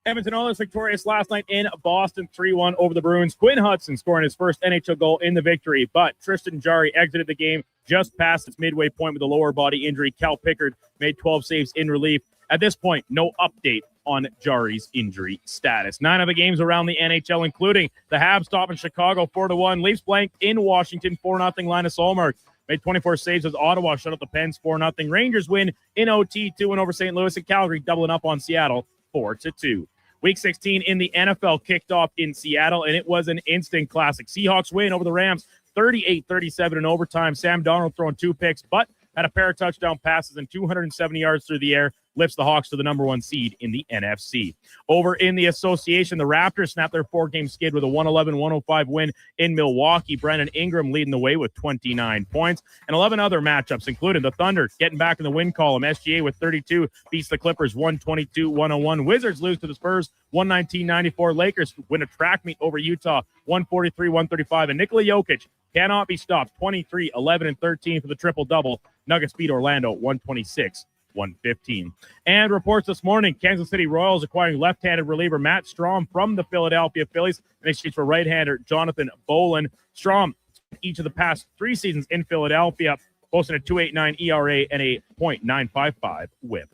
Edmonton Oilers victorious last night in Boston, 3-1 over the Bruins. Quinn Hudson scoring his first NHL goal in the victory, but Tristan Jarry exited the game just past its midway point with a lower body injury. Cal Pickard made 12 saves in relief. At this point, no update on Jarry's injury status. 9 of the games around the NHL, including the Habs stop in Chicago 4-1. Leafs blanked in Washington 4-0. Linus Ullmark made 24 saves as Ottawa shut out the Pens 4-0. Rangers win in OT 2-1 over St. Louis, and Calgary doubling up on Seattle 4-2. Week 16 in the NFL kicked off in Seattle, and it was an instant classic. Seahawks win over the Rams 38-37 in overtime. Sam Darnold throwing 2 picks, but had a pair of touchdown passes and 270 yards through the air. lifts the Hawks to the number 1 seed in the NFC. Over in the association, the Raptors snapped their 4-game skid with a 111-105 win in Milwaukee. Brandon Ingram leading the way with 29 points. And 11 other matchups, including the Thunder getting back in the win column. SGA with 32 beats the Clippers 122-101. Wizards lose to the Spurs 119-94. Lakers win a track meet over Utah 143-135. And Nikola Jokic cannot be stopped. 23, 11, and 13 for the triple-double. Nuggets beat Orlando 126-115. And reports this morning, Kansas City Royals acquiring left-handed reliever Matt Strom from the Philadelphia Phillies in exchange for right-hander Jonathan Bolin. Strom, each of the past 3 seasons in Philadelphia, posting a 2.89 ERA and a .955 WHIP.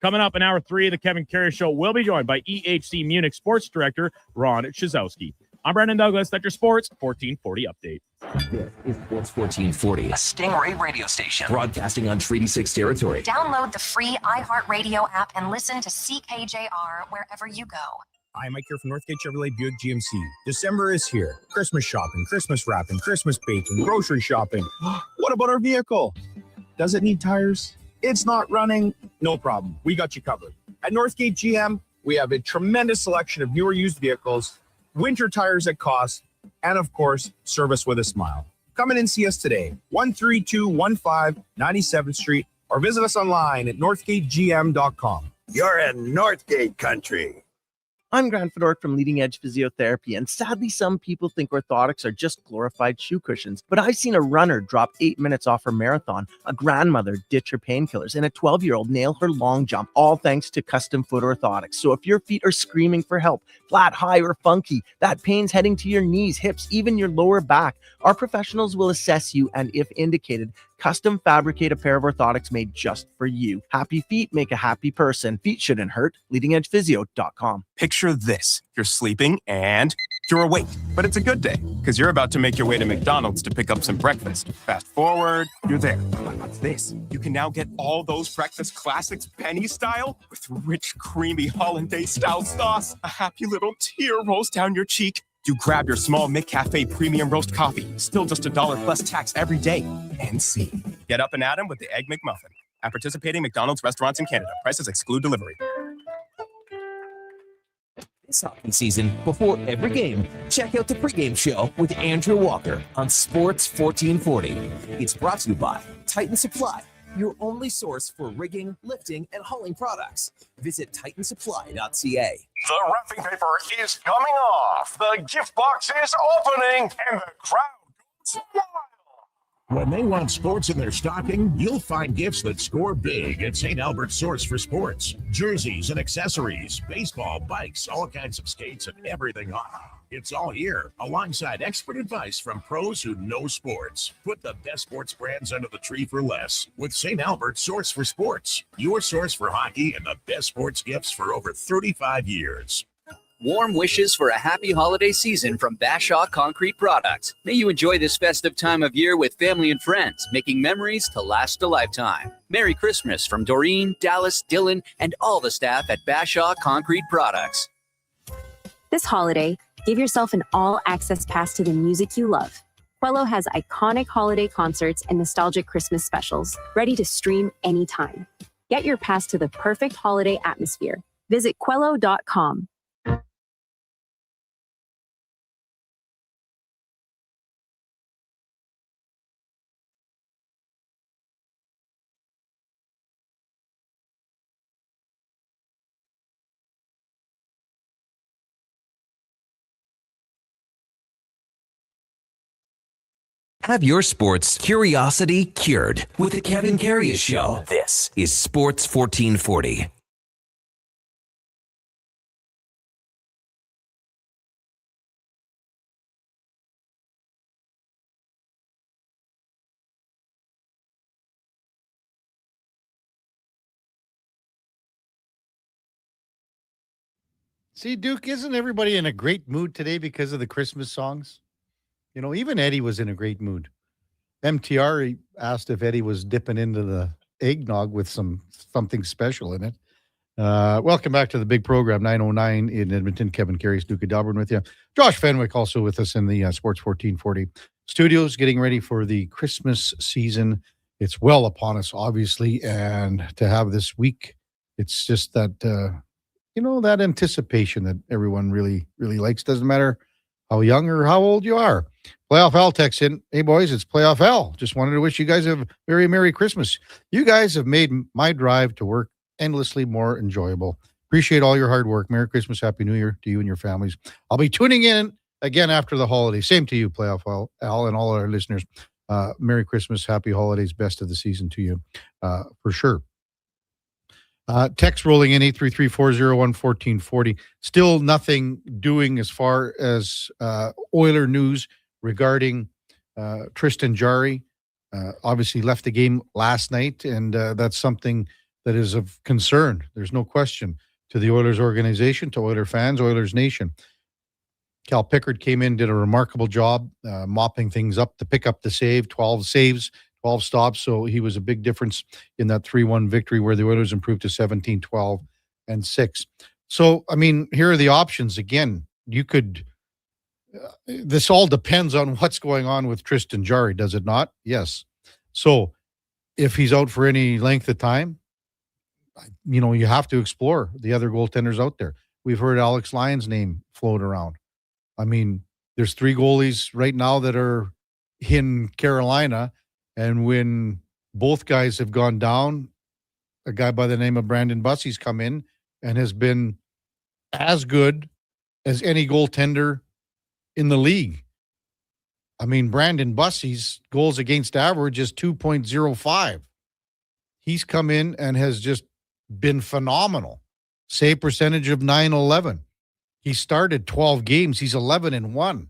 Coming up in hour 3 of the Kevin Karius Show, we'll be joined by EHC Munich Sports Director Ron Szazowski. I'm Brandon Douglas. That's your Sports 1440 update. This is Sports 1440, a Stingray radio station broadcasting on Treaty 6 territory. Download the free iHeartRadio app and listen to CKJR wherever you go. Hi, Mike here from Northgate Chevrolet Buick GMC. December is here. Christmas shopping, Christmas wrapping, Christmas baking, grocery shopping. What about our vehicle? Does it need tires? It's not running? No problem. We got you covered. At Northgate GM, we have a tremendous selection of newer used vehicles, winter tires at cost, and of course, service with a smile. Come in and see us today, 13215 97th Street, or visit us online at northgategm.com. You're in Northgate country. I'm Grant Fedork from Leading Edge Physiotherapy, and sadly, some people think orthotics are just glorified shoe cushions. But I've seen a runner drop 8 minutes off her marathon, a grandmother ditch her painkillers, and a 12-year-old nail her long jump, all thanks to custom foot orthotics. So if your feet are screaming for help, flat, high, or funky, that pain's heading to your knees, hips, even your lower back, our professionals will assess you and, if indicated, custom fabricate a pair of orthotics made just for you. Happy feet make a happy person. Feet shouldn't hurt. LeadingEdgePhysio.com. Picture this. You're sleeping and you're awake, but it's a good day because you're about to make your way to McDonald's to pick up some breakfast. Fast forward, you're there. But what's this? You can now get all those breakfast classics penny style with rich, creamy hollandaise-style sauce. A happy little tear rolls down your cheek. You grab your small McCafe premium roast coffee, still just $1 plus tax every day, and see. Get up and at 'em with the Egg McMuffin. At participating McDonald's restaurants in Canada, prices exclude delivery. This hockey season, before every game, check out the pregame show with Andrew Walker on Sports 1440. It's brought to you by Titan Supply, your only source for rigging, lifting, and hauling products. Visit titansupply.ca. The wrapping paper is coming off. The gift box is opening, and the crowd goes wild. When they want sports in their stocking, you'll find gifts that score big at St. Albert's Source for Sports. Jerseys and accessories, baseball, bikes, all kinds of skates, and everything hockey. It's all here, alongside expert advice from pros who know sports. Put the best sports brands under the tree for less with St. Albert's Source for Sports, your source for hockey and the best sports gifts for over 35 years. Warm wishes for a happy holiday season from Bashaw Concrete Products. May you enjoy this festive time of year with family and friends, making memories to last a lifetime. Merry Christmas from Doreen, Dallas, Dylan, and all the staff at Bashaw Concrete Products. This holiday, give yourself an all-access pass to the music you love. Quello has iconic holiday concerts and nostalgic Christmas specials, ready to stream anytime. Get your pass to the perfect holiday atmosphere. Visit Quello.com. Have your sports curiosity cured with the Kevin Karius Show. This is Sports 1440. See, Duke, isn't everybody in a great mood today because of the Christmas songs? You know, even Eddie was in a great mood. MTR asked if Eddie was dipping into the eggnog with something special in it. Welcome back to the big program, 9:09 in Edmonton. Kevin Karius, Duke of Delburne with you. Josh Fenwick also with us in the Sports 1440 studios, getting ready for the Christmas season. It's well upon us, obviously, and to have this week It's just that, that anticipation that everyone really, really likes. Doesn't matter how young or how old you are. Playoff L texts in, hey boys, it's Playoff L. Just wanted to wish you guys a very Merry Christmas. You guys have made my drive to work endlessly more enjoyable. Appreciate all your hard work. Merry Christmas, Happy New Year to you and your families. I'll be tuning in again after the holidays. Same to you, Playoff Al, and all our listeners. Merry Christmas, Happy Holidays, best of the season to you, for sure. Text rolling in 833-401-1440. Still nothing doing as far as Oiler news regarding Tristan Jarry. Obviously left the game last night, and that's something that is of concern. There's no question to the Oilers organization, to Oiler fans, Oilers Nation. Cal Pickard came in, did a remarkable job mopping things up to pick up the save, 12 saves, 12 stops. So he was a big difference in that 3-1 victory where the Oilers improved to 17-12 and 6. So, I mean, here are the options. Again, you could, this all depends on what's going on with Tristan Jarry, does it not? Yes. So if he's out for any length of time, you have to explore the other goaltenders out there. We've heard Alex Lyon's name float around. I mean, there's 3 goalies right now that are in Carolina, and when both guys have gone down, a guy by the name of Brandon Bussy's come in and has been as good as any goaltender in the league. I mean, Brandon Bussy's goals against average is 2.05. He's come in and has just been phenomenal. Save percentage of .911. He started 12 games. He's 11-1.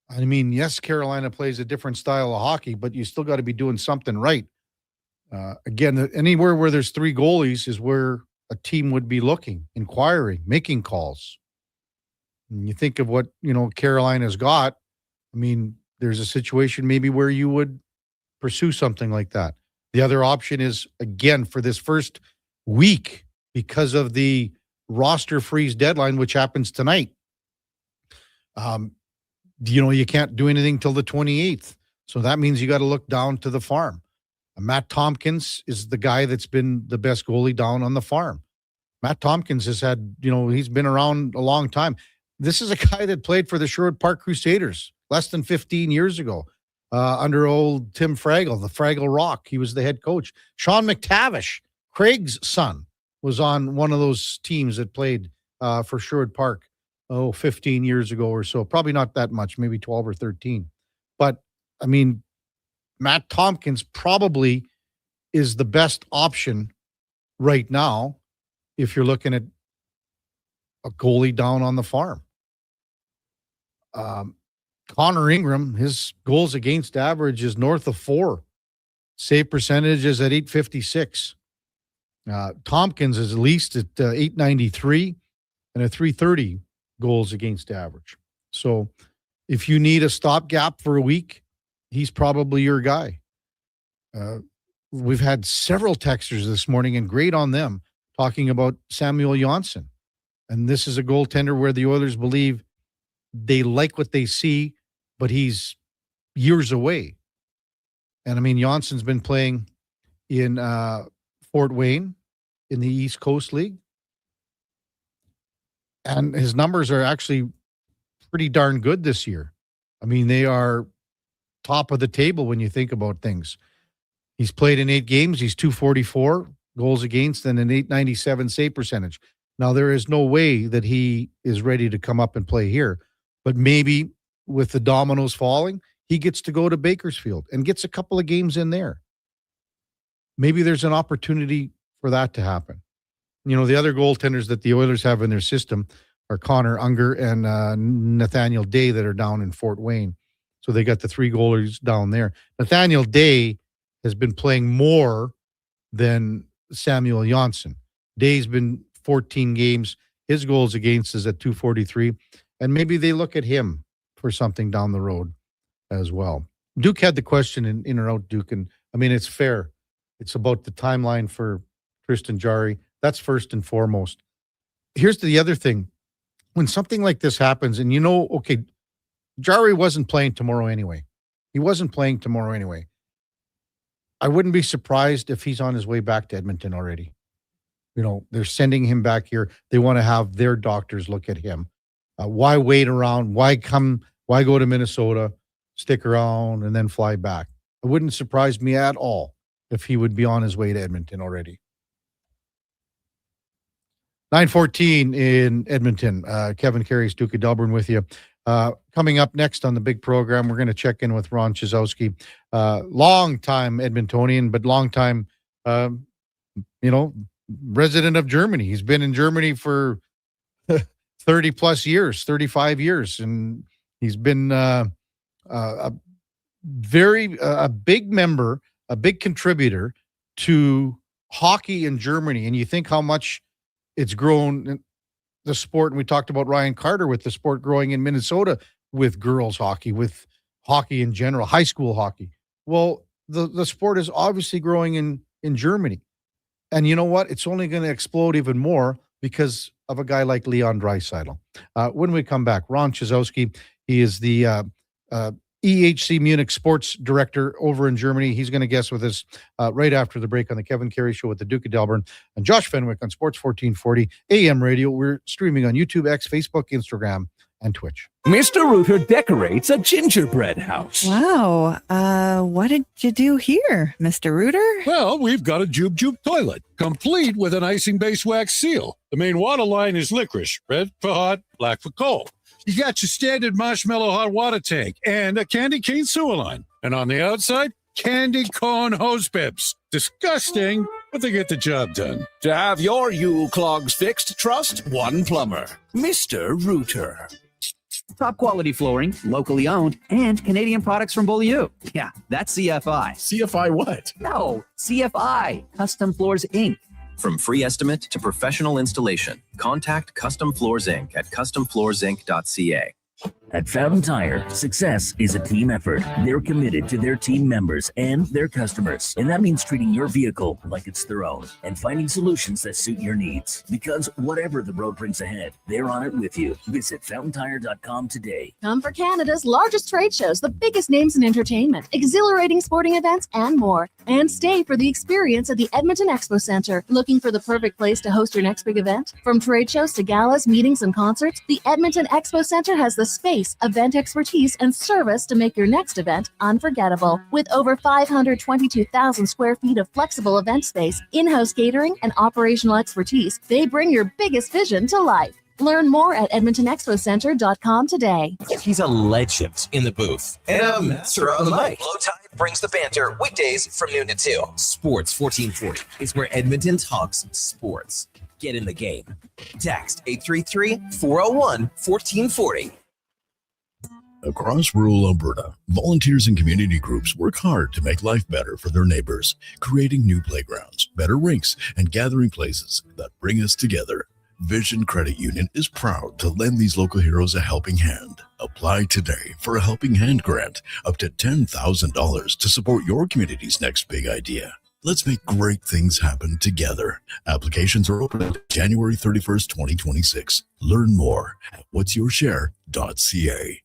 I mean, yes, Carolina plays a different style of hockey, but you still got to be doing something right. Again, anywhere where there's 3 goalies is where a team would be looking, inquiring, making calls. And you think of what, Carolina's got. I mean, there's a situation maybe where you would pursue something like that. The other option is, again, for this first week, because of the roster freeze deadline, which happens tonight, you can't do anything till the 28th. So that means you got to look down to the farm. Matt Tompkins is the guy that's been the best goalie down on the farm. Matt Tompkins has had, he's been around a long time. This is a guy that played for the Sherwood Park Crusaders less than 15 years ago under old Tim Fraggle, the Fraggle Rock. He was the head coach. Sean McTavish, Craig's son, was on one of those teams that played for Sherwood Park, 15 years ago or so. Probably not that much, maybe 12 or 13. But, I mean, Matt Tompkins probably is the best option right now if you're looking at a goalie down on the farm. Connor Ingram, his goals against average is north of 4. Save percentage is at .856. Tompkins is at least at .893 and a .330 goals against average. So if you need a stopgap for a week, he's probably your guy. We've had several texters this morning, and great on them, talking about Samuel Janssen. And this is a goaltender where the Oilers believe they like what they see, but he's years away. And I mean, Janssen's been playing in Fort Wayne in the East Coast League. And his numbers are actually pretty darn good this year. I mean, they are top of the table when you think about things. He's played in 8 games. He's .244 goals against and an .897 save percentage. Now, there is no way that he is ready to come up and play here, but maybe with the dominoes falling, he gets to go to Bakersfield and gets a couple of games in there. Maybe there's an opportunity for that to happen. The other goaltenders that the Oilers have in their system are Connor Unger and Nathaniel Day that are down in Fort Wayne. So they got the 3 goalies down there. Nathaniel Day has been playing more than Samuel Janssen. Day's been 14 games. His goals against is at .243. And maybe they look at him for something down the road as well. Duke had the question in or out, Duke. And I mean, it's fair. It's about the timeline for Tristan Jarry. That's first and foremost. Here's the other thing. When something like this happens, and okay, Jarry wasn't playing tomorrow anyway. He wasn't playing tomorrow anyway. I wouldn't be surprised if he's on his way back to Edmonton already. they're sending him back here. They want to have their doctors look at him. Why wait around? Why go to Minnesota, stick around, and then fly back? It wouldn't surprise me at all if he would be on his way to Edmonton already. 9:14 in Edmonton. Kevin Karius, Duke of Delburne with you. Coming up next on the big program, we're going to check in with Ron Chizowski, long-time Edmontonian, but long-time, resident of Germany. He's been in Germany for 30 plus years, 35 years. And he's been a big member, a big contributor to hockey in Germany. And you think how much it's grown, the sport. And we talked about Ryan Carter with the sport growing in Minnesota with girls hockey, with hockey in general, high school hockey. Well, the sport is obviously growing in Germany. And you know what? It's only going to explode even more because of a guy like Leon Draisaitl. When we come back, Ron Chizowski, he is the EHC Munich sports director over in Germany. He's going to guest with us right after the break on the Kevin Karius Show with the Duke of Delburne and Josh Fenwick on Sports 1440 AM radio. We're streaming on YouTube, X, Facebook, Instagram, and Twitch. Mr. Ruther decorates a gingerbread house. Wow. What did you do here, Mr. Rooter? Well, we've got a Jube Jube toilet, complete with an icing-based wax seal. The main water line is licorice, red for hot, black for cold. You got your standard marshmallow hot water tank and a candy cane sewer line. And on the outside, candy corn hose pips. Disgusting, but they get the job done. To have your Yule clogs fixed, trust one plumber, Mr. Rooter. Top quality flooring, locally owned, and Canadian products from Beaulieu. Yeah, that's CFI. CFI what? No, CFI, Custom Floors Inc. From free estimate to professional installation, contact Custom Floors Inc. at customfloorsinc.ca. At Fountain Tire, success is a team effort. They're committed to their team members and their customers. And that means treating your vehicle like it's their own and finding solutions that suit your needs. Because whatever the road brings ahead, they're on it with you. Visit fountaintire.com today. Come for Canada's largest trade shows, the biggest names in entertainment, exhilarating sporting events, and more. And stay for the experience at the Edmonton Expo Centre. Looking for the perfect place to host your next big event? From trade shows to galas, meetings, and concerts, the Edmonton Expo Centre has the space, event expertise, and service to make your next event unforgettable. With over 522,000 square feet of flexible event space, in-house catering, and operational expertise, they bring your biggest vision to life. Learn more at edmontonexpocentre.com today. He's a legend in the booth and a master on the mic. Low Tide brings the banter weekdays from noon to 2. Sports 1440 is where Edmonton talks sports. Get in the game. Text 833-401-1440. Across rural Alberta, volunteers and community groups work hard to make life better for their neighbors, creating new playgrounds, better rinks, and gathering places that bring us together. Vision Credit Union is proud to lend these local heroes a helping hand. Apply today for a Helping Hand grant up to $10,000 to support your community's next big idea. Let's make great things happen together. Applications are open until January 31st, 2026. Learn more at whatsyourshare.ca.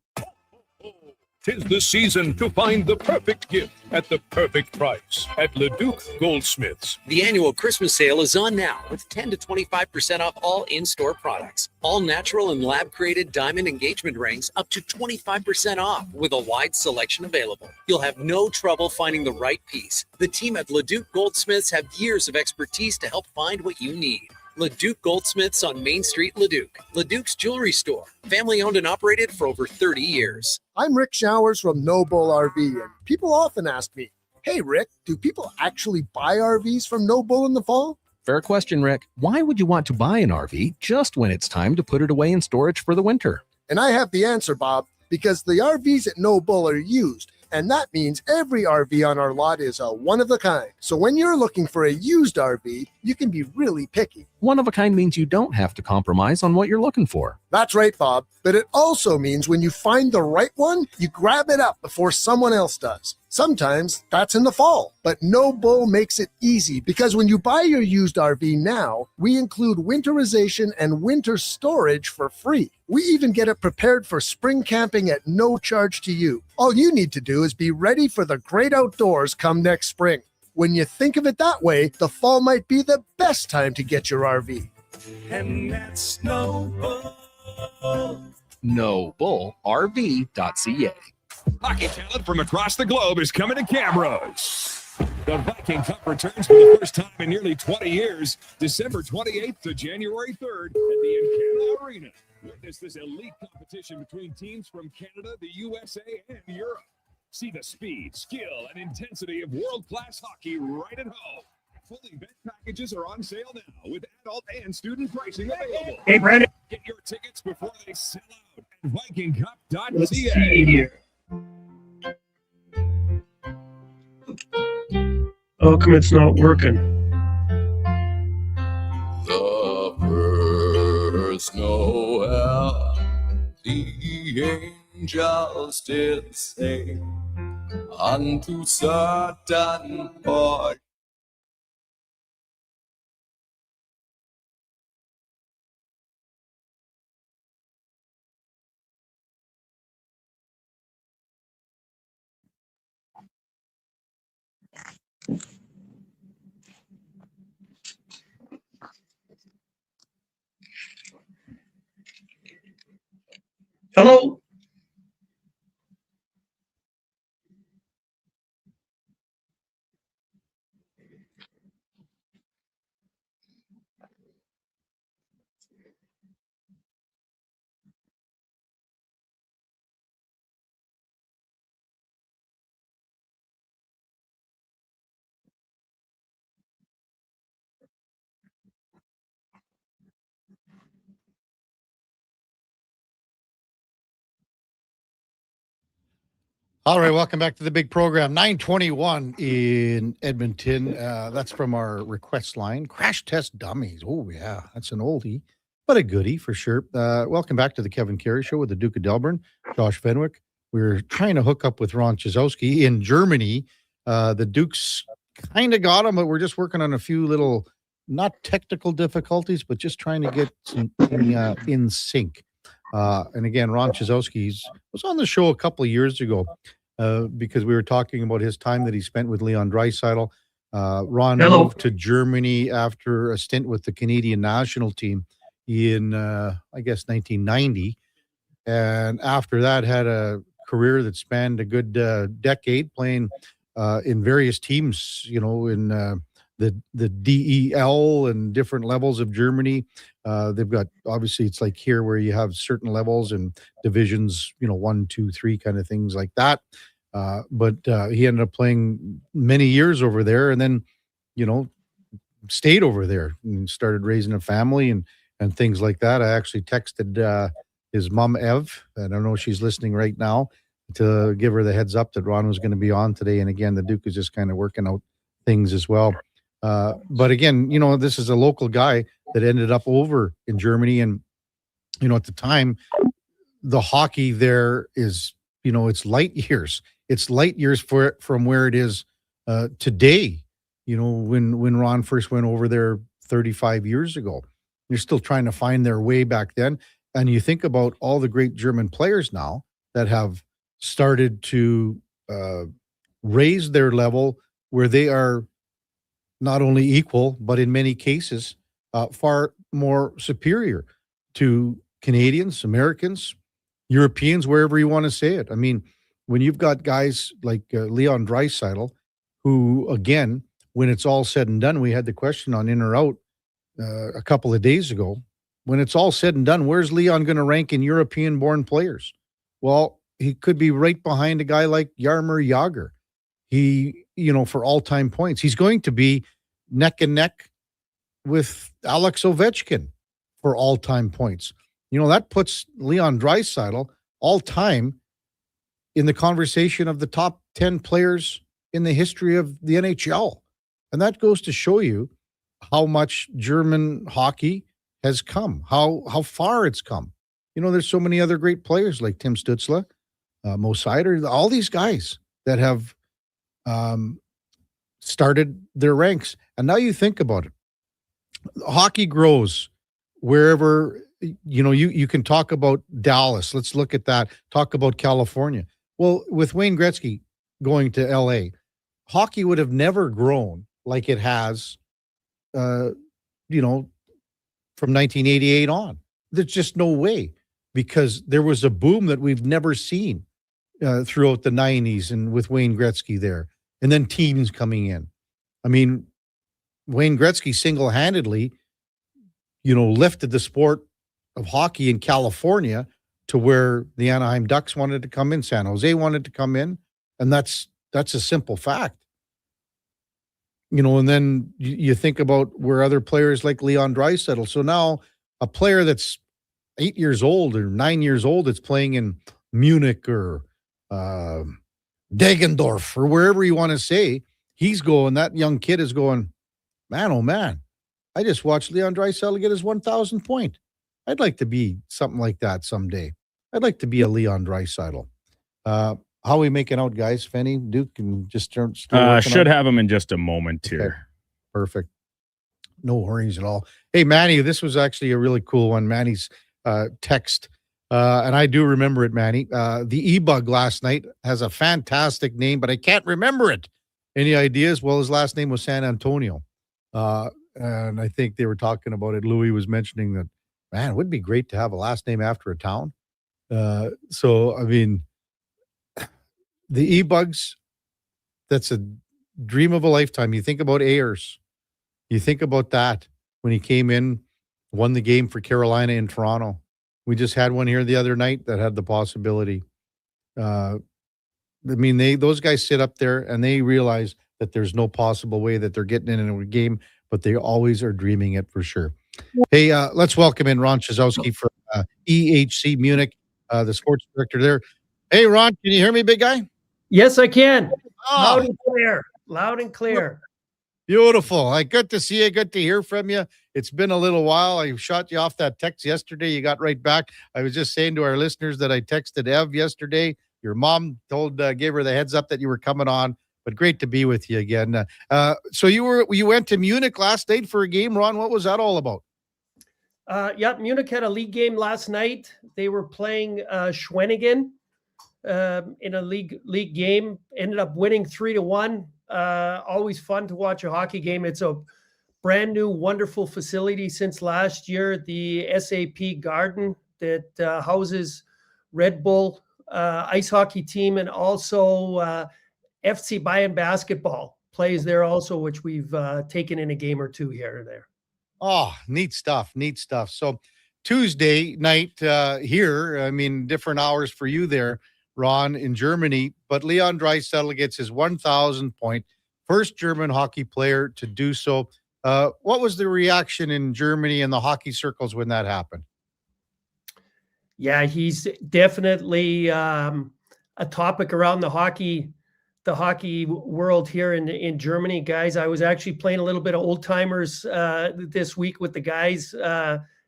'Tis the season to find the perfect gift at the perfect price at Leduc Goldsmiths. The annual Christmas sale is on now with 10 to 25% off all in-store products. All natural and lab-created diamond engagement rings up to 25% off with a wide selection available. You'll have no trouble finding the right piece. The team at Leduc Goldsmiths have years of expertise to help find what you need. Leduc Goldsmiths on Main Street, Leduc. Leduc's Jewelry Store. Family owned and operated for over 30 years. I'm Rick Showers from No Bull RV, and people often ask me, hey, Rick, do people actually buy RVs from No Bull in the fall? Fair question, Rick. Why would you want to buy an RV just when it's time to put it away in storage for the winter? And I have the answer, Bob, because the RVs at No Bull are used. And that means every RV on our lot is a one-of-a-kind. So when you're looking for a used RV, you can be really picky. One of a kind means you don't have to compromise on what you're looking for. That's right, Bob. But it also means when you find the right one, you grab it up before someone else does. Sometimes that's in the fall, but No Bull makes it easy because when you buy your used RV now, we include winterization and winter storage for free. We even get it prepared for spring camping at no charge to you. All you need to do is be ready for the great outdoors come next spring. When you think of it that way, the fall might be the best time to get your RV. And that's no bull. NoBullRV.ca. Hockey talent from across the globe is coming to cameras. The Viking Cup returns for the first time in nearly 20 years, December 28th to January 3rd at the Encana Arena. Witness this elite competition between teams from Canada, the USA, and Europe. See the speed, skill, and intensity of world-class hockey right at home. Fully bet packages are on sale now with adult and student pricing available. Hey, Brandon. Get your tickets before they sell out at vikingcup.ca. Let's see here. How come it's not working? The first Noel, the angels did sing unto certain boy. Hello? All right, welcome back to the big program. 921 in Edmonton. That's from our request line. Crash test dummies. Oh, yeah, that's an oldie, but a goodie for sure. Welcome back to the Kevin Carey Show with the Duke of Delburne, Josh Fenwick. We're trying to hook up with Ron Chizowski in Germany. The Dukes kind of got him, but we're just working on a few little, not technical difficulties, but just trying to get something in sync. And again, Ron Chizowski was on the show a couple of years ago because we were talking about his time that he spent with Leon Draisaitl. Ron moved to Germany after a stint with the Canadian national team in, I guess, 1990. And after that, had a career that spanned a good decade playing in various teams, you know, in the DEL and different levels of Germany. They've got, obviously it's like here where you have certain levels and divisions, you know, 1, 2, 3 kind of things like that. But he ended up playing many years over there and then, you know, stayed over there and started raising a family and things like that. I actually texted his mom, Ev, and I know she's listening right now, to give her the heads up that Ron was going to be on today. And again, the Duke is just kind of working out things as well. But again, you know, this is a local guy that ended up over in Germany. And, you know, at the time, the hockey there is, you know, it's light years. It's light years from where it is today. You know, when Ron first went over there 35 years ago, they're still trying to find their way back then. And you think about all the great German players now that have started to raise their level where they are not only equal, but in many cases, far more superior to Canadians, Americans, Europeans, wherever you want to say it. I mean, when you've got guys like Leon Draisaitl, who, again, when it's all said and done, we had the question on In or Out a couple of days ago. When it's all said and done, where's Leon going to rank in European-born players? Well, he could be right behind a guy like Jaromir Jagr. He, you know, for all-time points, he's going to be neck and neck with Alex Ovechkin for all-time points. You know, that puts Leon Draisaitl all-time in the conversation of the top 10 players in the history of the NHL. And that goes to show you how much German hockey has come, how far it's come. You know, there's so many other great players like Tim Stützle, Mo Seider, all these guys that have started their ranks. And now you think about it. Hockey grows wherever, you know, you can talk about Dallas. Let's look at that. Talk about California. Well, with Wayne Gretzky going to LA, hockey would have never grown like it has, from 1988 on. There's just no way, because there was a boom that we've never seen throughout the 90s and with Wayne Gretzky there, and then teams coming in. I mean, Wayne Gretzky single-handedly, lifted the sport of hockey in California to where the Anaheim Ducks wanted to come in, San Jose wanted to come in, and that's a simple fact. And then you think about where other players like Leon Draisaitl. So now a player that's 8 years old or 9 years old that's playing in Munich or Deggendorf or wherever you want to say, that young kid is going, man, oh man, I just watched Leon Draisaitl get his 1,000th point. I'd like to be something like that someday. I'd like to be a Leon Draisaitl. How are we making out, guys? Fenny, Duke, and just should have him in just a moment here. Okay. Perfect. No worries at all. Hey, Manny, this was actually a really cool one. Manny's text, and I do remember it, Manny. The E-Bug last night has a fantastic name, but I can't remember it. Any ideas? Well, his last name was San Antonio. And I think they were talking about it. Louis was mentioning that, man, it would be great to have a last name after a town. So, I mean, the E-Bugs, that's a dream of a lifetime. You think about Ayers. You think about that when he came in, won the game for Carolina in Toronto. We just had one here the other night that had the possibility. Those guys sit up there and they realize that there's no possible way that they're getting in a game, but they always are dreaming it for sure. Hey, let's welcome in Ron Chazowski from EHC Munich, the sports director there. Hey, Ron, can you hear me, big guy? Yes, I can. Oh. Loud and clear. Loud and clear. Beautiful. Good to see you. Good to hear from you. It's been a little while. I shot you off that text yesterday. You got right back. I was just saying to our listeners that I texted Ev yesterday. Your mom gave her the heads up that you were coming on, but great to be with you again. So you went to Munich last night for a game, Ron. What was that all about? Munich had a league game last night. They were playing Schwenningen in a league game. Ended up winning 3-1. Always fun to watch a hockey game. It's a brand new, wonderful facility since last year. The SAP Garden that houses Red Bull ice hockey team, and also FC Bayern basketball plays there also, which we've taken in a game or two here or there. Oh, neat stuff. Neat stuff. So Tuesday night here, different hours for you there, Ron, in Germany, but Leon Draisaitl gets his 1,000th point, first German hockey player to do so. What was the reaction in Germany and the hockey circles when that happened? Yeah, he's definitely a topic around the hockey world here in Germany, guys. I was actually playing a little bit of old timers this week with the guys,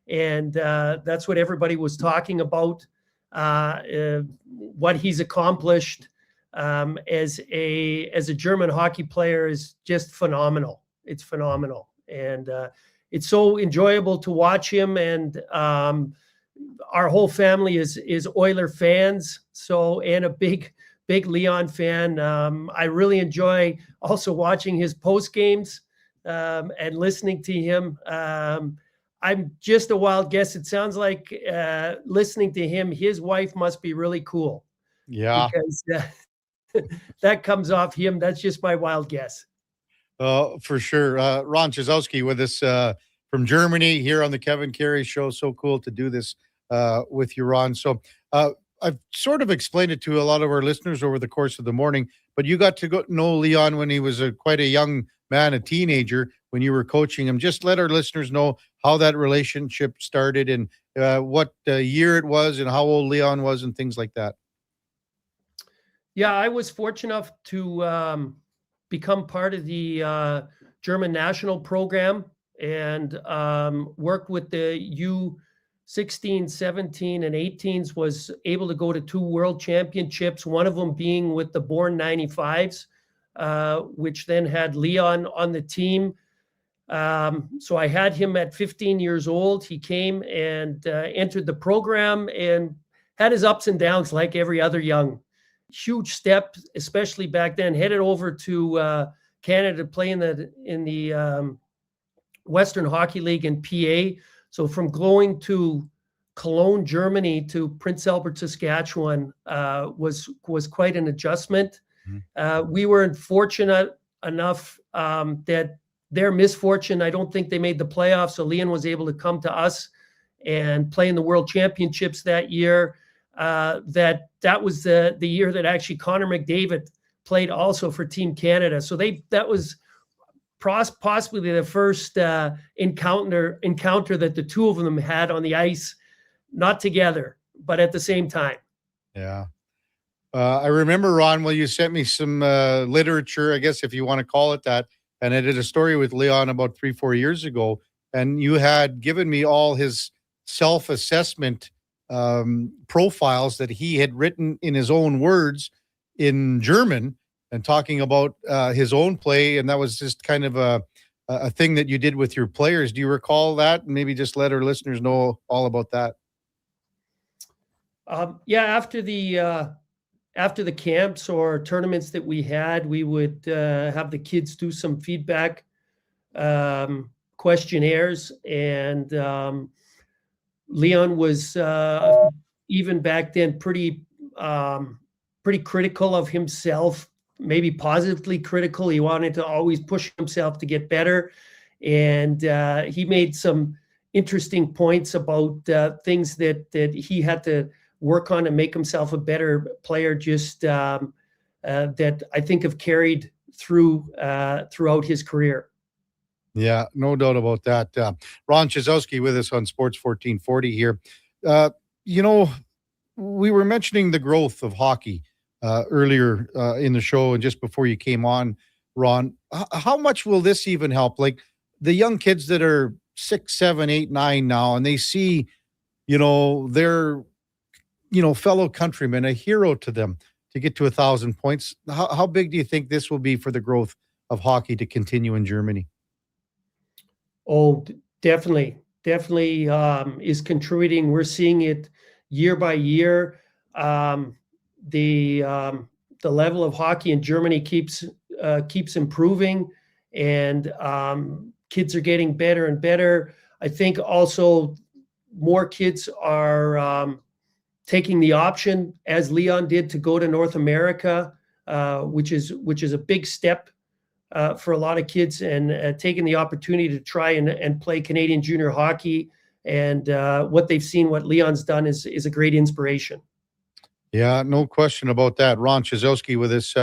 and that's what everybody was talking about. What he's accomplished as a German hockey player is just phenomenal. It's phenomenal, and it's so enjoyable to watch him. And our whole family is Oiler fans, and a big Leon fan. I really enjoy also watching his post games and listening to him. I'm just a wild guess. It sounds like listening to him, his wife must be really cool. Yeah. Because that comes off him. That's just my wild guess. For sure. Ron Chazowski with us from Germany here on the Kevin Carey Show. So cool to do this with you, Ron. So I've sort of explained it to a lot of our listeners over the course of the morning, but you got to know Leon when he was quite a young man, a teenager, when you were coaching him. Just let our listeners know how that relationship started and what year it was and how old Leon was and things like that. Yeah, I was fortunate enough to become part of the German national program and worked with the U16, 17, and 18s, was able to go to 2 world championships, one of them being with the Born 95s, which then had Leon on the team. So I had him at 15 years old. He came and entered the program and had his ups and downs like every other young huge step, especially back then. Headed over to Canada to play in the Western Hockey League in PA. So from going to Cologne, Germany to Prince Albert, Saskatchewan was quite an adjustment. We were fortunate enough that their misfortune, I don't think they made the playoffs. So Leon was able to come to us and play in the World Championships that year. That was the year that actually Connor McDavid played also for Team Canada. So that was possibly the first encounter that the two of them had on the ice, not together, but at the same time. Yeah. I remember, Ron, you sent me some literature, I guess, if you want to call it that. And I did a story with Leon about 3-4 years ago. And you had given me all his self-assessment profiles that he had written in his own words in German and talking about his own play. And that was just kind of a thing that you did with your players. Do you recall that? Maybe just let our listeners know all about that. After the camps or tournaments that we had, we would have the kids do some feedback questionnaires. And Leon was even back then pretty critical of himself, maybe positively critical. He wanted to always push himself to get better. And he made some interesting points about things that he had to work on to make himself a better player, just that I think have carried throughout his career. Yeah, no doubt about that. Ron Chizowski with us on Sports 1440 here. We were mentioning the growth of hockey earlier in the show and just before you came on, Ron. How much will this even help? Like the young kids that are 6, 7, 8, 9 now, and they see, their fellow countrymen, a hero to them to get to 1,000 points. How big do you think this will be for the growth of hockey to continue in Germany? Oh, definitely is contributing. We're seeing it year by year. The level of hockey in Germany keeps improving, and kids are getting better and better. I think also more kids are taking the option, as Leon did, to go to North America, which is a big step for a lot of kids, and taking the opportunity to try and play Canadian junior hockey. And what they've seen, what Leon's done is a great inspiration. Yeah, no question about that. Ron Chizowski with us,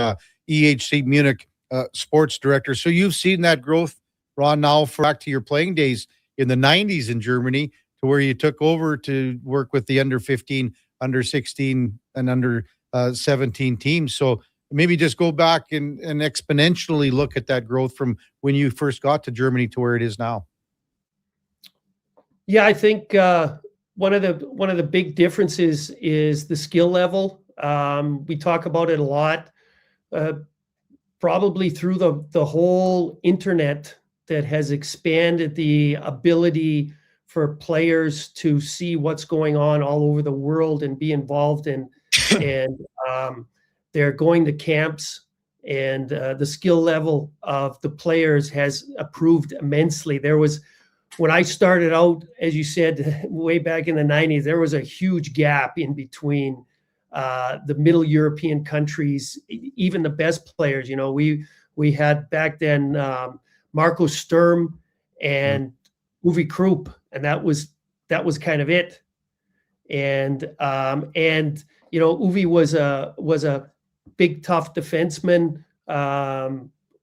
EHC Munich sports director. So you've seen that growth, Ron, now back to your playing days in the 90s in Germany, to where you took over to work with the under 15, under 16, and under 17 teams. So maybe just go back and exponentially look at that growth from when you first got to Germany to where it is now. Yeah, I think one of the big differences is the skill level. We talk about it a lot, probably through the whole internet that has expanded the ability for players to see what's going on all over the world and be involved in. And they're going to camps, and the skill level of the players has improved immensely. When I started out, as you said, way back in the 90s, there was a huge gap in between the middle European countries, even the best players. We had back then Marco Sturm and Uwe Krupp, and that was kind of it. And Uwe was a big, tough defenseman,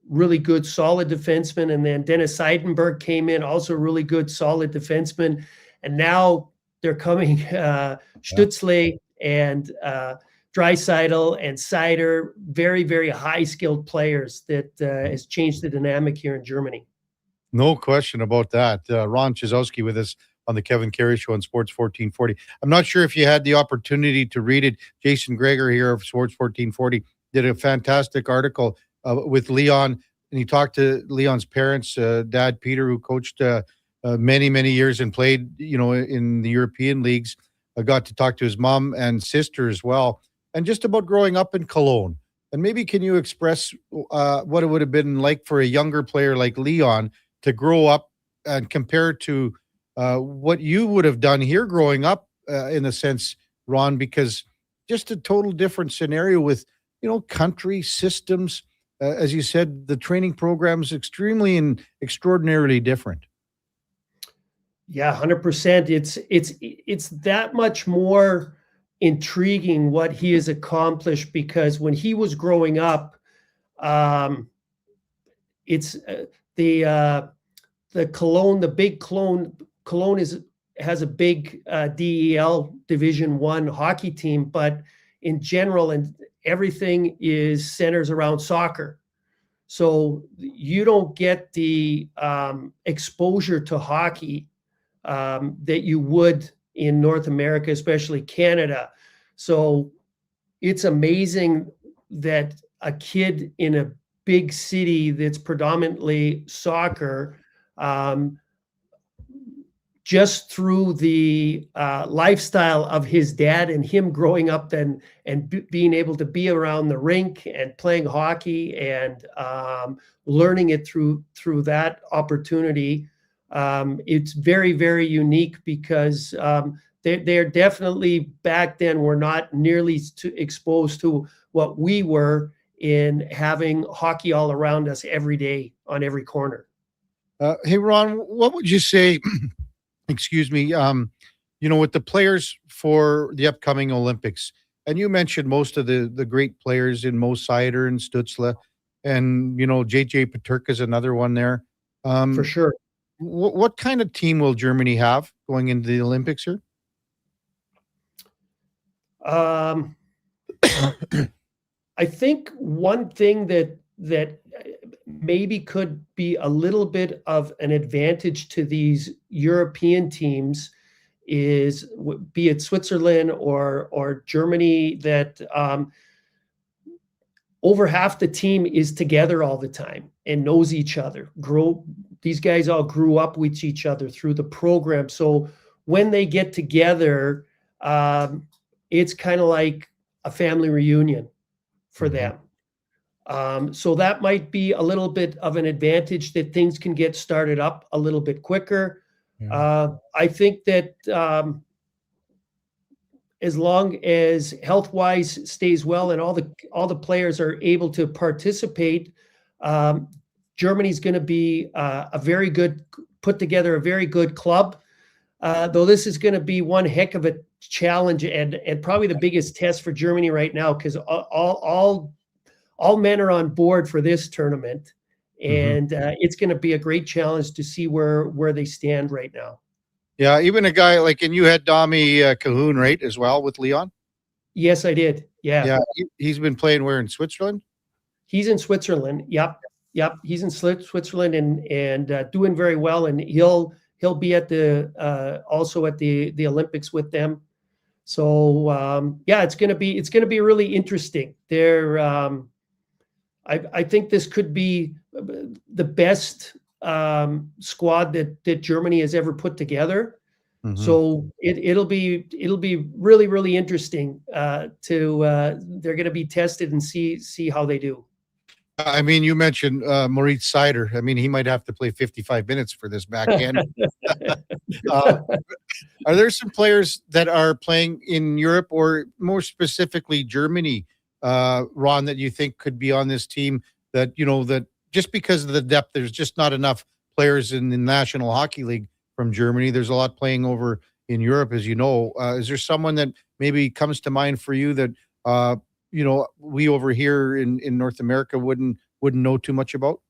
really good, solid defenseman. And then Dennis Seidenberg came in, also really good, solid defenseman. And now they're coming Stützle and Draisaitl and Seider, very, very high-skilled players that has changed the dynamic here in Germany. No question about that. Ron Chizowski with us on the Kevin Karius Show on Sports 1440. I'm not sure if you had the opportunity to read it. Jason Greger here of Sports 1440 did a fantastic article with Leon, and he talked to Leon's parents, Dad Peter, who coached many, many years and played, in the European leagues. I got to talk to his mom and sister as well. and just about growing up in Cologne. And maybe can you express what it would have been like for a younger player like Leon to grow up and compare to what you would have done here growing up, in a sense, Ron, because just a total different scenario with, country systems. As you said, the training program's extremely and extraordinarily different. Yeah, 100%. It's that much more intriguing what he has accomplished, because when he was growing up, it's the Cologne, the big Cologne has a big DEL Division I hockey team, but in general, and everything centers around soccer. So you don't get the exposure to hockey that you would in North America, especially Canada. So it's amazing that a kid in a big city that's predominantly soccer, just through the lifestyle of his dad and him growing up and being able to be around the rink and playing hockey and learning it through that opportunity, it's very, very unique, because they're definitely back then were not nearly exposed to what we were in having hockey all around us every day on every corner. Hey, Ron, what would you say, excuse me, with the players for the upcoming Olympics? And you mentioned most of the great players in Mo Seider and Stutzla, and, JJ Peterka is another one there. For sure. What kind of team will Germany have going into the Olympics here? I think one thing that maybe could be a little bit of an advantage to these European teams is, be it Switzerland or Germany, that over half the team is together all the time and knows each other. These guys all grew up with each other through the program. So when they get together, it's kind of like a family reunion for them. So that might be a little bit of an advantage, that things can get started up a little bit quicker. I think that as long as health-wise stays well and all the players are able to participate, Germany's going to be put together a very good club. Though this is going to be one heck of a challenge and probably the biggest test for Germany right now, because all men are on board for this tournament, and it's going to be a great challenge to see where they stand right now. Yeah, even a guy like, and you had Dami Cahoon, right, as well with Leon? Yes, I did. Yeah. He's been playing where, in Switzerland? He's in Switzerland. Yep. He's in Switzerland and doing very well, and he'll be at also at the Olympics with them. So it's going to be really interesting. I think this could be the best squad that Germany has ever put together. So it'll be really, really interesting they're going to be tested and see how they do. I mean, you mentioned Moritz Seider. I mean, he might have to play 55 minutes for this back end. Are there some players that are playing in Europe, or more specifically Germany, Ron, that you think could be on this team that, that just because of the depth, there's just not enough players in the National Hockey League from Germany. There's a lot playing over in Europe, as you know. Is there someone that maybe comes to mind for you that, we over here in North America wouldn't know too much about?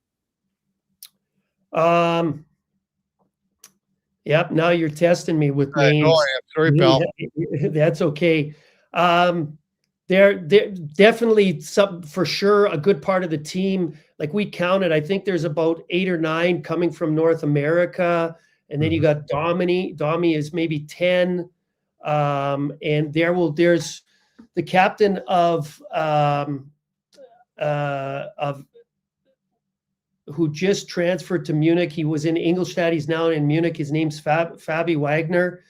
Yep. Now you're testing me with names. I am. Sorry, pal. That's okay. They're definitely for sure a good part of the team. Like, we counted, I think there's about 8 or 9 coming from North America, and then you got Domi. Domi is maybe 10, and there's the captain of who just transferred to Munich. He was in Ingolstadt. He's now in Munich. His name's Fabi Wagner.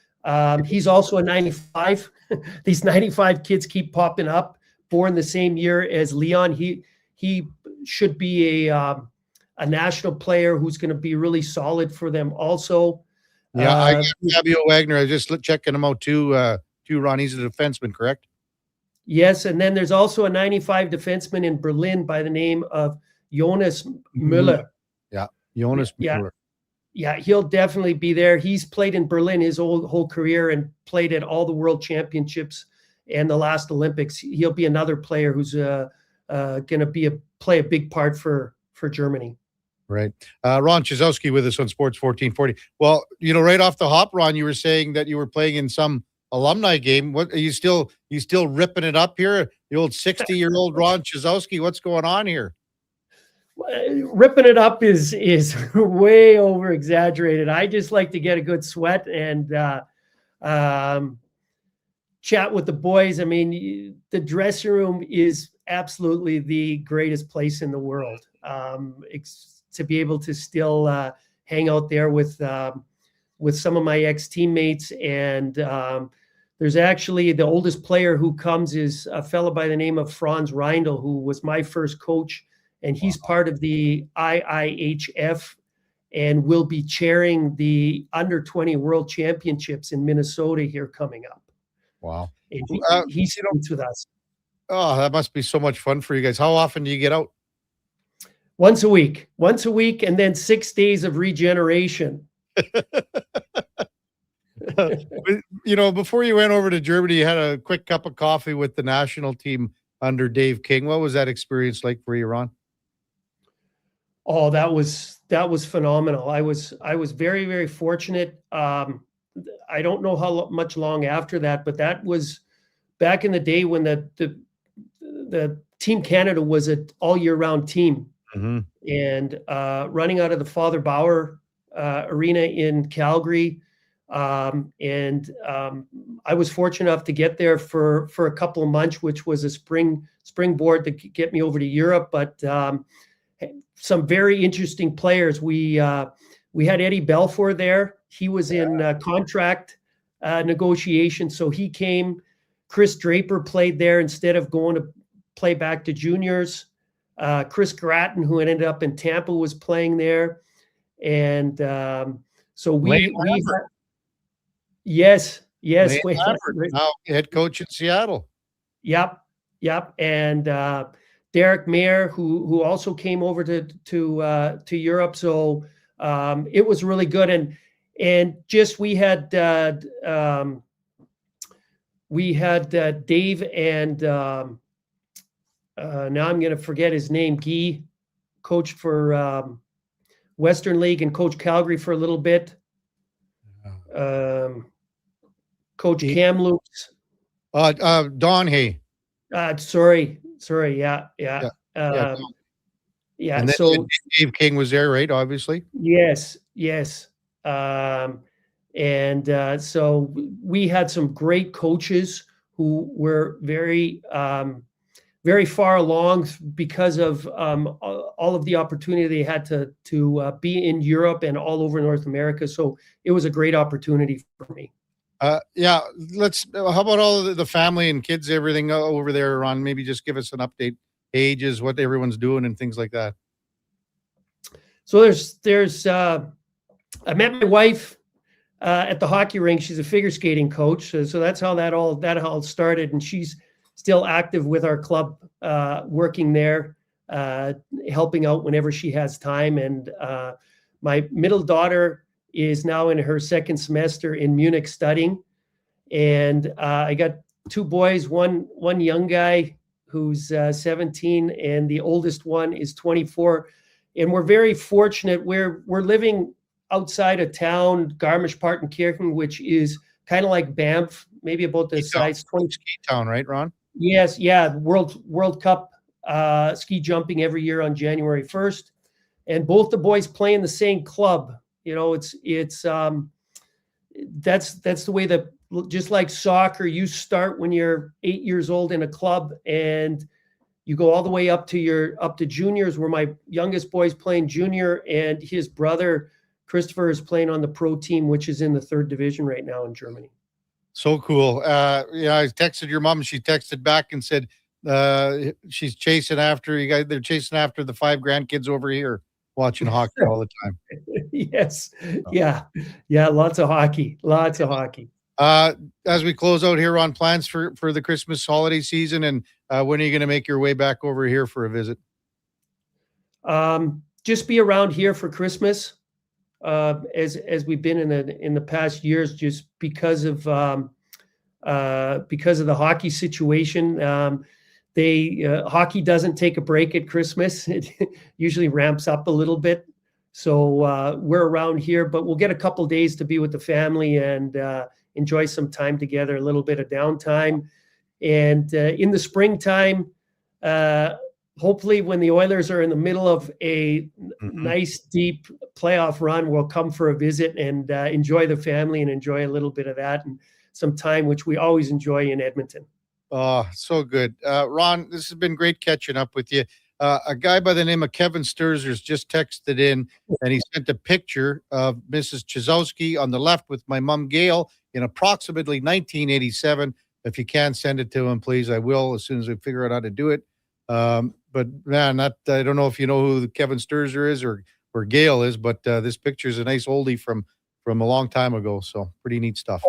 He's also a 95. These 95 kids keep popping up born the same year as Leon. He should be a national player who's going to be really solid for them also. Yeah, I got Fabio Wagner. I was just checking him out too, Ron. He's a defenseman, correct? Yes, and then there's also a 95 defenseman in Berlin by the name of Jonas Müller. Yeah, Jonas Müller. Yeah, he'll definitely be there. He's played in Berlin his whole career and played at all the World Championships and the last Olympics. He'll be another player who's going to play a big part for Germany. Right. Ron Chizowski with us on Sports 1440. Well, right off the hop, Ron, you were saying that you were playing in some alumni game. What are you still ripping it up here? The old 60-year-old Ron Chizowski. What's going on here? Ripping it up is way over exaggerated. I just like to get a good sweat and chat with the boys. I mean, the dressing room is absolutely the greatest place in the world. To be able to still hang out there with some of my ex-teammates. And there's actually the oldest player who comes is a fellow by the name of Franz Reindl, who was my first coach. And he's part of the IIHF and will be chairing the under-20 World Championships in Minnesota here coming up. Wow. And he's with us. Oh, that must be so much fun for you guys. How often do you get out? Once a week, and then 6 days of regeneration. Before you went over to Germany, you had a quick cup of coffee with the national team under Dave King. What was that experience like for you, Ron? Oh, that was phenomenal. I was very, very fortunate. I don't know how much long after that, but that was back in the day when the Team Canada was an all year round team. Mm-hmm. And running out of the Father Bauer arena in Calgary. I was fortunate enough to get there for a couple of months, which was a springboard to get me over to Europe. But some very interesting players. We had Eddie Belfour there. He was in contract negotiation, so he came. Chris Draper played there instead of going to play back to juniors. Chris Gratton, who ended up in Tampa, was playing there. And so we yes. Wayne Lambert, now head coach in Seattle. Yep. And Derek Mayer, who also came over to Europe. So it was really good. And just we had Dave and now I'm going to forget his name. Guy coached for Western League and coached Calgary for a little bit. Coach Kamloops. Don Hay. Sorry. Yeah. And then So Dave King was there, right? Obviously. Yes. So we had some great coaches who were very far along because of all of the opportunity they had to be in Europe and all over North America. So it was a great opportunity for me. How about all the family and kids, everything over there, Ron? Maybe just give us an update, ages, what everyone's doing and things like that. So there's I met my wife at the hockey rink. She's a figure skating coach. So that's how that all started. And she's still active with our club, working there, helping out whenever she has time. And my middle daughter is now in her second semester in Munich studying. And I got two boys, one young guy who's 17 and the oldest one is 24. And we're very fortunate. We're living outside of town, Garmisch-Partenkirchen, which is kind of like Banff, maybe about the size 20 ski town, right, Ron? Yes, yeah. World Cup ski jumping every year on January 1st. And both the boys play in the same club. That's the way that, just like soccer, you start when you're 8 years old in a club and you go all the way up to juniors, where my youngest boy's playing junior and his brother Christopher is playing on the pro team, which is in the 3rd division right now in Germany. So cool. I texted your mom and she texted back and said, she's chasing after you guys. They're chasing after the 5 grandkids over here watching hockey all the time. Yes. Yeah. Lots of hockey. As we close out here on plans for the Christmas holiday season, and when are you going to make your way back over here for a visit? Just be around here for Christmas, as we've been in the past years, just because of the hockey situation. Hockey doesn't take a break at Christmas. It usually ramps up a little bit. So we're around here, but we'll get a couple days to be with the family and enjoy some time together, a little bit of downtime. And in the springtime, hopefully when the Oilers are in the middle of a nice, deep playoff run, we'll come for a visit and enjoy the family and enjoy a little bit of that and some time, which we always enjoy in Edmonton. Oh, so good. Ron, this has been great catching up with you. A guy by the name of Kevin Sturzer's just texted in, and he sent a picture of Mrs. Chizowski on the left with my mom, Gail, in approximately 1987. If you can send it to him, please, I will as soon as we figure out how to do it. But man, I don't know if you know who Kevin Sturzer is or Gail is, but this picture is a nice oldie from a long time ago. So pretty neat stuff.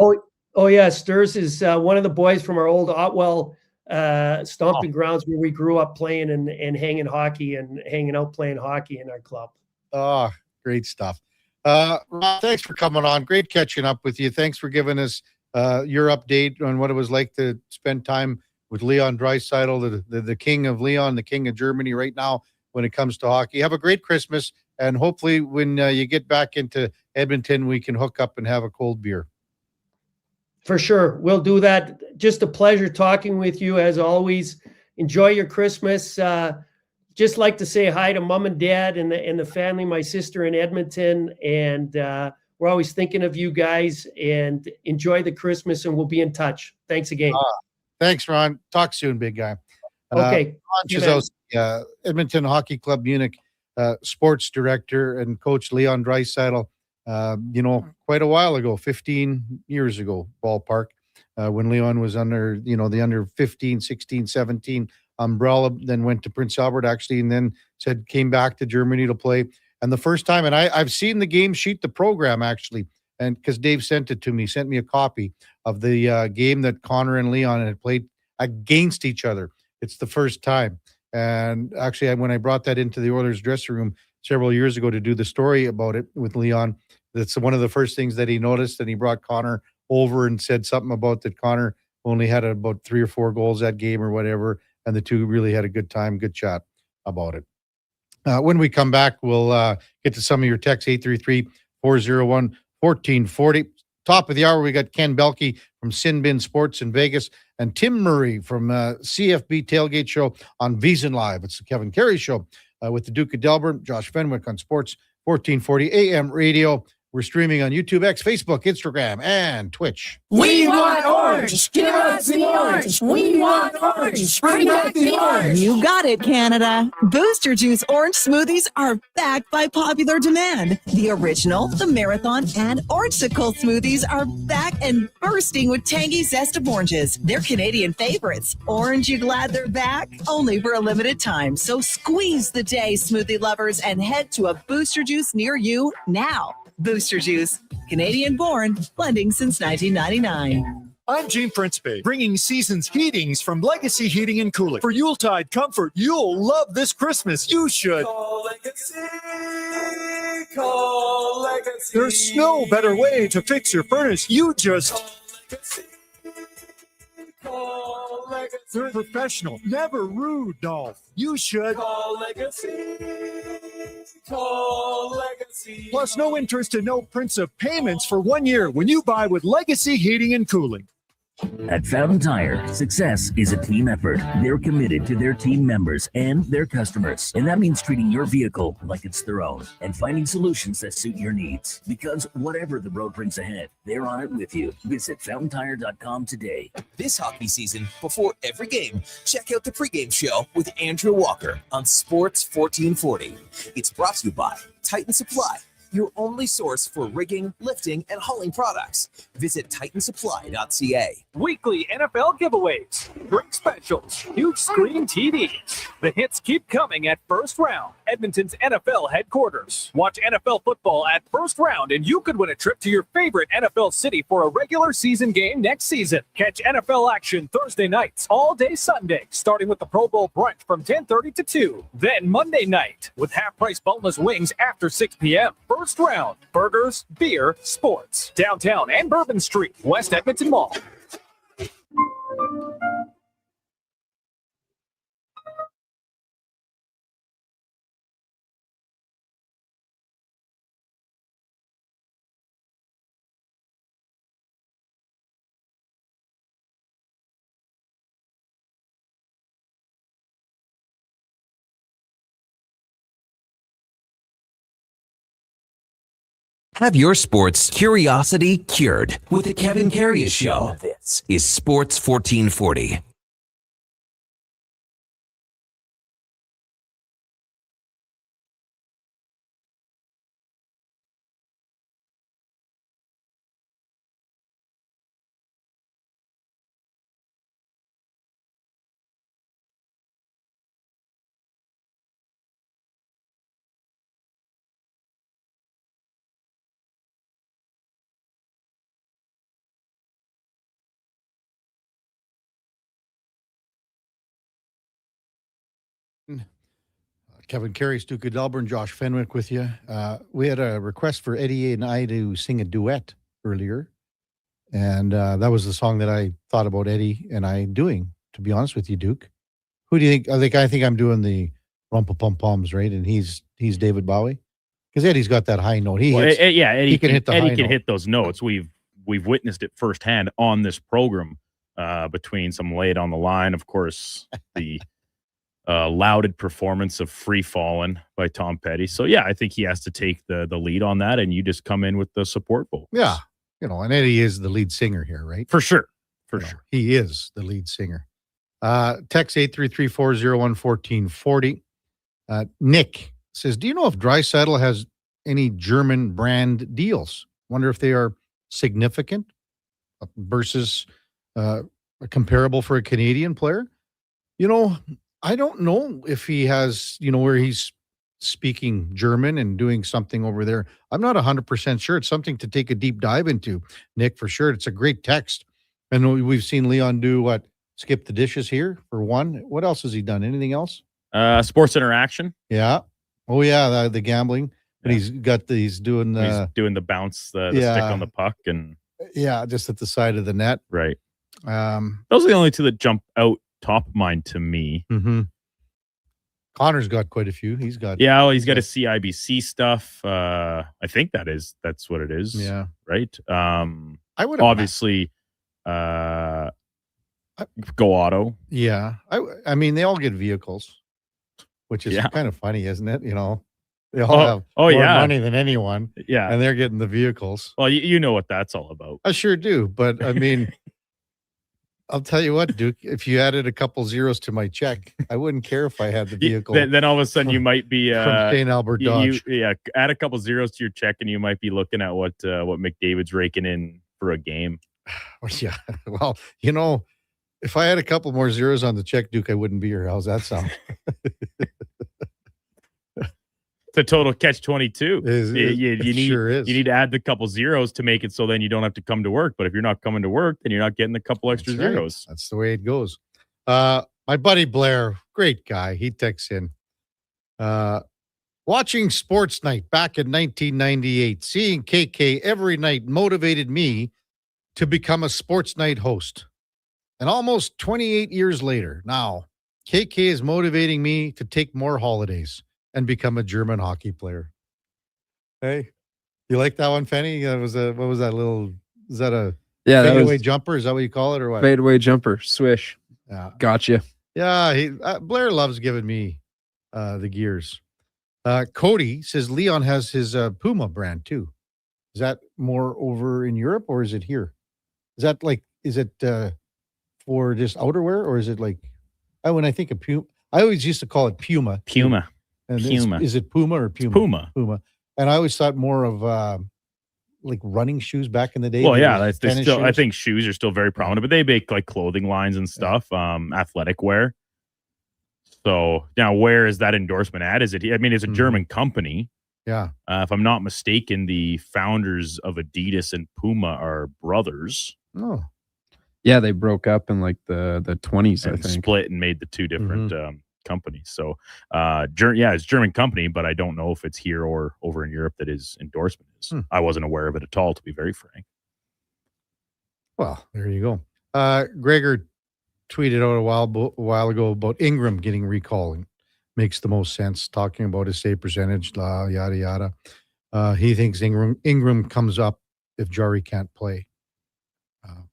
Oh yeah, Sturz is one of the boys from our old Otwell stomping grounds where we grew up playing and hanging out playing hockey in our club. Oh, great stuff. Ron, thanks for coming on. Great catching up with you. Thanks for giving us your update on what it was like to spend time with Leon Draisaitl, the king of Leon, the king of Germany right now when it comes to hockey. Have a great Christmas, and hopefully when you get back into Edmonton, we can hook up and have a cold beer. For sure. We'll do that. Just a pleasure talking with you as always. Enjoy your Christmas. Just like to say hi to mom and dad and the family, my sister in Edmonton. And we're always thinking of you guys, and enjoy the Christmas, and we'll be in touch. Thanks again. Thanks, Ron. Talk soon, big guy. Okay. Ron Chizowski, Edmonton Hockey Club Munich sports director, and coach Leon Draisaitl. Quite a while ago, 15 years ago, ballpark, when Leon was under, the under 15, 16, 17 umbrella, then went to Prince Albert actually, and then came back to Germany to play. And the first time, and I've seen the game sheet, the program actually, and because Dave sent it to me, sent me a copy of the game that Connor and Leon had played against each other. It's the first time. And actually, when I brought that into the Oilers dressing room several years ago to do the story about it with Leon, that's one of the first things that he noticed, and he brought Connor over and said something about that Connor only had about 3 or 4 goals that game or whatever, and the two really had a good time, good chat about it. When we come back, we'll get to some of your texts, 833-401-1440. Top of the hour, we got Ken Belkey from Sin Bin Sports in Vegas and Tim Murray from CFB Tailgate Show on VSiN Live. It's the Kevin Carey Show with the Duke of Delburne, Josh Fenwick on Sports 1440 AM Radio. We're streaming on YouTube, X, Facebook, Instagram, and Twitch. We want orange. Give us the orange. We want orange. Bring back the orange. You got it, Canada. Booster Juice orange smoothies are back by popular demand. The original, the marathon, and orangesicle smoothies are back and bursting with tangy zest of oranges. They're Canadian favorites. Orange, you glad they're back? Only for a limited time. So squeeze the day, smoothie lovers, and head to a Booster Juice near you now. Booster Juice, Canadian born, blending since 1999. I'm Gene Principe, bringing season's heatings from Legacy Heating and Cooling. For Yuletide comfort, you'll love this Christmas. You should. Call Legacy. Call Legacy. There's no better way to fix your furnace. You just. Call Legacy. They're professional, never rude, Dolph. You should. Call Legacy. Call Legacy. Plus, no interest and no prints of payments for 1 year when you buy with Legacy Heating and Cooling. At Fountain Tire, success is a team effort. They're committed to their team members and their customers. And that means treating your vehicle like it's their own and finding solutions that suit your needs. Because whatever the road brings ahead, they're on it with you. Visit FountainTire.com today. This hockey season, before every game, check out the pregame show with Andrew Walker on Sports 1440. It's brought to you by Titan Supply, your only source for rigging, lifting, and hauling products. Visit titansupply.ca. Weekly NFL giveaways, drink specials, huge screen TVs. The hits keep coming at First Round, Edmonton's NFL headquarters. Watch NFL football at First Round, and you could win a trip to your favorite NFL city for a regular season game next season. Catch NFL action Thursday nights, all day Sunday, starting with the Pro Bowl brunch from 10:30 to 2. Then Monday night with half-price boneless wings after 6 p.m. First Round, burgers, beer, sports. Downtown and Bourbon Street, West Edmonton Mall. Have your sports curiosity cured with the Kevin Karius Show. This is Sports 1440. Kevin Karius, Duke of Delburne, Josh Fenwick with you. We had a request for Eddie and I to sing a duet earlier. And that was the song that I thought about Eddie and I doing, to be honest with you, Duke. Who do you think? I think I'm doing the Rumpa-Pum-Pums, right? And he's David Bowie. Because Eddie's got that high note. Eddie can hit the high Eddie can note. hit those notes. We've witnessed it firsthand on this program between some Lay It on the Line, of course, the lauded performance of Free Fallin' by Tom Petty. So, yeah, I think he has to take the lead on that, and you just come in with the support vocals. Yeah. And Eddie is the lead singer here, right? For sure. For sure. He is the lead singer. Text 833-401-1440. Nick says, do you know if Draisaitl has any German brand deals? Wonder if they are significant versus comparable for a Canadian player. I don't know if he has, where he's speaking German and doing something over there. I'm not 100% sure. It's something to take a deep dive into, Nick, for sure. It's a great text. And we've seen Leon do skip the dishes here for one. What else has he done? Anything else? Sports Interaction. Yeah. Oh, yeah, the gambling. And he's doing the bounce, the stick on the puck. And yeah, just at the side of the net. Right. Those are the only two that jump out top of mind to me. Mm-hmm. Connor's got quite a few. He's got a CIBC stuff. I think that's what it is. Yeah. Right. I would obviously Go Auto. Yeah. I mean, they all get vehicles, which is kind of funny, isn't it? They all have more money than anyone. Yeah. And they're getting the vehicles. Well, you know what that's all about. I sure do. But I mean, I'll tell you what, Duke, if you added a couple zeros to my check, I wouldn't care if I had the vehicle. Then all of a sudden you might be from St. Albert Dodge. Add a couple zeros to your check and you might be looking at what McDavid's raking in for a game. Yeah. Well, if I had a couple more zeros on the check, Duke, I wouldn't be here. How's that sound? It's a total catch-22. Sure is. You need to add the couple zeros to make it so then you don't have to come to work. But if you're not coming to work, then you're not getting the couple extra zeros. That's the way it goes. My buddy Blair, great guy. He texts in. Watching Sports Night back in 1998, seeing KK every night motivated me to become a Sports Night host. And almost 28 years later, now, KK is motivating me to take more holidays and become a German hockey player. Hey, you like that one, Fenny? What was that little, is that a fadeaway jumper? Is that what you call it or what? Fadeaway jumper, swish. Yeah. Gotcha. Yeah, Blair loves giving me the gears. Cody says Leon has his Puma brand too. Is that more over in Europe or is it here? Is it for just outerwear or is it like, when I think of Puma, I always used to call it Puma. Puma. And Puma. Is it Puma or Puma? It's Puma. Puma. And I always thought more of like running shoes back in the day. Well, yeah, that's tennis still. I shoes. think shoes are still very prominent, but they make like clothing lines and stuff, athletic wear. So now, where is that endorsement at? Is it? I mean, it's a German company. Yeah. If I'm not mistaken, the founders of Adidas and Puma are brothers. Oh. Yeah, they broke up in like the 20s, I And think. split and made the two different companies. So, it's a German company, but I don't know if it's here or over in Europe that his endorsement is. I wasn't aware of it at all, to be very frank. Well, there you go. Gregor tweeted out a while ago about Ingram getting recalled. And makes the most sense, talking about his save percentage, yada, yada. He thinks Ingram comes up if Jarry can't play.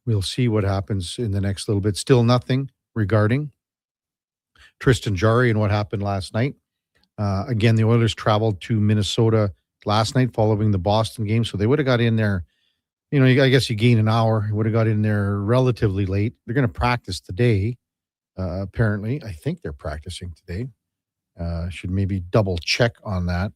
We'll see what happens in the next little bit. Still nothing regarding Tristan Jarry and what happened last night. Again, the Oilers traveled to Minnesota last night following the Boston game, so they would have got in there. I guess you gain an hour. Would have got in there relatively late. They're going to practice today, apparently. I think they're practicing today. Should maybe double check on that.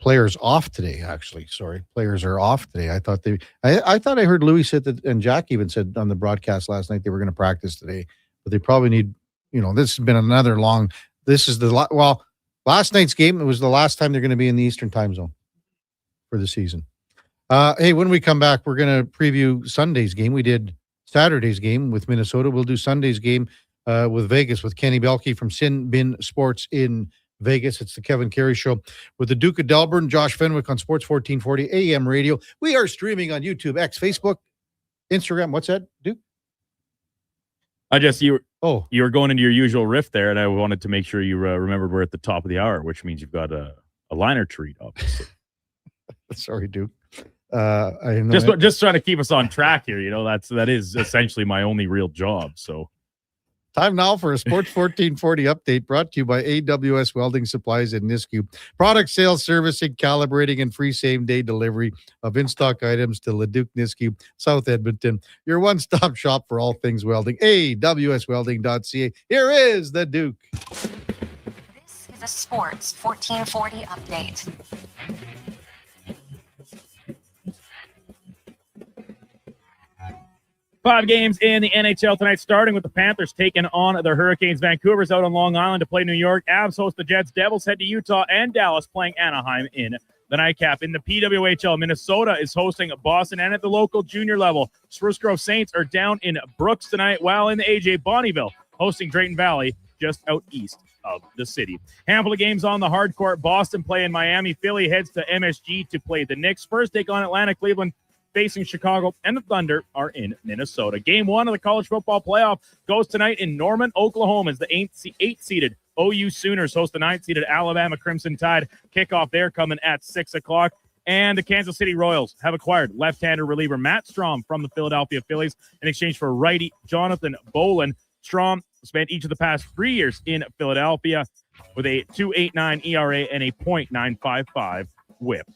Players off today, actually. Sorry. Players are off today. I thought I heard Louis said that, and Jack even said on the broadcast last night they were going to practice today, but they probably need, this has been another long, last night's game, it was the last time they're going to be in the Eastern time zone for the season. Hey, when we come back, we're going to preview Sunday's game. We did Saturday's game with Minnesota. We'll do Sunday's game with Vegas with Kenny Belkey from Sin Bin Sports in Vegas. It's the Kevin Carey Show with the Duke of Delburne, Josh Fenwick on Sports 1440 AM radio. We are streaming on YouTube, X, Facebook, Instagram. What's that, Duke? You were going into your usual riff there, and I wanted to make sure you remembered we're at the top of the hour, which means you've got a liner to read, obviously. Sorry, Duke. I just trying to keep us on track here. That is essentially my only real job. So. Time now for a Sports 1440 update brought to you by AWS Welding Supplies in Nisku. Product sales, servicing, calibrating, and free same-day delivery of in-stock items to Leduc, Nisku, South Edmonton. Your one-stop shop for all things welding. AWSwelding.ca. Here is the Duke. This is a Sports 1440 update. Five games in the NHL tonight, starting with the Panthers taking on the Hurricanes. Vancouver's out on Long Island to play New York. Avs host the Jets. Devils head to Utah, and Dallas playing Anaheim in the nightcap. In the PWHL, Minnesota is hosting Boston, and at the local junior level, Spruce Grove Saints are down in Brooks tonight, while in the AJ, Bonnieville hosting Drayton Valley just out east of the city. Handful of games on the hard court. Boston playing Miami. Philly heads to MSG to play the Knicks. Spurs take on Atlanta. Cleveland facing Chicago, and the Thunder are in Minnesota. Game one of the college football playoff goes tonight in Norman, Oklahoma, as the 8-seeded OU Sooners host the 9-seeded Alabama Crimson Tide. Kickoff there coming at 6 o'clock. And the Kansas City Royals have acquired left-hander reliever Matt Strom from the Philadelphia Phillies in exchange for righty Jonathan Bolin. Strom spent each of the past 3 years in Philadelphia with a 2.89 ERA and a .955 whip.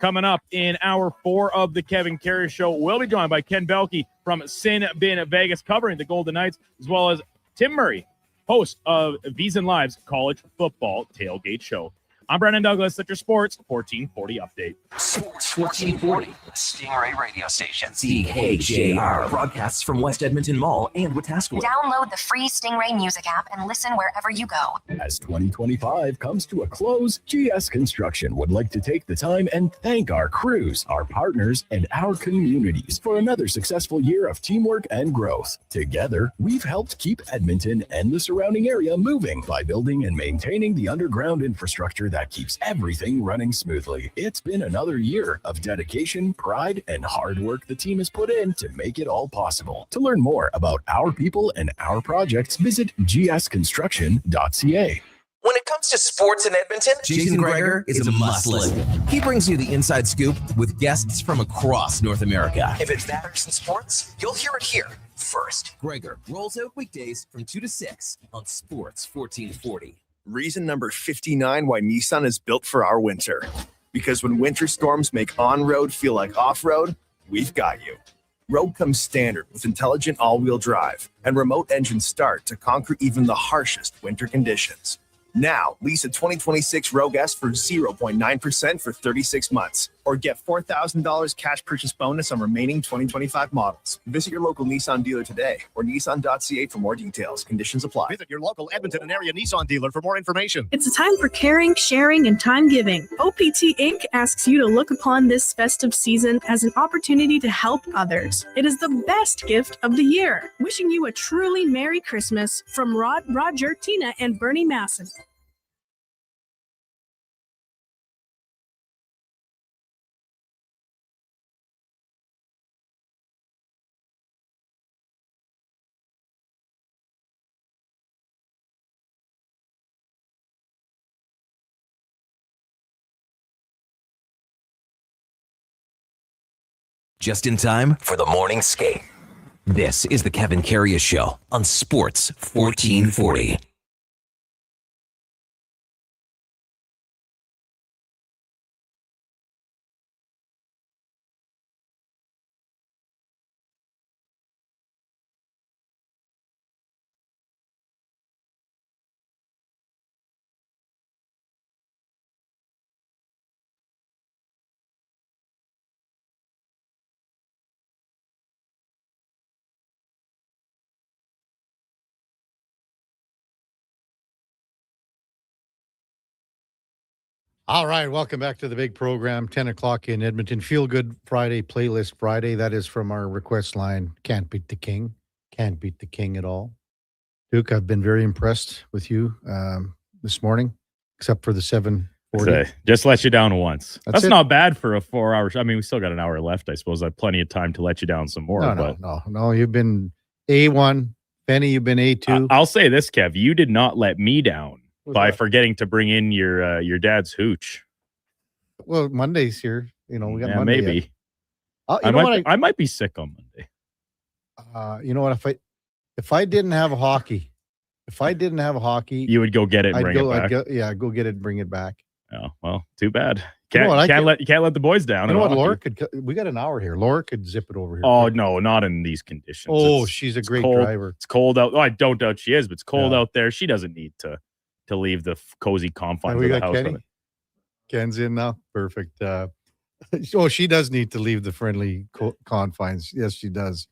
Coming up in hour 4 of the Kevin Carey Show, we'll be joined by Ken Belkey from Sin Bin Vegas, covering the Golden Knights, as well as Tim Murray, host of VSiN Live's College Football Tailgate Show. I'm Brandon Douglas at your Sports 1440 update. Sports 1440, the Stingray radio station. CKJR broadcasts from West Edmonton Mall and Wetaskiwin. Download the free Stingray music app and listen wherever you go. As 2025 comes to a close, GS Construction would like to take the time and thank our crews, our partners, and our communities for another successful year of teamwork and growth. Together, we've helped keep Edmonton and the surrounding area moving by building and maintaining the underground infrastructure that keeps everything running smoothly. It's been another year of dedication, pride, and hard work the team has put in to make it all possible. To learn more about our people and our projects, visit gsconstruction.ca. When it comes to sports in Edmonton, Jason Gregor is a must-listen. He brings you the inside scoop with guests from across North America. If it matters in sports, you'll hear it here first. Gregor rolls out weekdays from 2 to 6 on Sports 1440. Reason number 59 why Nissan is built for our winter. Because when winter storms make on-road feel like off-road, we've got you. Road comes standard with intelligent all-wheel drive and remote engine start to conquer even the harshest winter conditions. Now, lease a 2026 Rogue S for 0.9% for 36 months. Or get $4,000 cash purchase bonus on remaining 2025 models. Visit your local Nissan dealer today or Nissan.ca for more details. Conditions apply. Visit your local Edmonton and area Nissan dealer for more information. It's a time for caring, sharing, and time giving. OPT Inc. asks you to look upon this festive season as an opportunity to help others. It is the best gift of the year. Wishing you a truly Merry Christmas from Roger, Tina, and Bernie Masson. Just in time for the morning skate. This is the Kevin Karius Show on Sports 1440. All right, welcome back to the big program, 10 o'clock in Edmonton. Feel Good Friday, Playlist Friday. That is from our request line, Can't Beat the King. Can't beat the King at all. Duke, I've been very impressed with you this morning, except for the 7:40. Just let you down once. That's it. not bad for a 4 hour show. I mean, we still got an hour left, I suppose. I have plenty of time to let you down some more. No. You've been A1. Benny, you've been A2. I'll say this, Kev. You did not let me down by forgetting to bring in your dad's hooch. Well, Monday's here. You know, we got Yeah, Monday. maybe. Yet. I might be sick on Monday. You know what? If I didn't have a hockey, you would go get it and bring it back. I'd go get it and bring it back. Oh, well, too bad. You Can't let the boys down. You know what? Laura we got an hour here. Laura could zip it over here. Oh, no, not in these conditions. Oh, she's a great driver. It's cold out. Oh, I don't doubt she is, but it's cold out there. She doesn't need to leave the cozy confines of the house. Kenny. Ken's in now. Perfect. She does need to leave the friendly confines. Yes, she does.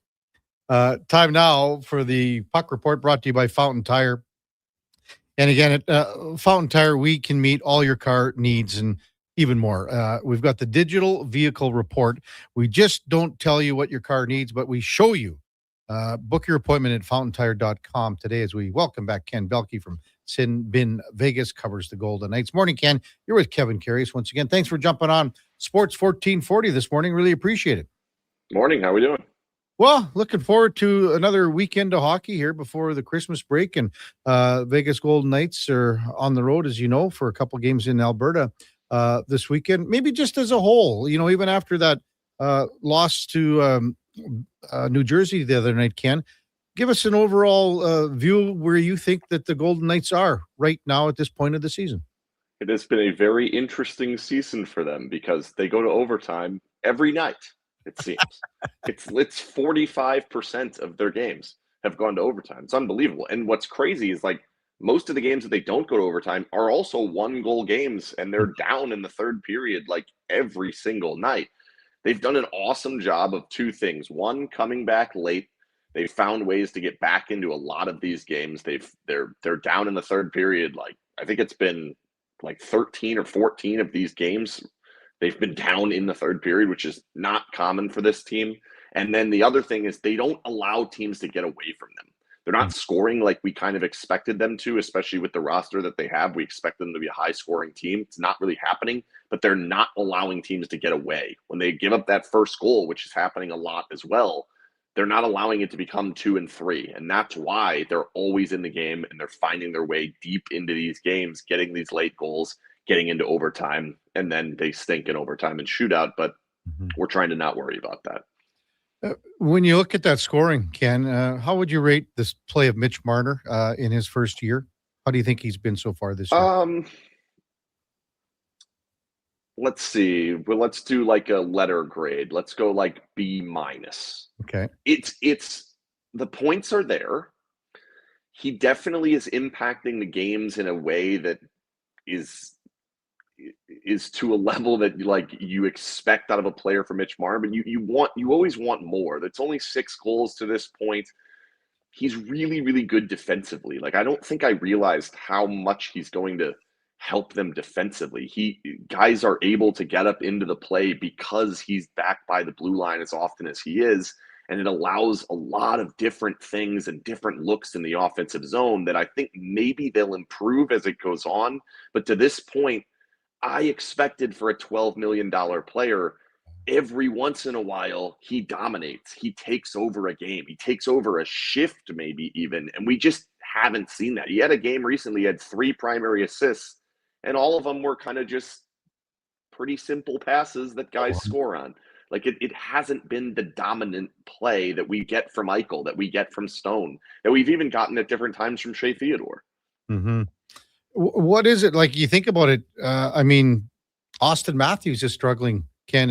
Time now for the Puck Report, brought to you by Fountain Tire. And again, at Fountain Tire, we can meet all your car needs and even more. We've got the digital vehicle report. We just don't tell you what your car needs, but we show you. Book your appointment at fountaintire.com today as we welcome back Ken Belkey from Sin Bin Vegas, covers the Golden Knights. Morning, Ken. You're with Kevin Karius once again. Thanks for jumping on Sports 1440 this morning. Really appreciate it. Morning. How are we doing? Well, looking forward to another weekend of hockey here before the Christmas break. And Vegas Golden Knights are on the road, as you know, for a couple games in Alberta this weekend. Maybe just as a whole, you know, even after that loss to New Jersey the other night, Ken, give us an overall view where you think that the Golden Knights are right now at this point of the season. It has been a very interesting season for them because they go to overtime every night, it seems. It's 45% of their games have gone to overtime. It's unbelievable. And what's crazy is like most of the games that they don't go to overtime are also 1-goal games, and they're down in the third period like every single night. They've done an awesome job of two things. One, coming back late. They've found ways to get back into a lot of these games. They're down in the third period. Like I think it's been like 13 or 14 of these games. They've been down in the third period, which is not common for this team. And then the other thing is they don't allow teams to get away from them. They're not scoring like we kind of expected them to, especially with the roster that they have. We expect them to be a high-scoring team. It's not really happening, but they're not allowing teams to get away. When they give up that first goal, which is happening a lot as well, they're not allowing it to become 2 and 3. And that's why they're always in the game and they're finding their way deep into these games, getting these late goals, getting into overtime, and then they stink in overtime and shootout. But we're trying to not worry about that. When you look at that scoring, Ken, how would you rate this play of Mitch Marner in his first year? How do you think he's been so far this year? Let's see. Well, let's do like a letter grade. Let's go like B-. Okay. It's the points are there. he definitely is impacting the games in a way that is to a level that like you expect out of a player from Mitch Marner, but you always want more. That's only 6 goals to this point. He's really, really good defensively. Like, I don't think I realized how much he's going to help them defensively. Guys are able to get up into the play because he's back by the blue line as often as he is. And it allows a lot of different things and different looks in the offensive zone that I think maybe they'll improve as it goes on. But to this point, I expected for a $12 million player, every once in a while, he dominates. He takes over a game. He takes over a shift, maybe even. And we just haven't seen that. He had a game recently, he had 3 primary assists, and all of them were kind of just pretty simple passes that guys score on. Like, it hasn't been the dominant play that we get from Eichel, that we get from Stone, that we've even gotten at different times from Shea Theodore. Mm-hmm. What is it like? You think about it. I mean, Austin Matthews is struggling, Ken,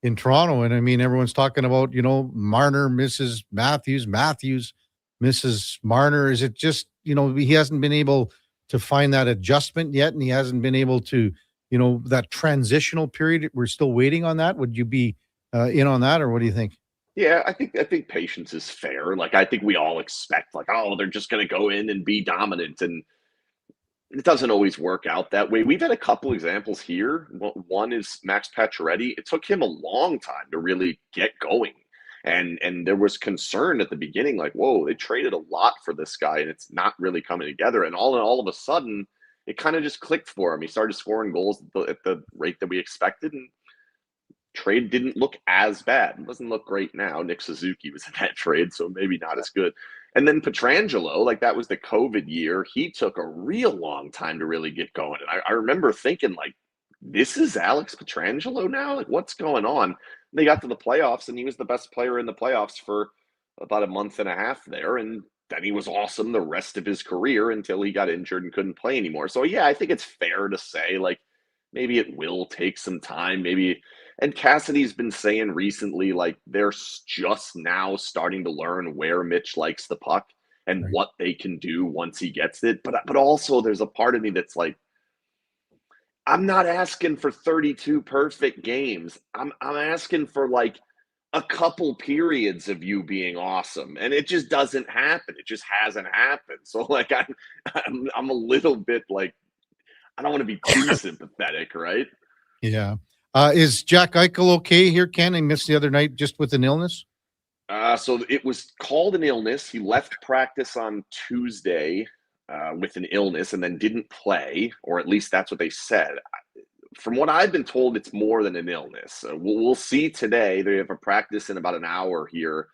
in Toronto, and I mean, everyone's talking about, you know, Marner misses Matthews, Matthews misses Marner. Is it just, you know, he hasn't been able to find that adjustment yet, and he hasn't been able to, you know, that transitional period? We're still waiting on that. Would you be in on that, or what do you think? Yeah, I think patience is fair. Like, I think we all expect, like, oh, they're just going to go in and be dominant, and it doesn't always work out that way. We've had a couple examples here. One is Max Pacioretty. It took him a long time to really get going, and there was concern at the beginning, like, whoa, they traded a lot for this guy, and it's not really coming together. And all of a sudden, it kind of just clicked for him. He started scoring goals at the rate that we expected, and trade didn't look as bad. It doesn't look great now. Nick Suzuki was in that trade, so maybe not as good. And then Pietrangelo, like, that was the COVID year. He took a real long time to really get going. And I remember thinking, like, this is Alex Pietrangelo now? Like, what's going on? And they got to the playoffs, and he was the best player in the playoffs for about a month and a half there. And then he was awesome the rest of his career until he got injured and couldn't play anymore. So, yeah, I think it's fair to say, like, maybe it will take some time. Maybe. And Cassidy's been saying recently, like, they're just now starting to learn where Mitch likes the puck and what they can do once he gets it. But also there's a part of me that's like, I'm not asking for 32 perfect games. I'm asking for, like, a couple periods of you being awesome. And it just doesn't happen. It just hasn't happened. So, like, I'm a little bit like, I don't want to be too sympathetic, right? Yeah. Is Jack Eichel okay here, Ken? He missed the other night just with an illness? So it was called an illness. He left practice on Tuesday with an illness and then didn't play, or at least that's what they said. From what I've been told, it's more than an illness. We'll see today. They have a practice in about an hour here.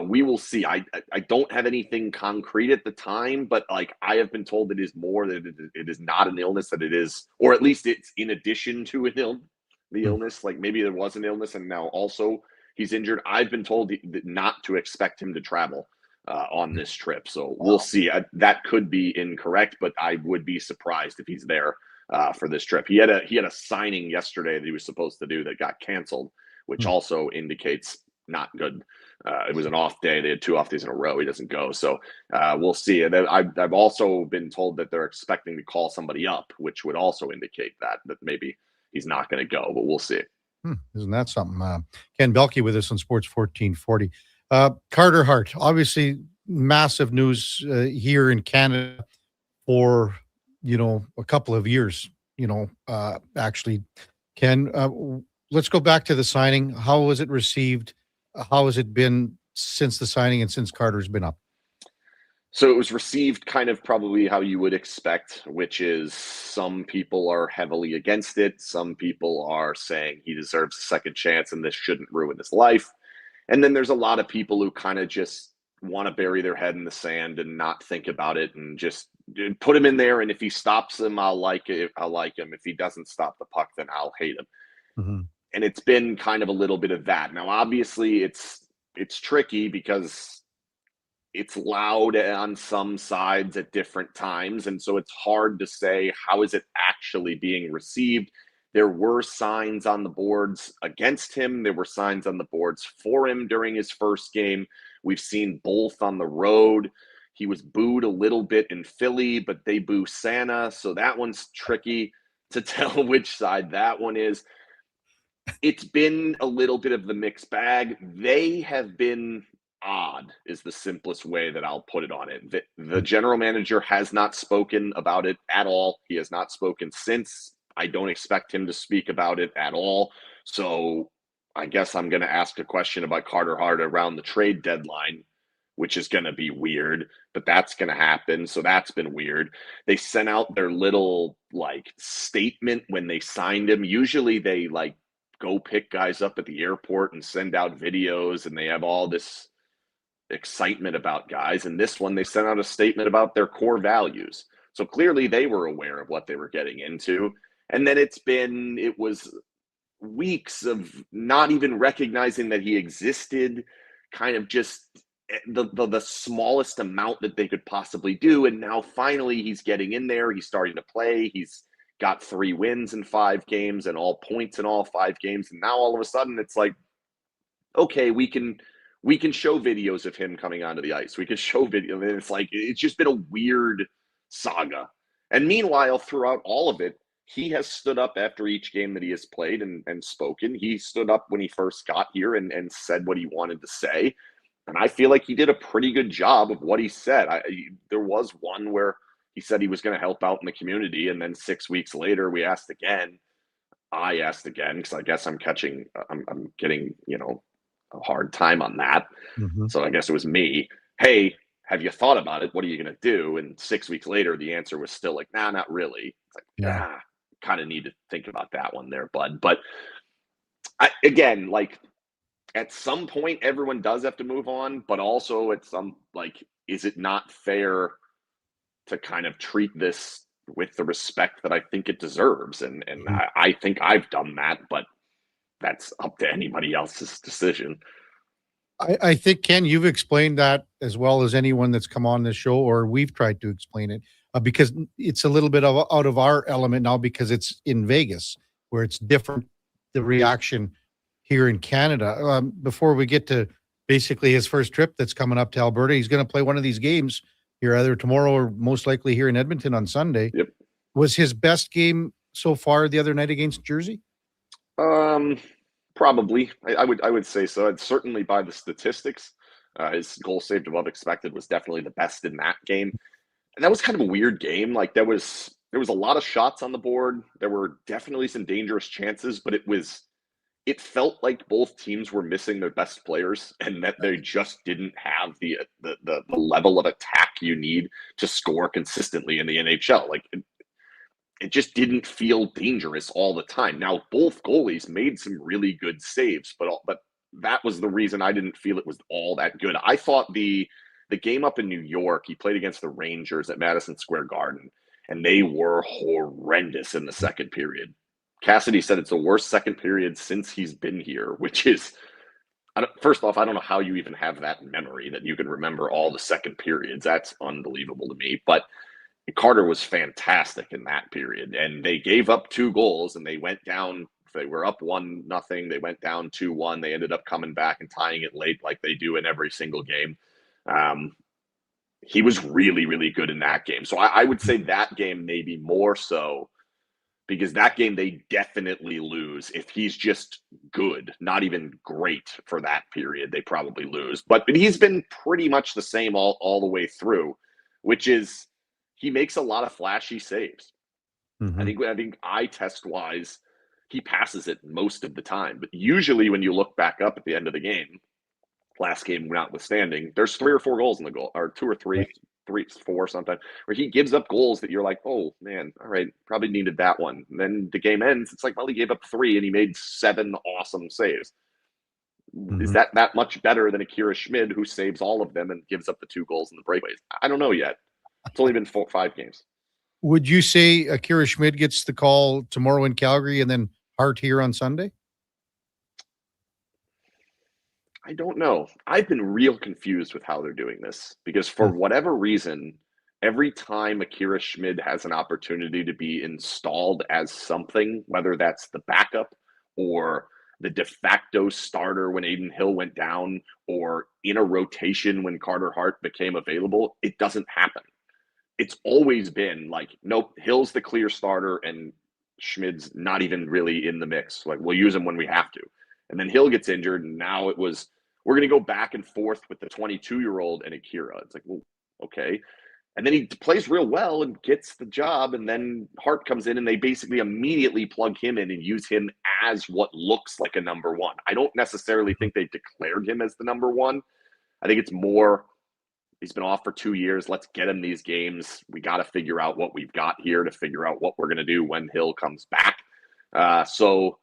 We will see. I don't have anything concrete at the time, but, like, I have been told it is more, that it is not an illness, that it is, or at least it's in addition to the illness. Like, maybe there was an illness and now also he's injured. I've been told not to expect him to travel on this trip. So we'll see. That could be incorrect, but I would be surprised if he's there for this trip. He had a signing yesterday that he was supposed to do that got canceled, which also indicates not good. It was an off day. They had 2 off days in a row. He doesn't go. So we'll see. And then I've also been told that they're expecting to call somebody up, which would also indicate that maybe he's not going to go, but we'll see. Isn't that something? Ken Belkey with us on Sports 1440. Carter Hart, obviously massive news here in Canada for, you know, a couple of years, you know, actually. Ken, let's go back to the signing. How was it received? How has it been since the signing and since Carter's been up? So it was received kind of probably how you would expect, which is some people are heavily against it. Some people are saying he deserves a second chance and this shouldn't ruin his life. And then there's a lot of people who kind of just want to bury their head in the sand and not think about it and just put him in there. And if he stops him, I'll like it. I'll like him. If he doesn't stop the puck, then I'll hate him. Mm-hmm. And it's been kind of a little bit of that. Now, obviously, it's tricky because it's loud on some sides at different times. And so it's hard to say, how is it actually being received? There were signs on the boards against him. There were signs on the boards for him during his first game. We've seen both on the road. He was booed a little bit in Philly, but they boo Santa, so that one's tricky to tell which side that one is. It's been a little bit of the mixed bag. They have been odd, is the simplest way that I'll put it on it. The general manager has not spoken about it at all. He has not spoken since. I don't expect him to speak about it at all. So I guess I'm going to ask a question about Carter Hart around the trade deadline, which is going to be weird, but that's going to happen. So that's been weird. They sent out their little statement when they signed him. Usually they go pick guys up at the airport and send out videos, and they have all this excitement about guys. And this one, they sent out a statement about their core values. So clearly they were aware of what they were getting into. And then it was weeks of not even recognizing that he existed, kind of just the smallest amount that they could possibly do. And now finally he's getting in there. He's starting to play. He's got 3 wins in 5 games and all points in all 5 games. And now all of a sudden it's like, okay, we can show videos of him coming onto the ice. We can show video. And it's like, it's just been a weird saga. And meanwhile, throughout all of it, he has stood up after each game that he has played and spoken. He stood up when he first got here and said what he wanted to say. And I feel like he did a pretty good job of what he said. There was one where he said he was going to help out in the community. And then 6 weeks later, I asked again, because I guess I'm getting, a hard time on that. Mm-hmm. So I guess it was me. Hey, have you thought about it? What are you going to do? And 6 weeks later, the answer was still like, nah, not really. It's like, kind of need to think about that one there, bud. But at some point, everyone does have to move on, but also at some, is it not fair to kind of treat this with the respect that I think it deserves? And I think I've done that, but that's up to anybody else's decision. I think, Ken, you've explained that as well as anyone that's come on this show, or we've tried to explain it, because it's a little bit out of our element now because it's in Vegas, where it's different, the reaction here in Canada. Before we get to basically his first trip that's coming up to Alberta, he's going to play one of these games here either tomorrow or most likely here in Edmonton on Sunday. Yep. Was his best game so far the other night against Jersey? Probably. I would say so. And certainly by the statistics, his goal saved above expected was definitely the best in that game. And that was kind of a weird game. There was a lot of shots on the board. There were definitely some dangerous chances, but it felt like both teams were missing their best players and that they just didn't have the level of attack you need to score consistently in the NHL. It just didn't feel dangerous all the time. Now, both goalies made some really good saves, but that was the reason I didn't feel it was all that good. I thought the game up in New York, he played against the Rangers at Madison Square Garden, and they were horrendous in the second period. Cassidy said it's the worst second period since he's been here, which is, first off, I don't know how you even have that memory that you can remember all the second periods. That's unbelievable to me. But Carter was fantastic in that period, and they gave up 2 goals, and they went down. They were up 1-0. They went down 2-1. They ended up coming back and tying it late, like they do in every single game. He was really, really good in that game. So I would say that game maybe more so, because that game they definitely lose. If he's just good, not even great for that period, they probably lose. But he's been pretty much the same all the way through, which is he makes a lot of flashy saves. Mm-hmm. I think eye test wise, he passes it most of the time. But usually when you look back up at the end of the game, last game notwithstanding, there's 3 or 4 goals in the goal, or 2 or 3, 4 sometimes, where he gives up goals that you're like, oh man, all right, probably needed that one. And then the game ends, it's like, well, he gave up 3 and he made 7 awesome saves. Mm-hmm. Is that much better than Akira Schmid, who saves all of them and gives up the 2 goals in the breakaways? I don't know yet. It's only been 5 games. Would you say Akira Schmid gets the call tomorrow in Calgary and then Hart here on Sunday? I don't know. I've been real confused with how they're doing this, because for whatever reason, every time Akira Schmid has an opportunity to be installed as something, whether that's the backup or the de facto starter when Aiden Hill went down or in a rotation when Carter Hart became available, it doesn't happen. It's always been like, nope, Hill's the clear starter and Schmid's not even really in the mix. Like, we'll use him when we have to. And then Hill gets injured, and now it was, we're going to go back and forth with the 22-year-old and Akira. It's like, well, okay. And then he plays real well and gets the job, and then Hart comes in, and they basically immediately plug him in and use him as what looks like a number one. I don't necessarily think they declared him as the number one. I think it's more, he's been off for 2 years. Let's get him these games. We got to figure out what we've got here to figure out what we're going to do when Hill comes back. So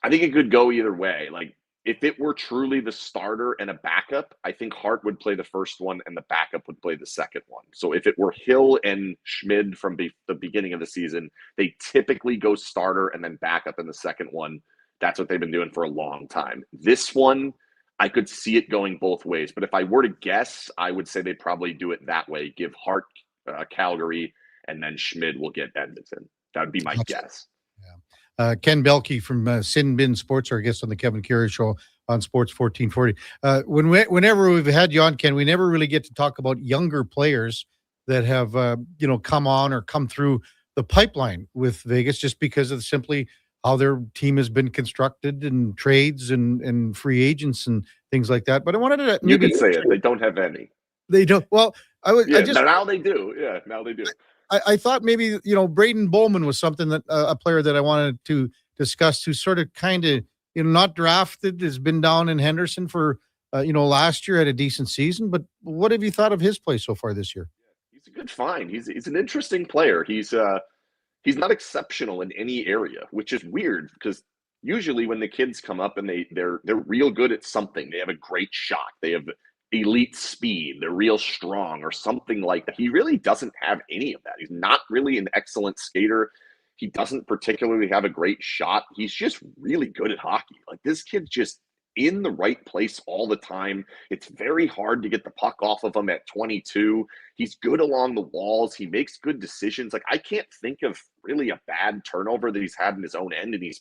I think it could go either way. Like, if it were truly the starter and a backup, I think Hart would play the first one and the backup would play the second one. So if it were Hill and Schmid from the beginning of the season, they typically go starter and then backup in the second one. That's what they've been doing for a long time. This one, I could see it going both ways. But if I were to guess, I would say they'd probably do it that way. Give Hart Calgary, and then Schmid will get Edmonton. That would be my guess. Ken Belkey from Sin Bin Sports, our guest on the Kevin Karius Show on Sports 1440. Whenever we've had you on, Ken, we never really get to talk about younger players that have come on or come through the pipeline with Vegas, just because of simply how their team has been constructed and trades and free agents and things like that. But I wanted to you can say it. They don't have any. They don't. Well, now they do. Yeah, now they do. I thought maybe, Braden Bowman was something that a player that I wanted to discuss, who sort of kind of, not drafted, has been down in Henderson for, last year, had a decent season. But what have you thought of his play so far this year? He's a good find. He's an interesting player. He's not exceptional in any area, which is weird because usually when the kids come up and they're real good at something, they have a great shot, they have elite speed, they're real strong or something like that. He really doesn't have any of that. He's not really an excellent skater. He doesn't particularly have a great shot. He's just really good at hockey. Like, this kid's just in the right place all the time. It's very hard to get the puck off of him at 22. He's good along the walls. He makes good decisions. Like, I can't think of really a bad turnover that he's had in his own end, and he's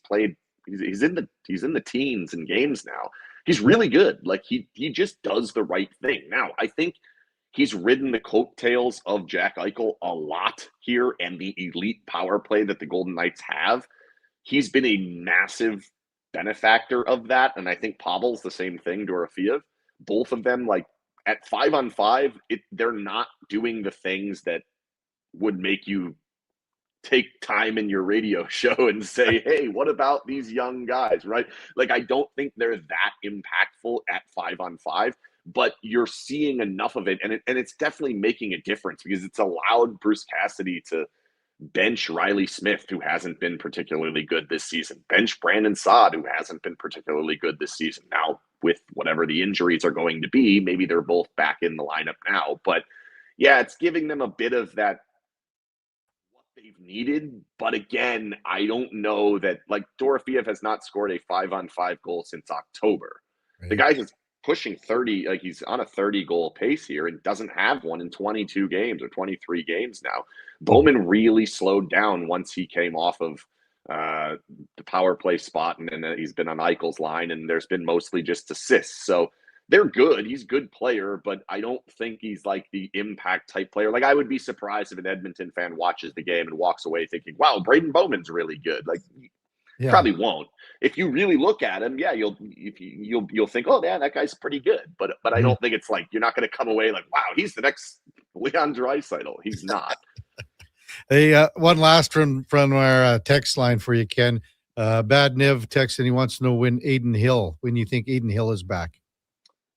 in the teens in games now. He's really good. Like, he just does the right thing. Now, I think he's ridden the coattails of Jack Eichel a lot here and the elite power play that the Golden Knights have. He's been a massive benefactor of that, and I think Pavel's the same thing, Dorofeev. Both of them, like, at 5-on-5, they're not doing the things that would make you take time in your radio show and say, hey, what about these young guys, right? Like, I don't think they're that impactful at 5-on-5, but you're seeing enough of it, and it's definitely making a difference because it's allowed Bruce Cassidy to bench Riley Smith, who hasn't been particularly good this season, bench Brandon Saad, who hasn't been particularly good this season. Now, with whatever the injuries are going to be, maybe they're both back in the lineup now, but yeah, it's giving them a bit of that they've needed. But again, I don't know that, like, Dorofeev has not scored a 5-on-5 goal since October. Right. The guy is pushing 30, like, he's on a 30 goal pace here and doesn't have one in 22 games or 23 games now. Bowman really slowed down once he came off of the power play spot, and then he's been on Eichel's line, and there's been mostly just assists. So they're good. He's a good player, but I don't think he's like the impact type player. Like, I would be surprised if an Edmonton fan watches the game and walks away thinking, wow, Braden Bowman's really good. Like, probably won't. If you really look at him, yeah, you'll think, oh, man, that guy's pretty good. But I don't think it's like, you're not going to come away like, wow, he's the next Leon Draisaitl. He's not. Hey, one last from our text line for you, Ken. Bad Niv texted, and he wants to know when you think Aiden Hill is back.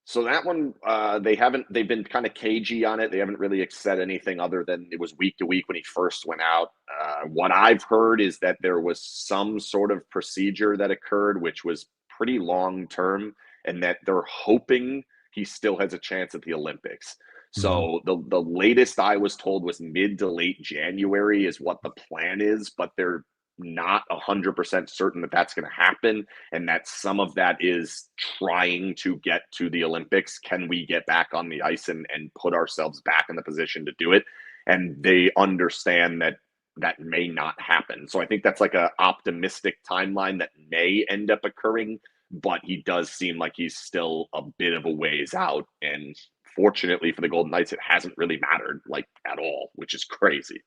So that one, they've been kind of cagey on it. They haven't really said anything other than it was week to week when he first went out. What I've heard is that there was some sort of procedure that occurred, which was pretty long term, and that they're hoping he still has a chance at the Olympics. So the latest I was told was mid to late January is what the plan is, but they're not 100% certain that that's going to happen, and that some of that is trying to get to the Olympics. Can we get back on the ice and put ourselves back in the position to do it? And they understand that that may not happen. So I think that's like a optimistic timeline that may end up occurring, but he does seem like he's still a bit of a ways out. And fortunately for the Golden Knights, it hasn't really mattered like at all, which is crazy.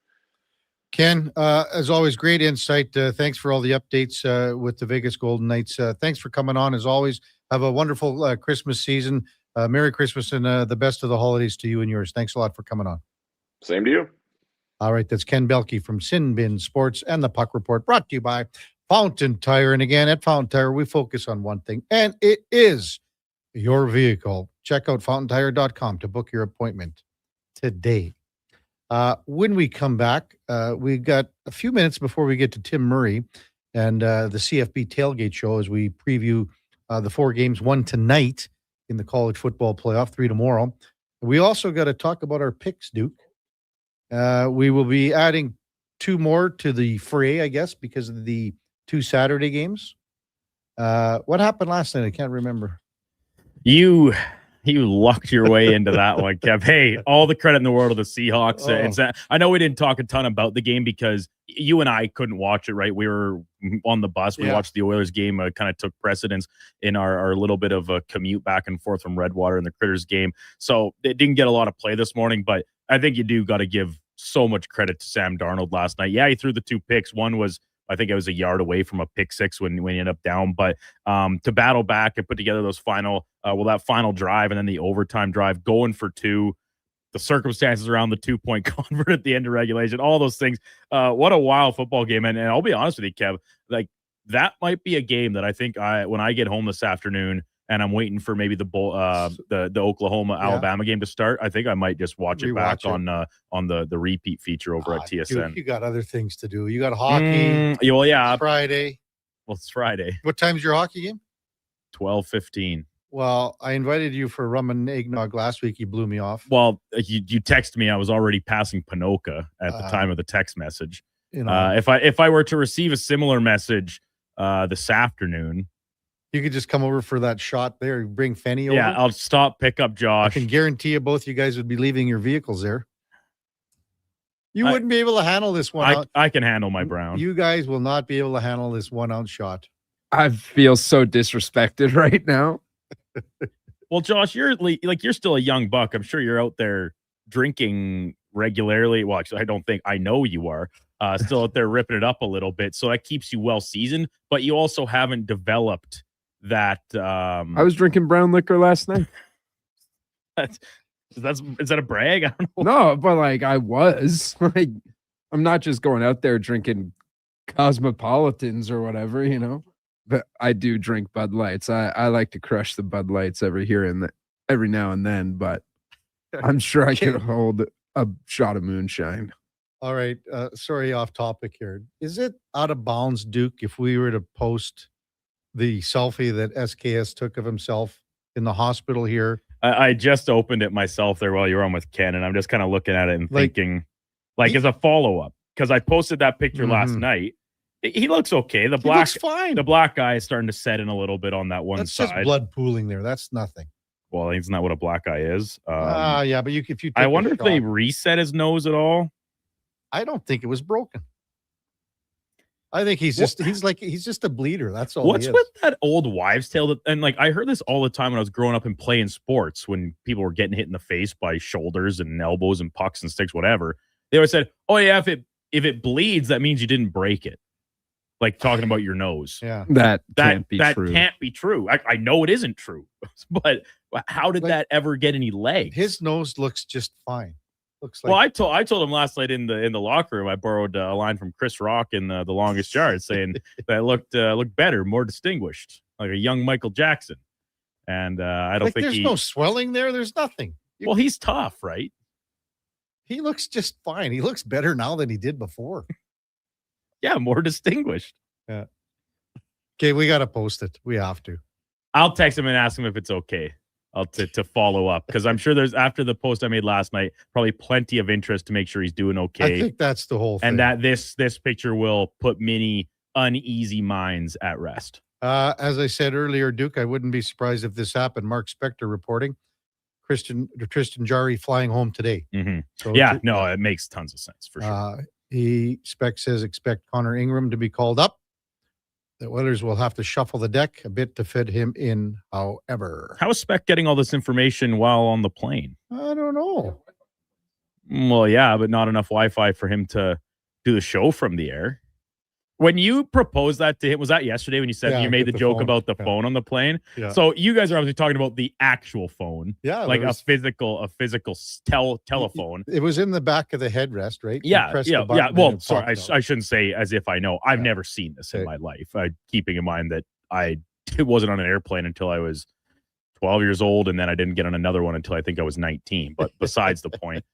Ken, as always, great insight. Thanks for all the updates with the Vegas Golden Knights. Thanks for coming on, as always. Have a wonderful Christmas season. Merry Christmas and the best of the holidays to you and yours. Thanks a lot for coming on. Same to you. All right, that's Ken Belkey from Sin Bin Sports and the Puck Report, brought to you by Fountain Tire. And again, at Fountain Tire, we focus on one thing, and it is your vehicle. Check out fountaintire.com to book your appointment today. When we come back, we got a few minutes before we get to Tim Murray and the CFB Tailgate Show as we preview the 4 games, 1 tonight in the college football playoff, 3 tomorrow. We also got to talk about our picks, Duke. We will be adding 2 more to the fray, I guess, because of the 2 Saturday games. What happened last night? I can't remember. You lucked your way into that one, Kev. Hey, all the credit in the world of the Seahawks. I know we didn't talk a ton about the game because you and I couldn't watch it, right? We were on the bus. We watched the Oilers game, kind of took precedence in our little bit of a commute back and forth from Redwater and the Critters game. So it didn't get a lot of play this morning, but I think you do got to give so much credit to Sam Darnold last night. Yeah, he threw the 2 picks. One was, I think it was a yard away from a pick 6 when he ended up down. But to battle back and put together those that final drive and then the overtime drive, going for 2, the circumstances around the 2-point convert at the end of regulation, all those things. What a wild football game. And I'll be honest with you, Kev, like that might be a game that I think when I get home this afternoon and I'm waiting for maybe the Oklahoma-Alabama game to start, I think I might just watch it back on the repeat feature over at TSN. Dude, you got other things to do. You got hockey. Well, yeah. It's Friday. Well, it's Friday. What time's your hockey game? 12:15. Well, I invited you for rum and eggnog last week. You blew me off. Well, you texted me. I was already passing Pinoca at the time of the text message. If I were to receive a similar message this afternoon, you could just come over for that shot there. Bring Fenny over. Yeah, I'll stop, pick up Josh. I can guarantee you both you guys would be leaving your vehicles there. You wouldn't be able to handle this one. I can handle my brown. You guys will not be able to handle this 1-ounce shot. I feel so disrespected right now. Well, Josh, you're still a young buck. I'm sure you're out there drinking regularly. Well, actually, I know you are still out there ripping it up a little bit. So that keeps you well seasoned, but you also haven't developed that. I was drinking brown liquor last night. Is that a brag? I don't know. No, but I was I'm not just going out there drinking Cosmopolitans or whatever, but I do drink Bud Lights. I like to crush the Bud Lights every now and then, but I'm sure I can hold a shot of moonshine. All right. Sorry, off topic here. Is it out of bounds, Duke, if we were to post the selfie that SKS took of himself in the hospital here? I just opened it myself there while you were on with Ken, and I'm just kind of looking at it and thinking, as a follow-up, because I posted that picture last night. He looks okay. He looks fine. The black guy is starting to set in a little bit on that one side. That's just blood pooling there. That's nothing. Well, isn't that what a black guy is? Yeah, but if you I wonder if they reset his nose at all. I don't think it was broken. I think he's just a bleeder. That's all. What's with that old wives' tale? I heard this all the time when I was growing up and playing sports. When people were getting hit in the face by shoulders and elbows and pucks and sticks, whatever, they always said, "Oh yeah, if it bleeds, that means you didn't break it." Like talking about your nose. Yeah, that can't be true. Can't be true. I know it isn't true, but how did that ever get any legs? His nose looks just fine. Looks like. Well, I told him last night in the locker room. I borrowed a line from Chris Rock in the Longest Yard, saying that looked better, more distinguished, like a young Michael Jackson. And I don't think there's no swelling there. There's nothing. Well, he's tough, right? He looks just fine. He looks better now than he did before. Yeah, more distinguished. Yeah. Okay, we got to post it. We have to. I'll text him and ask him if it's okay. To follow up, because I'm sure there's, after the post I made last night, probably plenty of interest to make sure he's doing okay. I think that's the whole thing. And that this picture will put many uneasy minds at rest. As I said earlier, Duke, I wouldn't be surprised if this happened. Mark Spector reporting. Tristan Jarry flying home today. Mm-hmm. So it makes tons of sense for sure. Spec says expect Connor Ingram to be called up. The Oilers will have to shuffle the deck a bit to fit him in, however. How is Spec getting all this information while on the plane? I don't know. Well, yeah, but not enough Wi-Fi for him to do the show from the air. When you proposed that to him, was that yesterday when you said you made the joke about the phone on the plane? Yeah. So you guys are obviously talking about the actual phone. Yeah. Like a physical telephone. It was in the back of the headrest, right? Yeah. Well, sorry, I I shouldn't say as if I know. I've never seen this in my life. Keeping in mind that it wasn't on an airplane until I was 12 years old, and then I didn't get on another one until I think I was 19. But besides the point,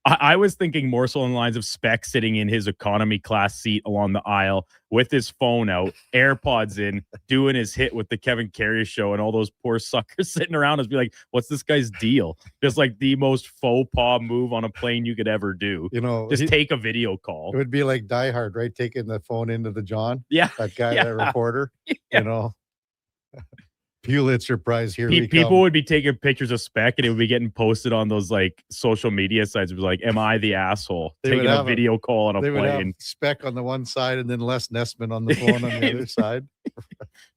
I was thinking more so along the lines of Spec sitting in his economy class seat along the aisle with his phone out, AirPods in, doing his hit with the Kevin Karius show, and all those poor suckers sitting around us be like, what's this guy's deal? Just like the most faux pas move on a plane you could ever do. Just take a video call. It would be like Die Hard, right? Taking the phone into the John. Yeah. That guy, that reporter. Pulitzer Prize here. People would be taking pictures of Spec, and it would be getting posted on those like social media sites. It was like, "Am I the asshole taking a video call on a plane?" Would have Spec on the one side, and then Les Nessman on the phone on the other side.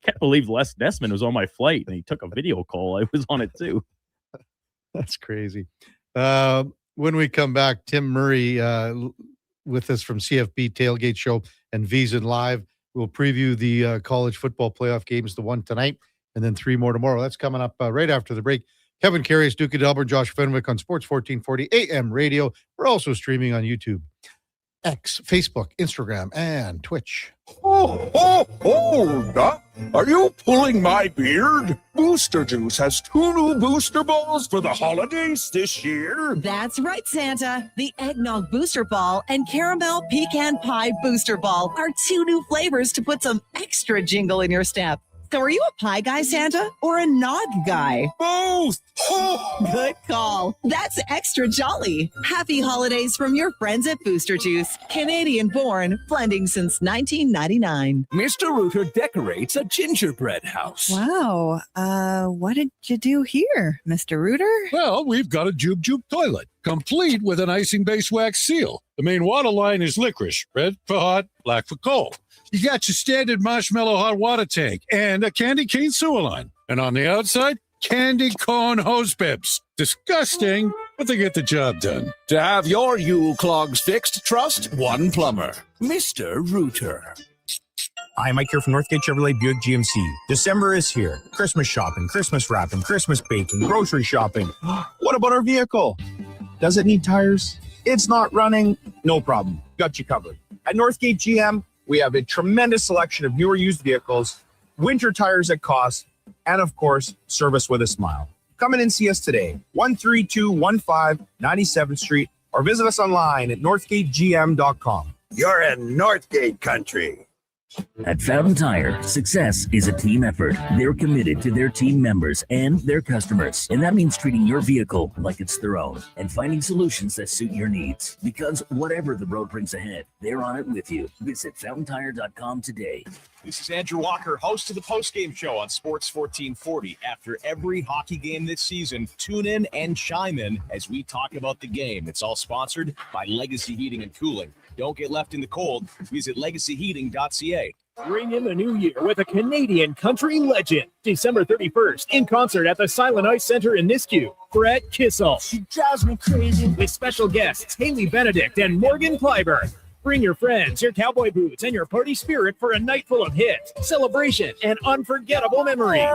Can't believe Les Nessman was on my flight, and he took a video call. I was on it too. That's crazy. When we come back, Tim Murray with us from CFB Tailgate Show and VSiN Live. We'll preview the college football playoff games, the one tonight, and then 3 more tomorrow. That's coming up right after the break. Kevin Karius, Duke of Delburne, Josh Fenwick on Sports 1440 AM radio. We're also streaming on YouTube, X, Facebook, Instagram, and Twitch. Hold up. Are you pulling my beard? Booster Juice has 2 new booster balls for the holidays this year. That's right, Santa. The Eggnog Booster Ball and Caramel Pecan Pie Booster Ball are 2 new flavors to put some extra jingle in your step. So are you a pie guy, Santa, or a nog guy? Both! Good call. That's extra jolly. Happy holidays from your friends at Booster Juice. Canadian born, blending since 1999. Mr. Rooter decorates a gingerbread house. Wow. What did you do here, Mr. Rooter? Well, we've got a Jube Jube toilet, complete with an icing-based wax seal. The main water line is licorice, red for hot, black for cold. You got your standard marshmallow hot water tank and a candy cane sewer line. And on the outside, candy corn hose pips. Disgusting, but they get the job done. To have your Yule clogs fixed, trust one plumber, Mr. Rooter. Hi, Mike here from Northgate Chevrolet Buick GMC. December is here. Christmas shopping, Christmas wrapping, Christmas baking, grocery shopping. What about our vehicle? Does it need tires? It's not running? No problem. Got you covered. At Northgate GM, we have a tremendous selection of newer used vehicles, winter tires at cost, and of course, service with a smile. Come in and see us today, 13215 97th Street, or visit us online at northgategm.com. You're in Northgate country. At Fountain Tire, success is a team effort. They're committed to their team members and their customers. And that means treating your vehicle like it's their own and finding solutions that suit your needs. Because whatever the road brings ahead, they're on it with you. Visit fountaintire.com today. This is Andrew Walker, host of the postgame show on Sports 1440. After every hockey game this season, tune in and chime in as we talk about the game. It's all sponsored by Legacy Heating and Cooling. Don't get left in the cold. Visit legacyheating.ca. Bring in the new year with a Canadian country legend. December 31st, in concert at the Silent Ice Center in Nisku. Brett Kissel. She drives me crazy. With special guests Haley Benedict and Morgan Clyburn. Bring your friends, your cowboy boots, and your party spirit for a night full of hits, celebration, and unforgettable memories.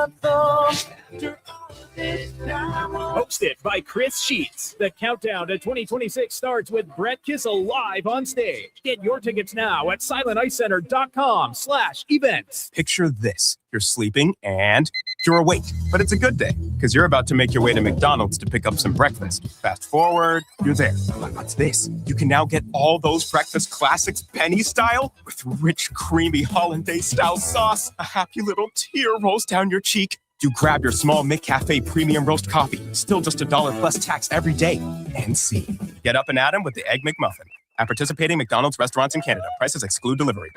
Hosted by Chris Sheets. The countdown to 2026 starts with Brett Kissel live on stage. Get your tickets now at silenticecenter.com/events. Picture this. You're sleeping and you're awake. But it's a good day because you're about to make your way to McDonald's to pick up some breakfast. Fast forward, you're there. But what's this? You can now get all those breakfast classics penny style with rich, creamy hollandaise-style sauce. A happy little tear rolls down your cheek. You grab your small McCafe premium roast coffee, still just $1 plus tax every day. And see. Get up and at 'em with the Egg McMuffin. At participating McDonald's restaurants in Canada, prices exclude delivery.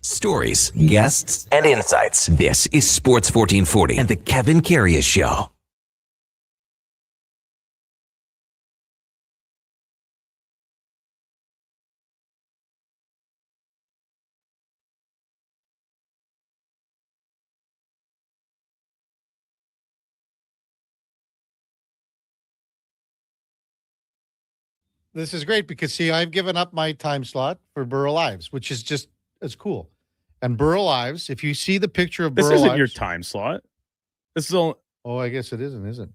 Stories, guests, and insights. This is Sports 1440 and the Kevin Karius Show. This is great because, see, I've given up my time slot for Burrow Lives, which is just as cool. And Burrow Lives, if you see the picture of This Burrow isn't Lives, your time slot. This is all. Oh, I guess it isn't, is it?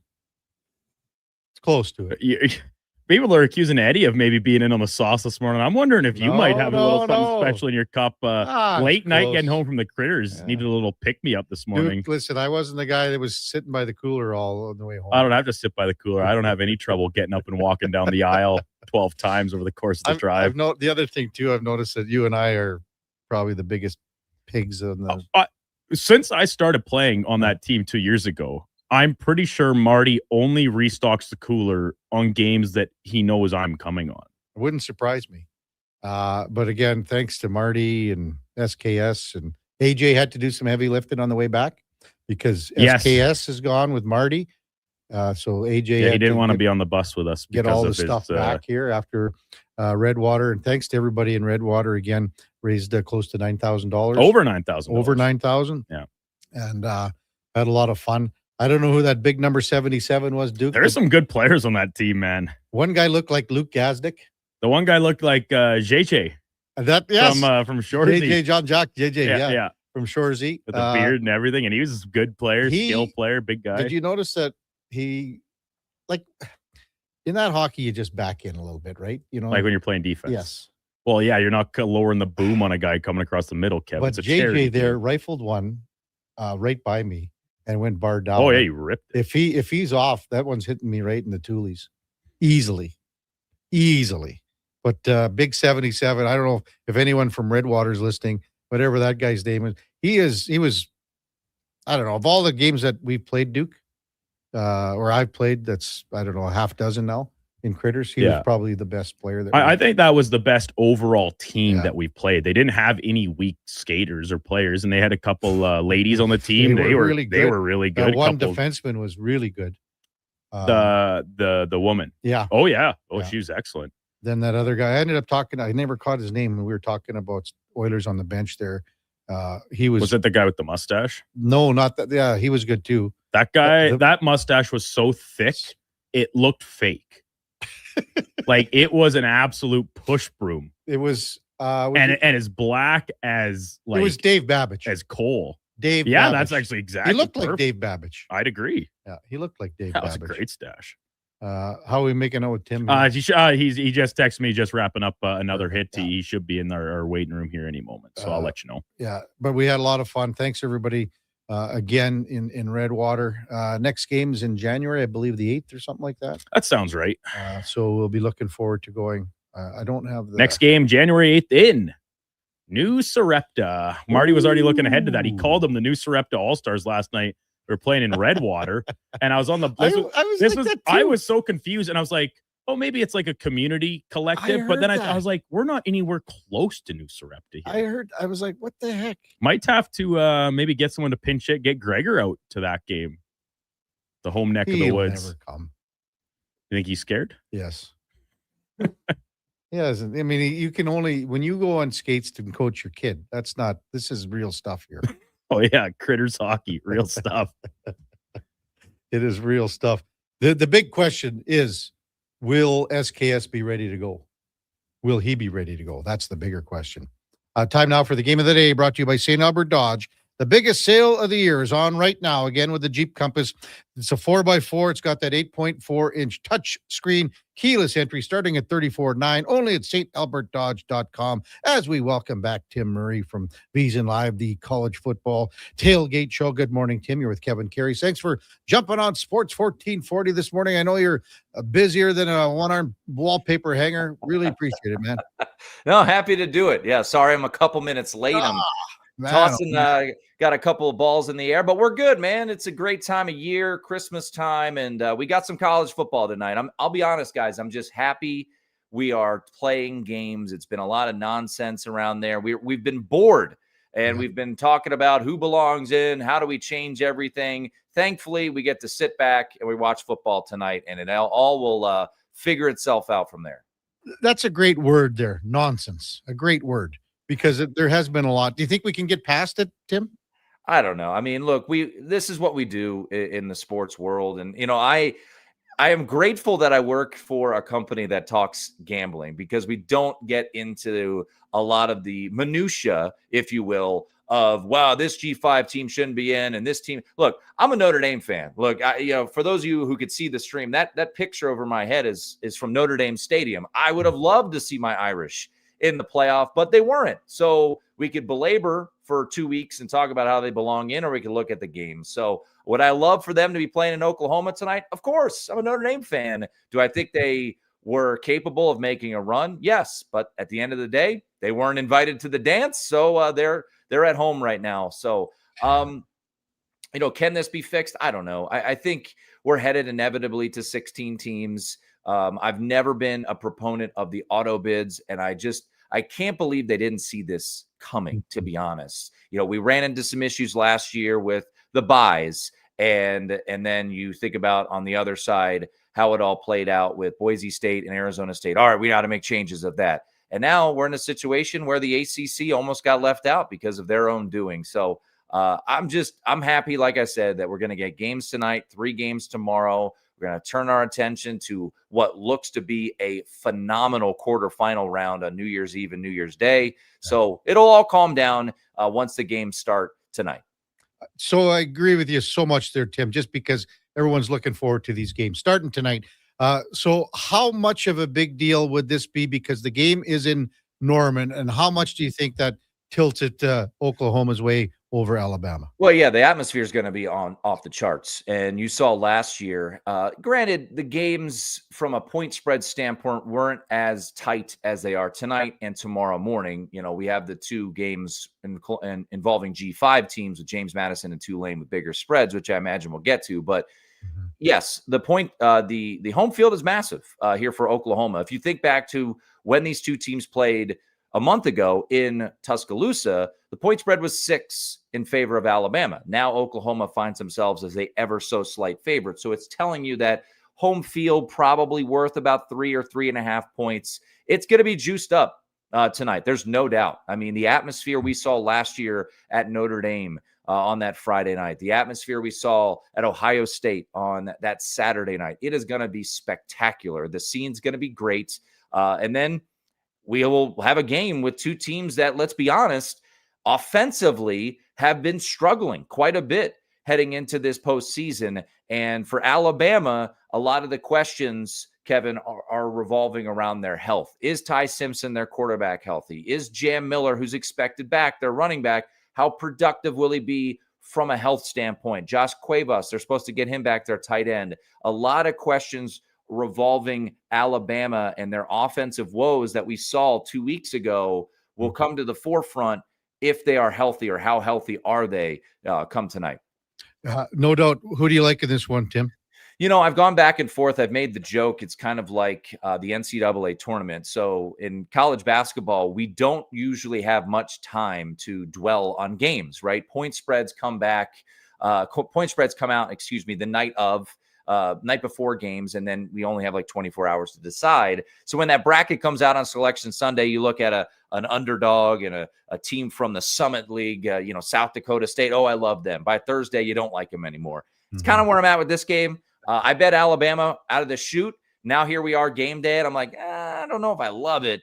It's close to it. People are accusing Eddie of maybe being in on the sauce this morning. I'm wondering if you might have a little something special in your cup. Late night close. getting home from the Critters. Needed a little pick-me-up this morning. Duke, listen, I wasn't the guy that was sitting by the cooler all on the way home. I don't have to sit by the cooler. I don't have any trouble getting up and walking down the aisle 12 times over the course of the drive. The other thing, too, I've noticed that you and I are probably the biggest pigs on the... Since I started playing on that team 2 years ago, I'm pretty sure Marty only restocks the cooler on games that he knows I'm coming on. It wouldn't surprise me. But again, thanks to Marty and SKS, and AJ had to do some heavy lifting on the way back because SKS is gone with Marty. So AJ he didn't want to be on the bus with us. Get all the stuff back here after Redwater. And thanks to everybody in Redwater again, raised close to $9,000. Over $9,000. Over $9,000. Yeah. And had a lot of fun. I don't know who that big number 77 was, Duke. There's some good players on that team, man. One guy looked like Luke Gazdick. The one guy looked like JJ. From Shorzy. JJ, John Jack, JJ, yeah. From Shorzy. With the beard and everything. And he was a good player, skill player, big guy. Did you notice that he, like, in that hockey, you just back in a little bit, right? You know, like when you're playing defense. Yes. Well, yeah, you're not lowering the boom on a guy coming across the middle, Kevin. But JJ there rifled one right by me and went bar down. Oh, yeah, he ripped it. If he's off, that one's hitting me right in the toolies. Easily. But big 77, I don't know if anyone from Redwater's listening, whatever that guy's name is. He was, I don't know, of all the games that we've played, Duke, or I've played, that's, I don't know, a half dozen now in Critters. He was probably the best player. I think that was the best overall team that we played. They didn't have any weak skaters or players, and they had a couple ladies on the team. They were really good. One defenseman was really good. The woman. Yeah. Oh, yeah. Oh, she was excellent. Then that other guy, I ended up talking, I never caught his name when we were talking about Oilers on the bench there. Was it the guy with the mustache? No, not that. Yeah, he was good too. That guy, that mustache was so thick, it looked fake. Like it was an absolute push broom. It was, and as black as like it was Dave Babbage as coal. Dave, yeah, Babbage. That's actually exactly. He looked perfect. like Dave Babbage. I'd agree. Yeah, he looked like Dave. That was Babbage. A great stash. How are we making out with Tim? He just texted me, just wrapping up another hit. Yeah. He should be in our waiting room here any moment, so I'll let you know. Yeah, but we had a lot of fun. Thanks everybody. Again in Redwater. Next game's in January, I believe the 8th or something like that. That sounds right. So we'll be looking forward to going. I don't have the next game, January 8th in New Sarepta. Marty was already looking ahead to that. He called them the New Sarepta All-Stars last night. We were playing in Redwater, and I was on the. I was so confused, and I was like, "Oh, maybe it's like a community collective." But then I was like, "We're not anywhere close to New Sarepta here." I was like, "What the heck?" Might have to maybe get someone to pinch it, get Gregor out to that game, the home neck of the woods. Never come. You think he's scared? Yes. Yes, I mean, you can only when you go on skates to coach your kid. That's not. This is real stuff here. Oh, yeah. Critters hockey. Real stuff. It is real stuff. The big question is, will SKS be ready to go? Will he be ready to go? That's the bigger question. Time now for the game of the day, brought to you by St. Albert Dodge. The biggest sale of the year is on right now, again, with the Jeep Compass. It's a 4x4. It's got that 8.4-inch touch screen, keyless entry, starting at $34,900, only at stalbertdodge.com. As we welcome back Tim Murray from Beeson Live, the college football tailgate show. Good morning, Tim. You're with Kevin Karius. Thanks for jumping on Sports 1440 this morning. I know you're busier than a one-arm wallpaper hanger. Really appreciate it, man. No, happy to do it. Yeah, sorry I'm a couple minutes late. I'm tossing, got a couple of balls in the air, but we're good, man. It's a great time of year, Christmas time, and we got some college football tonight. I'll be honest, guys. I'm just happy we are playing games. It's been a lot of nonsense around there. We've been bored And we've been talking about who belongs in, how do we change everything. Thankfully, we get to sit back and we watch football tonight, and it all will figure itself out from there. That's a great word there. Nonsense. A great word, because there has been a lot. Do you think we can get past it, Tim? I don't know. I mean, look, this is what we do in the sports world. And, I am grateful that I work for a company that talks gambling, because we don't get into a lot of the minutia, if you will, of, wow, this G5 team shouldn't be in and this team. Look, I'm a Notre Dame fan. Look, for those of you who could see the stream, that picture over my head is from Notre Dame Stadium. I would have loved to see my Irish in the playoff, but they weren't. So we could belabor for 2 weeks and talk about how they belong in, or we could look at the game. So would I love for them to be playing in Oklahoma tonight? Of course. I'm a Notre Dame fan. Do I think they were capable of making a run? Yes. But at the end of the day, they weren't invited to the dance. So they're at home right now. So, can this be fixed? I don't know. I think we're headed inevitably to 16 teams. I've never been a proponent of the auto bids, and I can't believe they didn't see this coming, to be honest. We ran into some issues last year with the buys, and then you think about on the other side how it all played out with Boise State and Arizona State. All right, we got to make changes of that. And now we're in a situation where the ACC almost got left out because of their own doing. So I'm happy, like I said, that we're going to get games tonight, 3 games tomorrow. We're going to turn our attention to what looks to be a phenomenal quarterfinal round on New Year's Eve and New Year's Day. So it'll all calm down once the games start tonight. So I agree with you so much there, Tim, just because everyone's looking forward to these games starting tonight. So how much of a big deal would this be? Because the game is in Norman, and how much do you think that tilts it Oklahoma's way over Alabama? Well, yeah, the atmosphere is going to be off the charts. And you saw last year, granted, the games from a point spread standpoint weren't as tight as they are tonight and tomorrow morning. We have the 2 games involving G5 teams with James Madison and Tulane with bigger spreads, which I imagine we'll get to. But yes, the home field is massive here for Oklahoma. If you think back to when these 2 teams played a month ago in Tuscaloosa, the point spread was 6 in favor of Alabama. Now Oklahoma finds themselves as a ever so slight favorite. So it's telling you that home field probably worth about 3 or 3.5 points. It's going to be juiced up tonight. There's no doubt. I mean, the atmosphere we saw last year at Notre Dame on that Friday night, the atmosphere we saw at Ohio State on that Saturday night, it is going to be spectacular. The scene's going to be great. And then we will have a game with 2 teams that, let's be honest, offensively have been struggling quite a bit heading into this postseason. And for Alabama, a lot of the questions, Kevin, are revolving around their health. Is Ty Simpson, their quarterback, healthy? Is Jam Miller, who's expected back, their running back, how productive will he be from a health standpoint? Josh Cuevas, they're supposed to get him back, their tight end. A lot of questions revolving Alabama and their offensive woes that we saw 2 weeks ago will come to the forefront if they are healthy, or how healthy are they come tonight. No doubt. Who do you like in this one, Tim? I've gone back and forth. I've made the joke. It's kind of like the NCAA tournament. So in college basketball, we don't usually have much time to dwell on games, right? Point spreads come out, the night before games, and then we only have like 24 hours to decide. So when that bracket comes out on Selection Sunday, you look at an underdog and a team from the Summit League, South Dakota State. Oh, I love them. By Thursday, you don't like them anymore. It's kind of where I'm at with this game. I bet Alabama out of the chute. Now here we are, game day, and I'm like, I don't know if I love it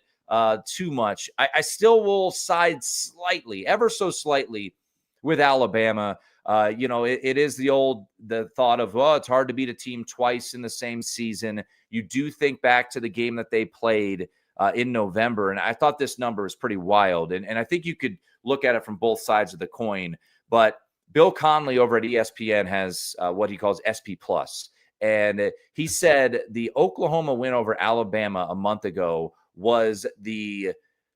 too much. I still will side slightly, ever so slightly, with Alabama. It is the thought of, well, it's hard to beat a team twice in the same season. You do think back to the game that they played in November, and I thought this number is pretty wild. And I think you could look at it from both sides of the coin. But Bill Conley over at ESPN has what he calls SP+. And he said the Oklahoma win over Alabama a month ago was the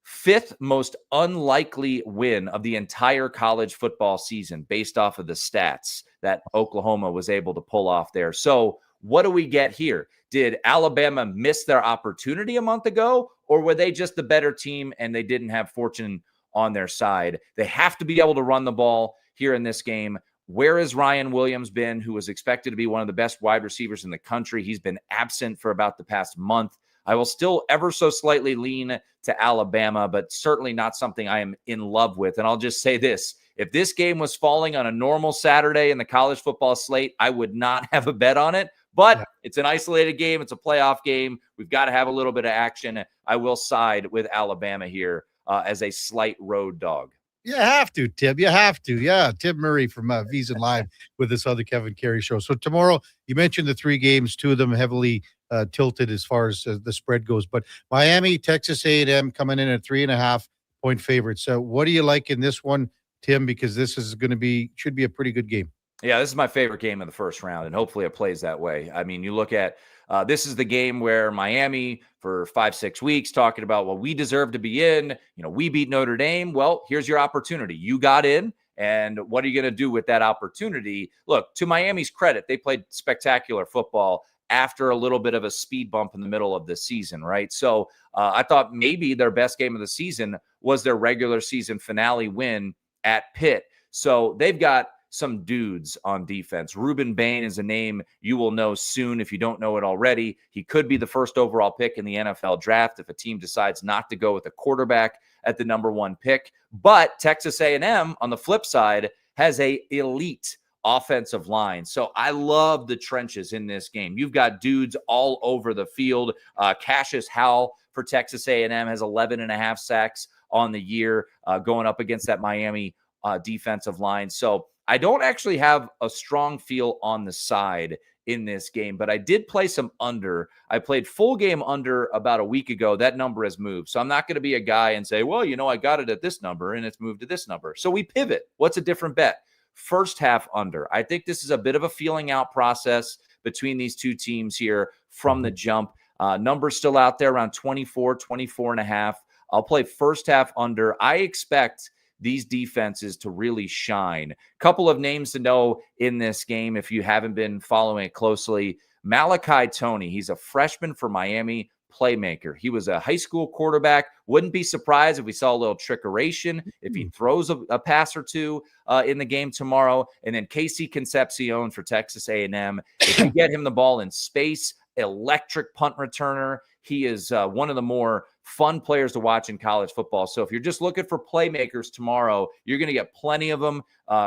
5th most unlikely win of the entire college football season based off of the stats that Oklahoma was able to pull off there. So what do we get here? Did Alabama miss their opportunity a month ago, or were they just the better team and they didn't have fortune on their side. They have to be able to run the ball here in this game. Where has Ryan Williams been, who was expected to be one of the best wide receivers in the country? He's been absent for about the past month. I will still ever so slightly lean to Alabama, but certainly not something I am in love with. And I'll just say this. If this game was falling on a normal Saturday in the college football slate, I would not have a bet on it. But it's an isolated game. It's a playoff game. We've got to have a little bit of action. I will side with Alabama here as a slight road dog. You have to, Tim. You have to. Yeah, Tim Murray from VSiN Live with this other Kevin Carey show. So tomorrow, you mentioned the 3 games, 2 of them heavily tilted as far as the spread goes. But Miami, Texas A&M coming in at 3.5-point favorites. So what do you like in this one, Tim? Because this is going to should be a pretty good game. Yeah, this is my favorite game of the first round, and hopefully it plays that way. I mean, you look at this is the game where Miami for 5-6 weeks talking about, well, we deserve to be in. You know, we beat Notre Dame. Well, here's your opportunity. You got in, and what are you going to do with that opportunity? Look, to Miami's credit, they played spectacular football after a little bit of a speed bump in the middle of the season, right? So I thought maybe their best game of the season was their regular season finale win at Pitt. So they've got some dudes on defense. Ruben Bain is a name you will know soon if you don't know it already. He could be the first overall pick in the NFL draft if a team decides not to go with a quarterback at the number 1 pick. But Texas A&M, on the flip side, has a elite offensive line. So I love the trenches in this game. You've got dudes all over the field. Cassius Howell for Texas A&M has 11.5 sacks on the year going up against that Miami defensive line. So I don't actually have a strong feel on the side in this game, but I did play some under. I played full game under about a week ago. That number has moved. So I'm not going to be a guy and say, well, you know, I got it at this number and it's moved to this number. So we pivot. What's a different bet? First half under. I think this is a bit of a feeling out process between these two teams here from the jump. Numbers still out there around 24.5. I'll play first half under. I expect these defenses to really shine. Couple of names to know in this game if you haven't been following it closely. Malachi Toney, he's a freshman for Miami, playmaker. He was a high school quarterback. Wouldn't be surprised if we saw a little trickeration, if he throws a pass or two in the game tomorrow. And then Casey Concepcion for Texas A&M. If you get him the ball in space, electric punt returner. He is one of the more fun players to watch in college football. So if you're just looking for playmakers tomorrow, you're going to get plenty of them.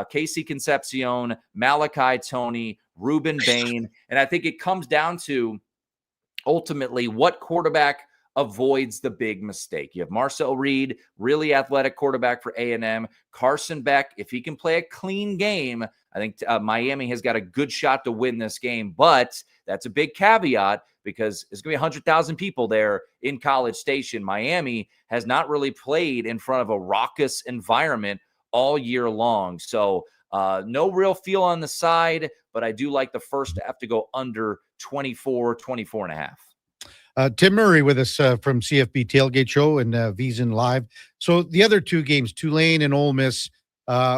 Casey Concepcion, Malachi Toney, Ruben Bain. And I think it comes down to ultimately what quarterback avoids the big mistake. You have Marcel Reed, really athletic quarterback for A&M. Carson Beck, if he can play a clean game, I think Miami has got a good shot to win this game. But that's a big caveat because there's going to be 100,000 people there in College Station. Miami has not really played in front of a raucous environment all year long. So no real feel on the side, but I do like the first half to go under 24.5. Tim Murray with us from CFB Tailgate Show and VSiN Live. So the other 2 games, Tulane and Ole Miss,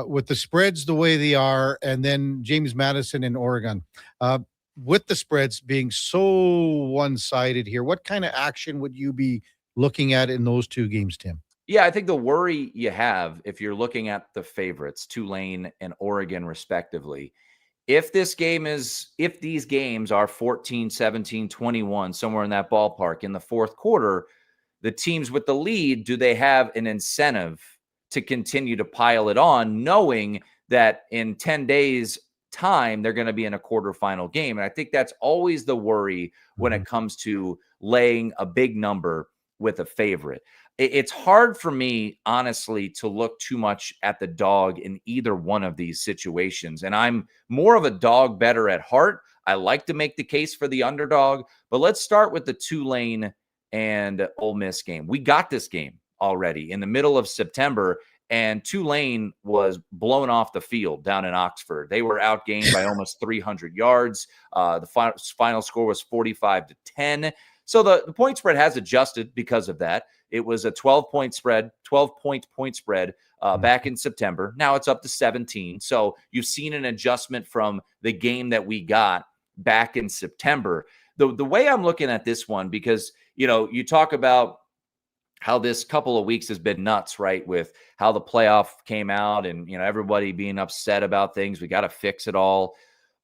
with the spreads the way they are, and then James Madison and Oregon. With the spreads being so one-sided here, what kind of action would you be looking at in those 2 games, Tim? Yeah, I think the worry you have if you're looking at the favorites, Tulane and Oregon respectively, if these games are 14, 17, 21, somewhere in that ballpark in the fourth quarter, the teams with the lead, do they have an incentive to continue to pile it on, knowing that in 10 days time, they're going to be in a quarterfinal game? And I think that's always the worry when it comes to laying a big number with a favorite. It's hard for me, honestly, to look too much at the dog in either one of these situations. And I'm more of a dog better at heart. I like to make the case for the underdog, but let's start with the Tulane and Ole Miss game. We got this game already in the middle of September, and Tulane was blown off the field down in Oxford. They were outgained by almost 300 yards. The final score was 45-10. So the point spread has adjusted because of that. It was a 12-point spread, 12-point spread back in September. Now it's up to 17. So you've seen an adjustment from the game that we got back in September. The way I'm looking at this one, because, you know, you talk about how this couple of weeks has been nuts, right? With how the playoff came out and, everybody being upset about things. We got to fix it all.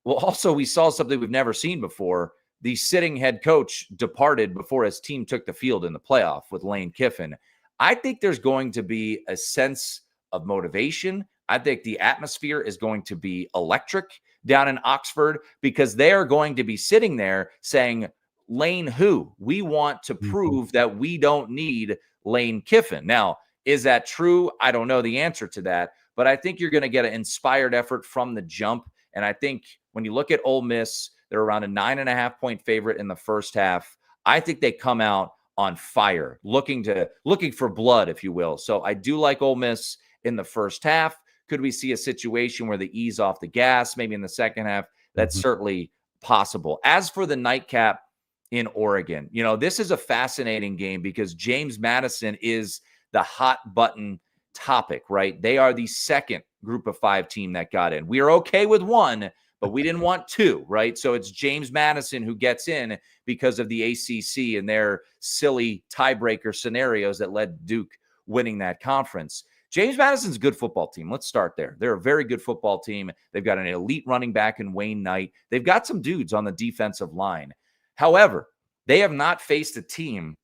Well, also, we saw something we've never seen before. The sitting head coach departed before his team took the field in the playoff with Lane Kiffin. I think there's going to be a sense of motivation. I think the atmosphere is going to be electric down in Oxford because they are going to be sitting there saying, Lane who? We want to prove that we don't need Lane Kiffin. Now, is that true? I don't know the answer to that, but I think you're going to get an inspired effort from the jump. And I think when you look at Ole Miss, they're around a 9.5-point favorite in the first half. I think they come out on fire, looking for blood, if you will. So I do like Ole Miss in the first half. Could we see a situation where they ease off the gas maybe in the second half? That's certainly possible. As for the nightcap in Oregon, this is a fascinating game because James Madison is the hot button topic, right? They are the second group of 5 team that got in. We are okay with 1, but we didn't want 2, right? So it's James Madison who gets in because of the ACC and their silly tiebreaker scenarios that led Duke winning that conference. James Madison's a good football team. Let's start there. They're a very good football team. They've got an elite running back in Wayne Knight. They've got some dudes on the defensive line. However, they have not faced a team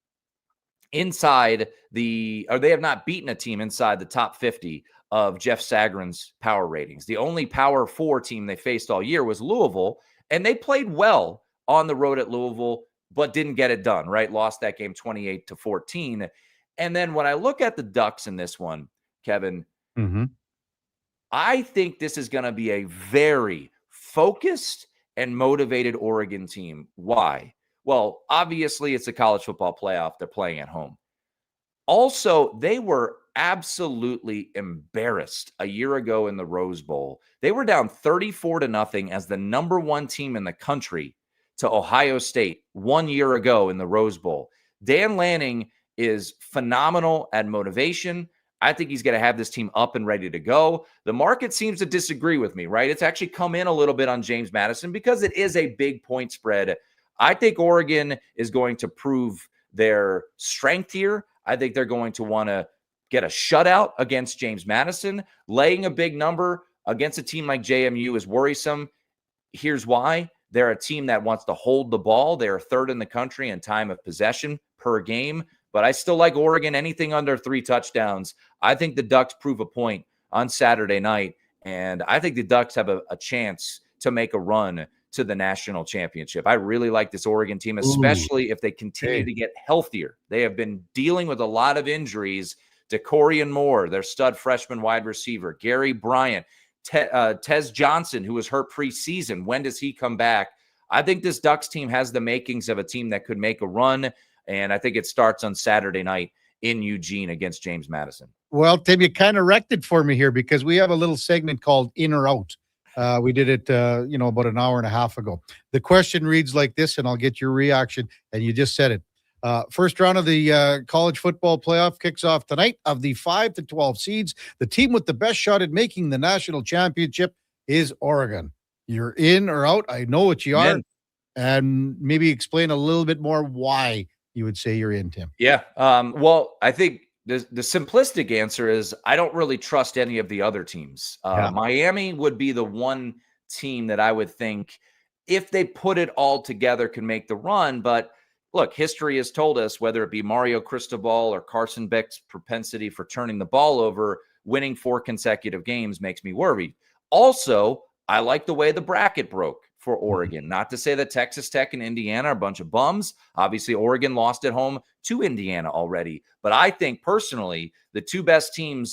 they have not beaten a team inside the top 50 of Jeff Sagarin's power ratings. The only Power 4 team they faced all year was Louisville, and they played well on the road at Louisville, but didn't get it done, right? Lost that game 28-14. And then when I look at the Ducks in this one, Kevin, I think this is going to be a very focused and motivated Oregon team. Why? Well, obviously, it's a college football playoff. They're playing at home. Also, they were absolutely embarrassed a year ago in the Rose Bowl. They were down 34-0 as the number 1 team in the country to Ohio State 1 year ago in the Rose Bowl. Dan Lanning is phenomenal at motivation. I think he's going to have this team up and ready to go. The market seems to disagree with me, right? It's actually come in a little bit on James Madison because it is a big point spread. I think Oregon is going to prove their strength here. I think they're going to want to get a shutout against James Madison. Laying a big number against a team like JMU is worrisome. Here's why. They're a team that wants to hold the ball. They're 3rd in the country in time of possession per game. But I still like Oregon, anything under 3 touchdowns. I think the Ducks prove a point on Saturday night, and I think the Ducks have a chance to make a run to the national championship. I really like this Oregon team, especially if they continue to get healthier. They have been dealing with a lot of injuries. DeCorian Moore, their stud freshman wide receiver, Gary Bryant, Tez Johnson, who was hurt preseason. When does he come back? I think this Ducks team has the makings of a team that could make a run, and I think it starts on Saturday night in Eugene against James Madison. Well, Tim, you kind of wrecked it for me here because we have a little segment called In or Out. We did it, about an hour and a half ago. The question reads like this, and I'll get your reaction, and you just said it. First round of the college football playoff kicks off tonight. Of the 5 to 12 seeds, the team with the best shot at making the national championship is Oregon. You're in or out? I know what you are. And maybe explain a little bit more why you would say you're in, Tim. Yeah. Well, I think the simplistic answer is I don't really trust any of the other teams. Miami would be the one team that I would think, if they put it all together, can make the run. But look, history has told us, whether it be Mario Cristobal or Carson Beck's propensity for turning the ball over, winning 4 consecutive games makes me worried. Also, I like the way the bracket broke for Oregon. Not to say that Texas Tech and Indiana are a bunch of bums. Obviously, Oregon lost at home to Indiana already. But I think personally, the 2 best teams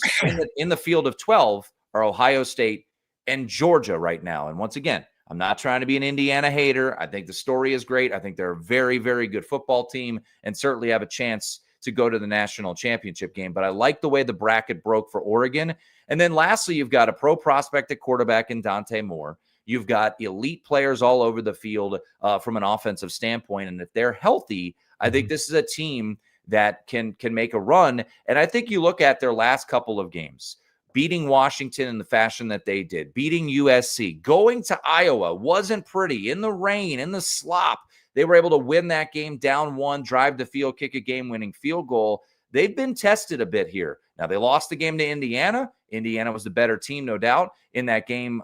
in the field of 12 are Ohio State and Georgia right now. And once again, I'm not trying to be an Indiana hater. I think the story is great. I think they're a very, very good football team and certainly have a chance to go to the national championship game. But I like the way the bracket broke for Oregon. And then lastly, you've got a pro prospect at quarterback in Dante Moore. You've got elite players all over the field from an offensive standpoint. And if they're healthy, I think this is a team that can make a run. And I think you look at their last couple of games, beating Washington in the fashion that they did, beating USC, going to Iowa wasn't pretty, in the rain, in the slop. They were able to win that game down 1, drive the field, kick a game-winning field goal. they've been tested a bit here. Now, they lost the game to Indiana. Indiana was the better team, no doubt, in that game,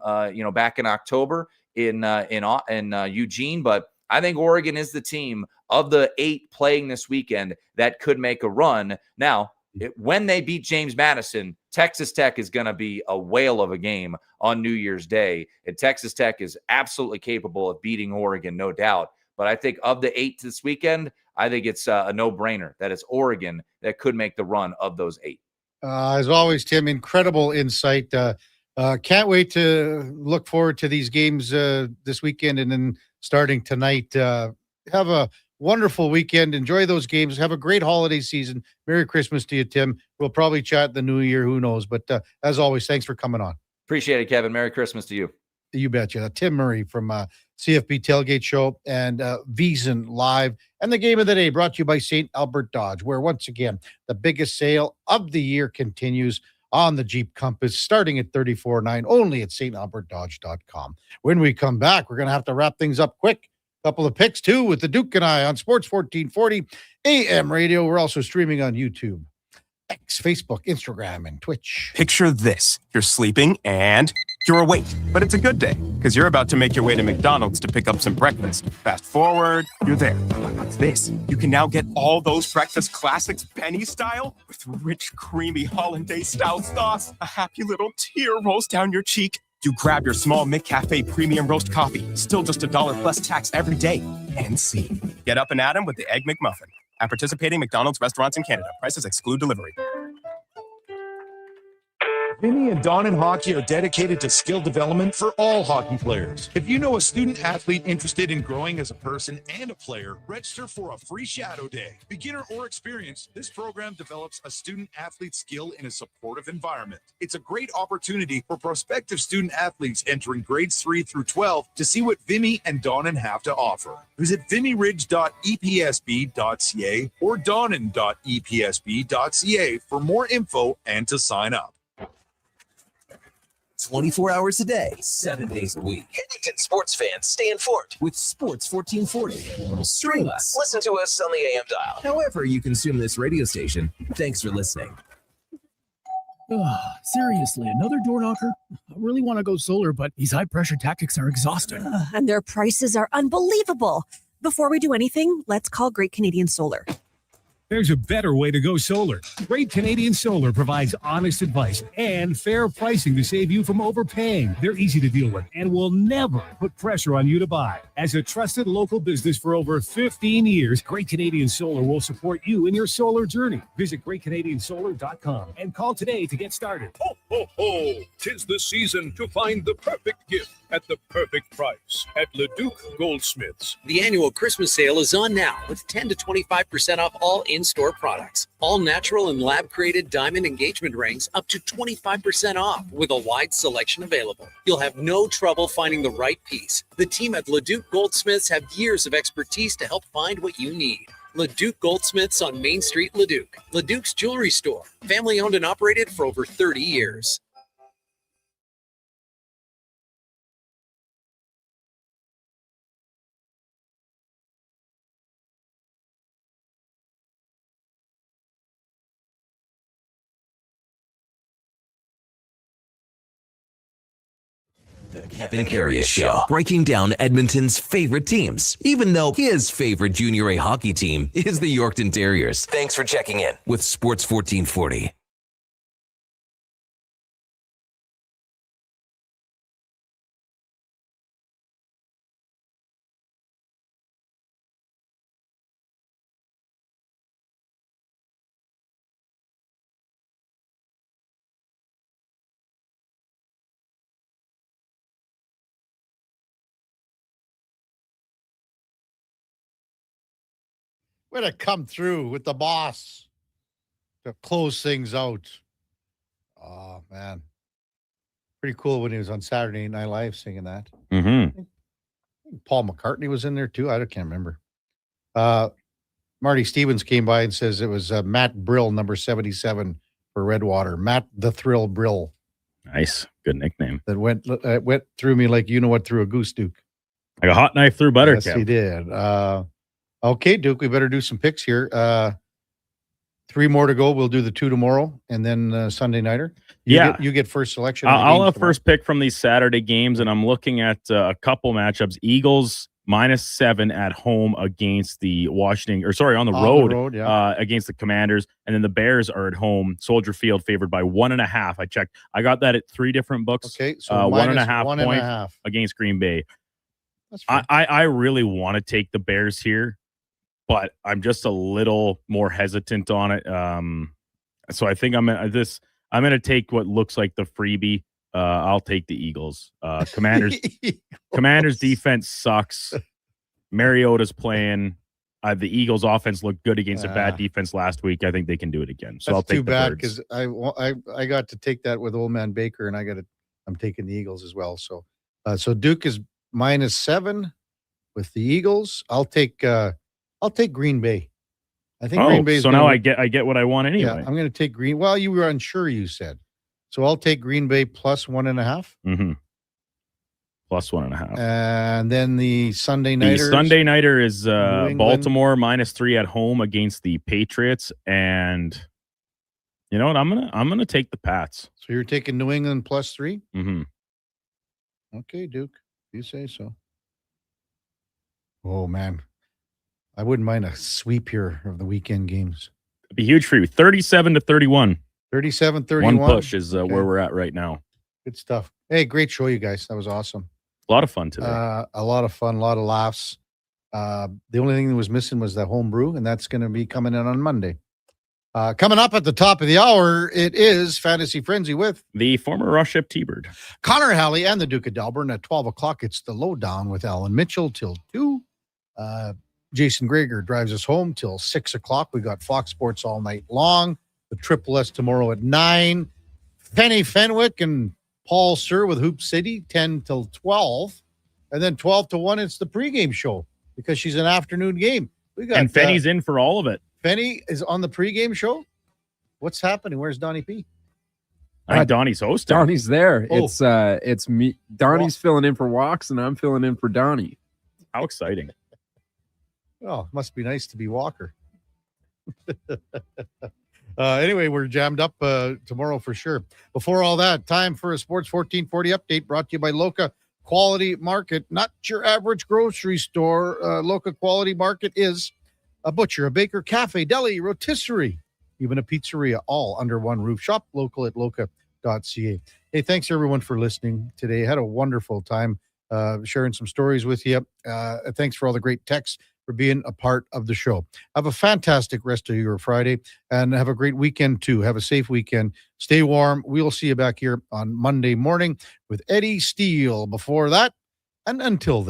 back in October in Eugene. But I think Oregon is the team of the 8 playing this weekend that could make a run. Now, when they beat James Madison, Texas Tech is going to be a whale of a game on New Year's Day. And Texas Tech is absolutely capable of beating Oregon, no doubt. But I think of the 8 this weekend, I think it's a no-brainer that it's Oregon that could make the run of those 8. As always, Tim, incredible insight. Can't wait to look forward to these games this weekend and then starting tonight. Have a wonderful weekend. Enjoy those games. Have a great holiday season. Merry Christmas to you, Tim. We'll probably chat the new year. Who knows? But as always, thanks for coming on. Appreciate it, Kevin. Merry Christmas to you. You betcha. Tim Murray from CFB Tailgate Show and VSiN Live. And the game of the day brought to you by St. Albert Dodge, where once again, the biggest sale of the year continues on the Jeep Compass, starting at $34,900 only at stalbertdodge.com. When we come back, we're going to have to wrap things up quick. Couple of picks, too, with the Duke and I on Sports 1440 AM radio. We're also streaming on YouTube, X, Facebook, Instagram, and Twitch. Picture this. You're sleeping and you're awake, but it's a good day because you're about to make your way to McDonald's to pick up some breakfast. Fast forward, you're there. But what's this? You can now get all those breakfast classics penny style with rich, creamy hollandaise-style sauce. A happy little tear rolls down your cheek. You grab your small McCafe premium roast coffee, still just $1 plus tax every day, and see. Get up and at 'em with the Egg McMuffin. At participating McDonald's restaurants in Canada. Prices exclude delivery. Vinny and Don in Hockey are dedicated to skill development for all hockey players. If you know a student athlete interested in growing as a person and a player, register for a free shadow day. Beginner or experienced, this program develops a student athlete skill in a supportive environment. It's a great opportunity for prospective student athletes entering grades 3 through 12 to see what Vinny and Donnan have to offer. Visit vinnyridge.epsb.ca or donnan.epsb.ca for more info and to sign up. 24 hours a day, 7 days a week. Hennington sports fans stay informed with Sports 1440. Stream us. Listen to us on the AM dial. However you consume this radio station, thanks for listening. Seriously, another door knocker? I really want to go solar, but these high-pressure tactics are exhausting. And their prices are unbelievable. Before we do anything, let's call Great Canadian Solar. There's a better way to go solar. Great Canadian Solar provides honest advice and fair pricing to save you from overpaying. They're easy to deal with and will never put pressure on you to buy. As a trusted local business for over 15 years, Great Canadian Solar will support you in your solar journey. Visit GreatCanadianSolar.com and call today to get started. Ho, ho, ho! 'Tis the season to find the perfect gift at the perfect price at Leduc Goldsmiths. The annual Christmas sale is on now with 10 to 25% off all in-store products. All natural and lab-created diamond engagement rings up to 25% off with a wide selection available. You'll have no trouble finding the right piece. The team at Leduc Goldsmiths have years of expertise to help find what you need. Leduc Goldsmiths on Main Street, Leduc. Leduc's Jewelry Store. Family owned and operated for over 30 years. The Kevin Karius Show, breaking down Edmonton's favorite teams, even though his favorite Junior A hockey team is the Yorkton Terriers. Thanks for checking in with Sports 1440. Way to come through with the boss to close things out. Oh, man. Pretty cool when he was on Saturday Night Live singing that. Mm-hmm. Paul McCartney was in there too. I can't remember. Marty Stevens came by and says it was Matt Brill, number 77 for Redwater. Matt the Thrill Brill. Nice. Good nickname. That went through me like you know what through a goose, Duke. Like a hot knife through butter. Yes, he did. Okay, Duke, we better do some picks here. 3 more to go. We'll do the 2 tomorrow, and then Sunday nighter. You get first selection. I'll have first pick from these Saturday games, and I'm looking at a couple matchups. Eagles -7 at home against the on the road against the Commanders, and then the Bears are at home, Soldier Field, favored by 1.5. I checked. I got that at 3 different books. Okay, so -1.5 1.5 points against Green Bay. I really want to take the Bears here, but I'm just a little more hesitant on it. So I think I'm going to take what looks like the freebie. I'll take the Eagles. Commanders defense sucks. Mariota's playing. The Eagles offense looked good against a bad defense last week. I think they can do it again. So I'll take the Birds. Because I got to take that with Old Man Baker, and I'm taking the Eagles as well. So Duke is -7 with the Eagles. I'll take Green Bay. I think Green Bay. So now I get what I want anyway. Yeah, I'm going to take Green. Well, you were unsure. You said. So I'll take Green Bay +1.5. Mm-hmm. +1.5. And then the Sunday nighter. The Sunday nighter is Baltimore -3 at home against the Patriots, and you know what? I'm gonna take the Pats. So you're taking New England +3. Mm-hmm. Okay, Duke, you say so. Oh man, I wouldn't mind a sweep here of the weekend games. It'd be huge for you. 37-31. 37-31. One push is where we're at right now. Good stuff. Hey, great show, you guys. That was awesome. A lot of fun today. A lot of fun, a lot of laughs. The only thing that was missing was that home brew, and that's going to be coming in on Monday. Coming up at the top of the hour, it is Fantasy Frenzy with the former Rush-Ship T-Bird, Connor Halley, and the Duke of Delburne. At 12 o'clock, it's the Lowdown with Alan Mitchell till 2. Jason Greger drives us home till 6 o'clock. We got Fox Sports all night long. The Triple S tomorrow at 9. Penny Fenwick and Paul Sir with Hoop City, 10 till 12. And then 12 to 1, it's the pregame show because she's an afternoon game. And Fenny's in for all of it. Fenny is on the pregame show? What's happening? Where's Donnie P? I think Donnie's hosting. Donnie's there. Oh. It's me. Donnie's filling in for Walks, and I'm filling in for Donnie. How exciting. Oh, must be nice to be Walker. Anyway, we're jammed up tomorrow for sure. Before all that, time for a Sports 1440 update brought to you by Loca Quality Market. Not your average grocery store. Loca Quality Market is a butcher, a baker, cafe, deli, rotisserie, even a pizzeria, all under one roof. Shop local at loca.ca. Hey, thanks everyone for listening today. Had a wonderful time sharing some stories with you. Thanks for all the great texts, for being a part of the show. Have a fantastic rest of your Friday and have a great weekend too. Have a safe weekend. Stay warm. We'll see you back here on Monday morning with Eddie Steele. Before that, and until then.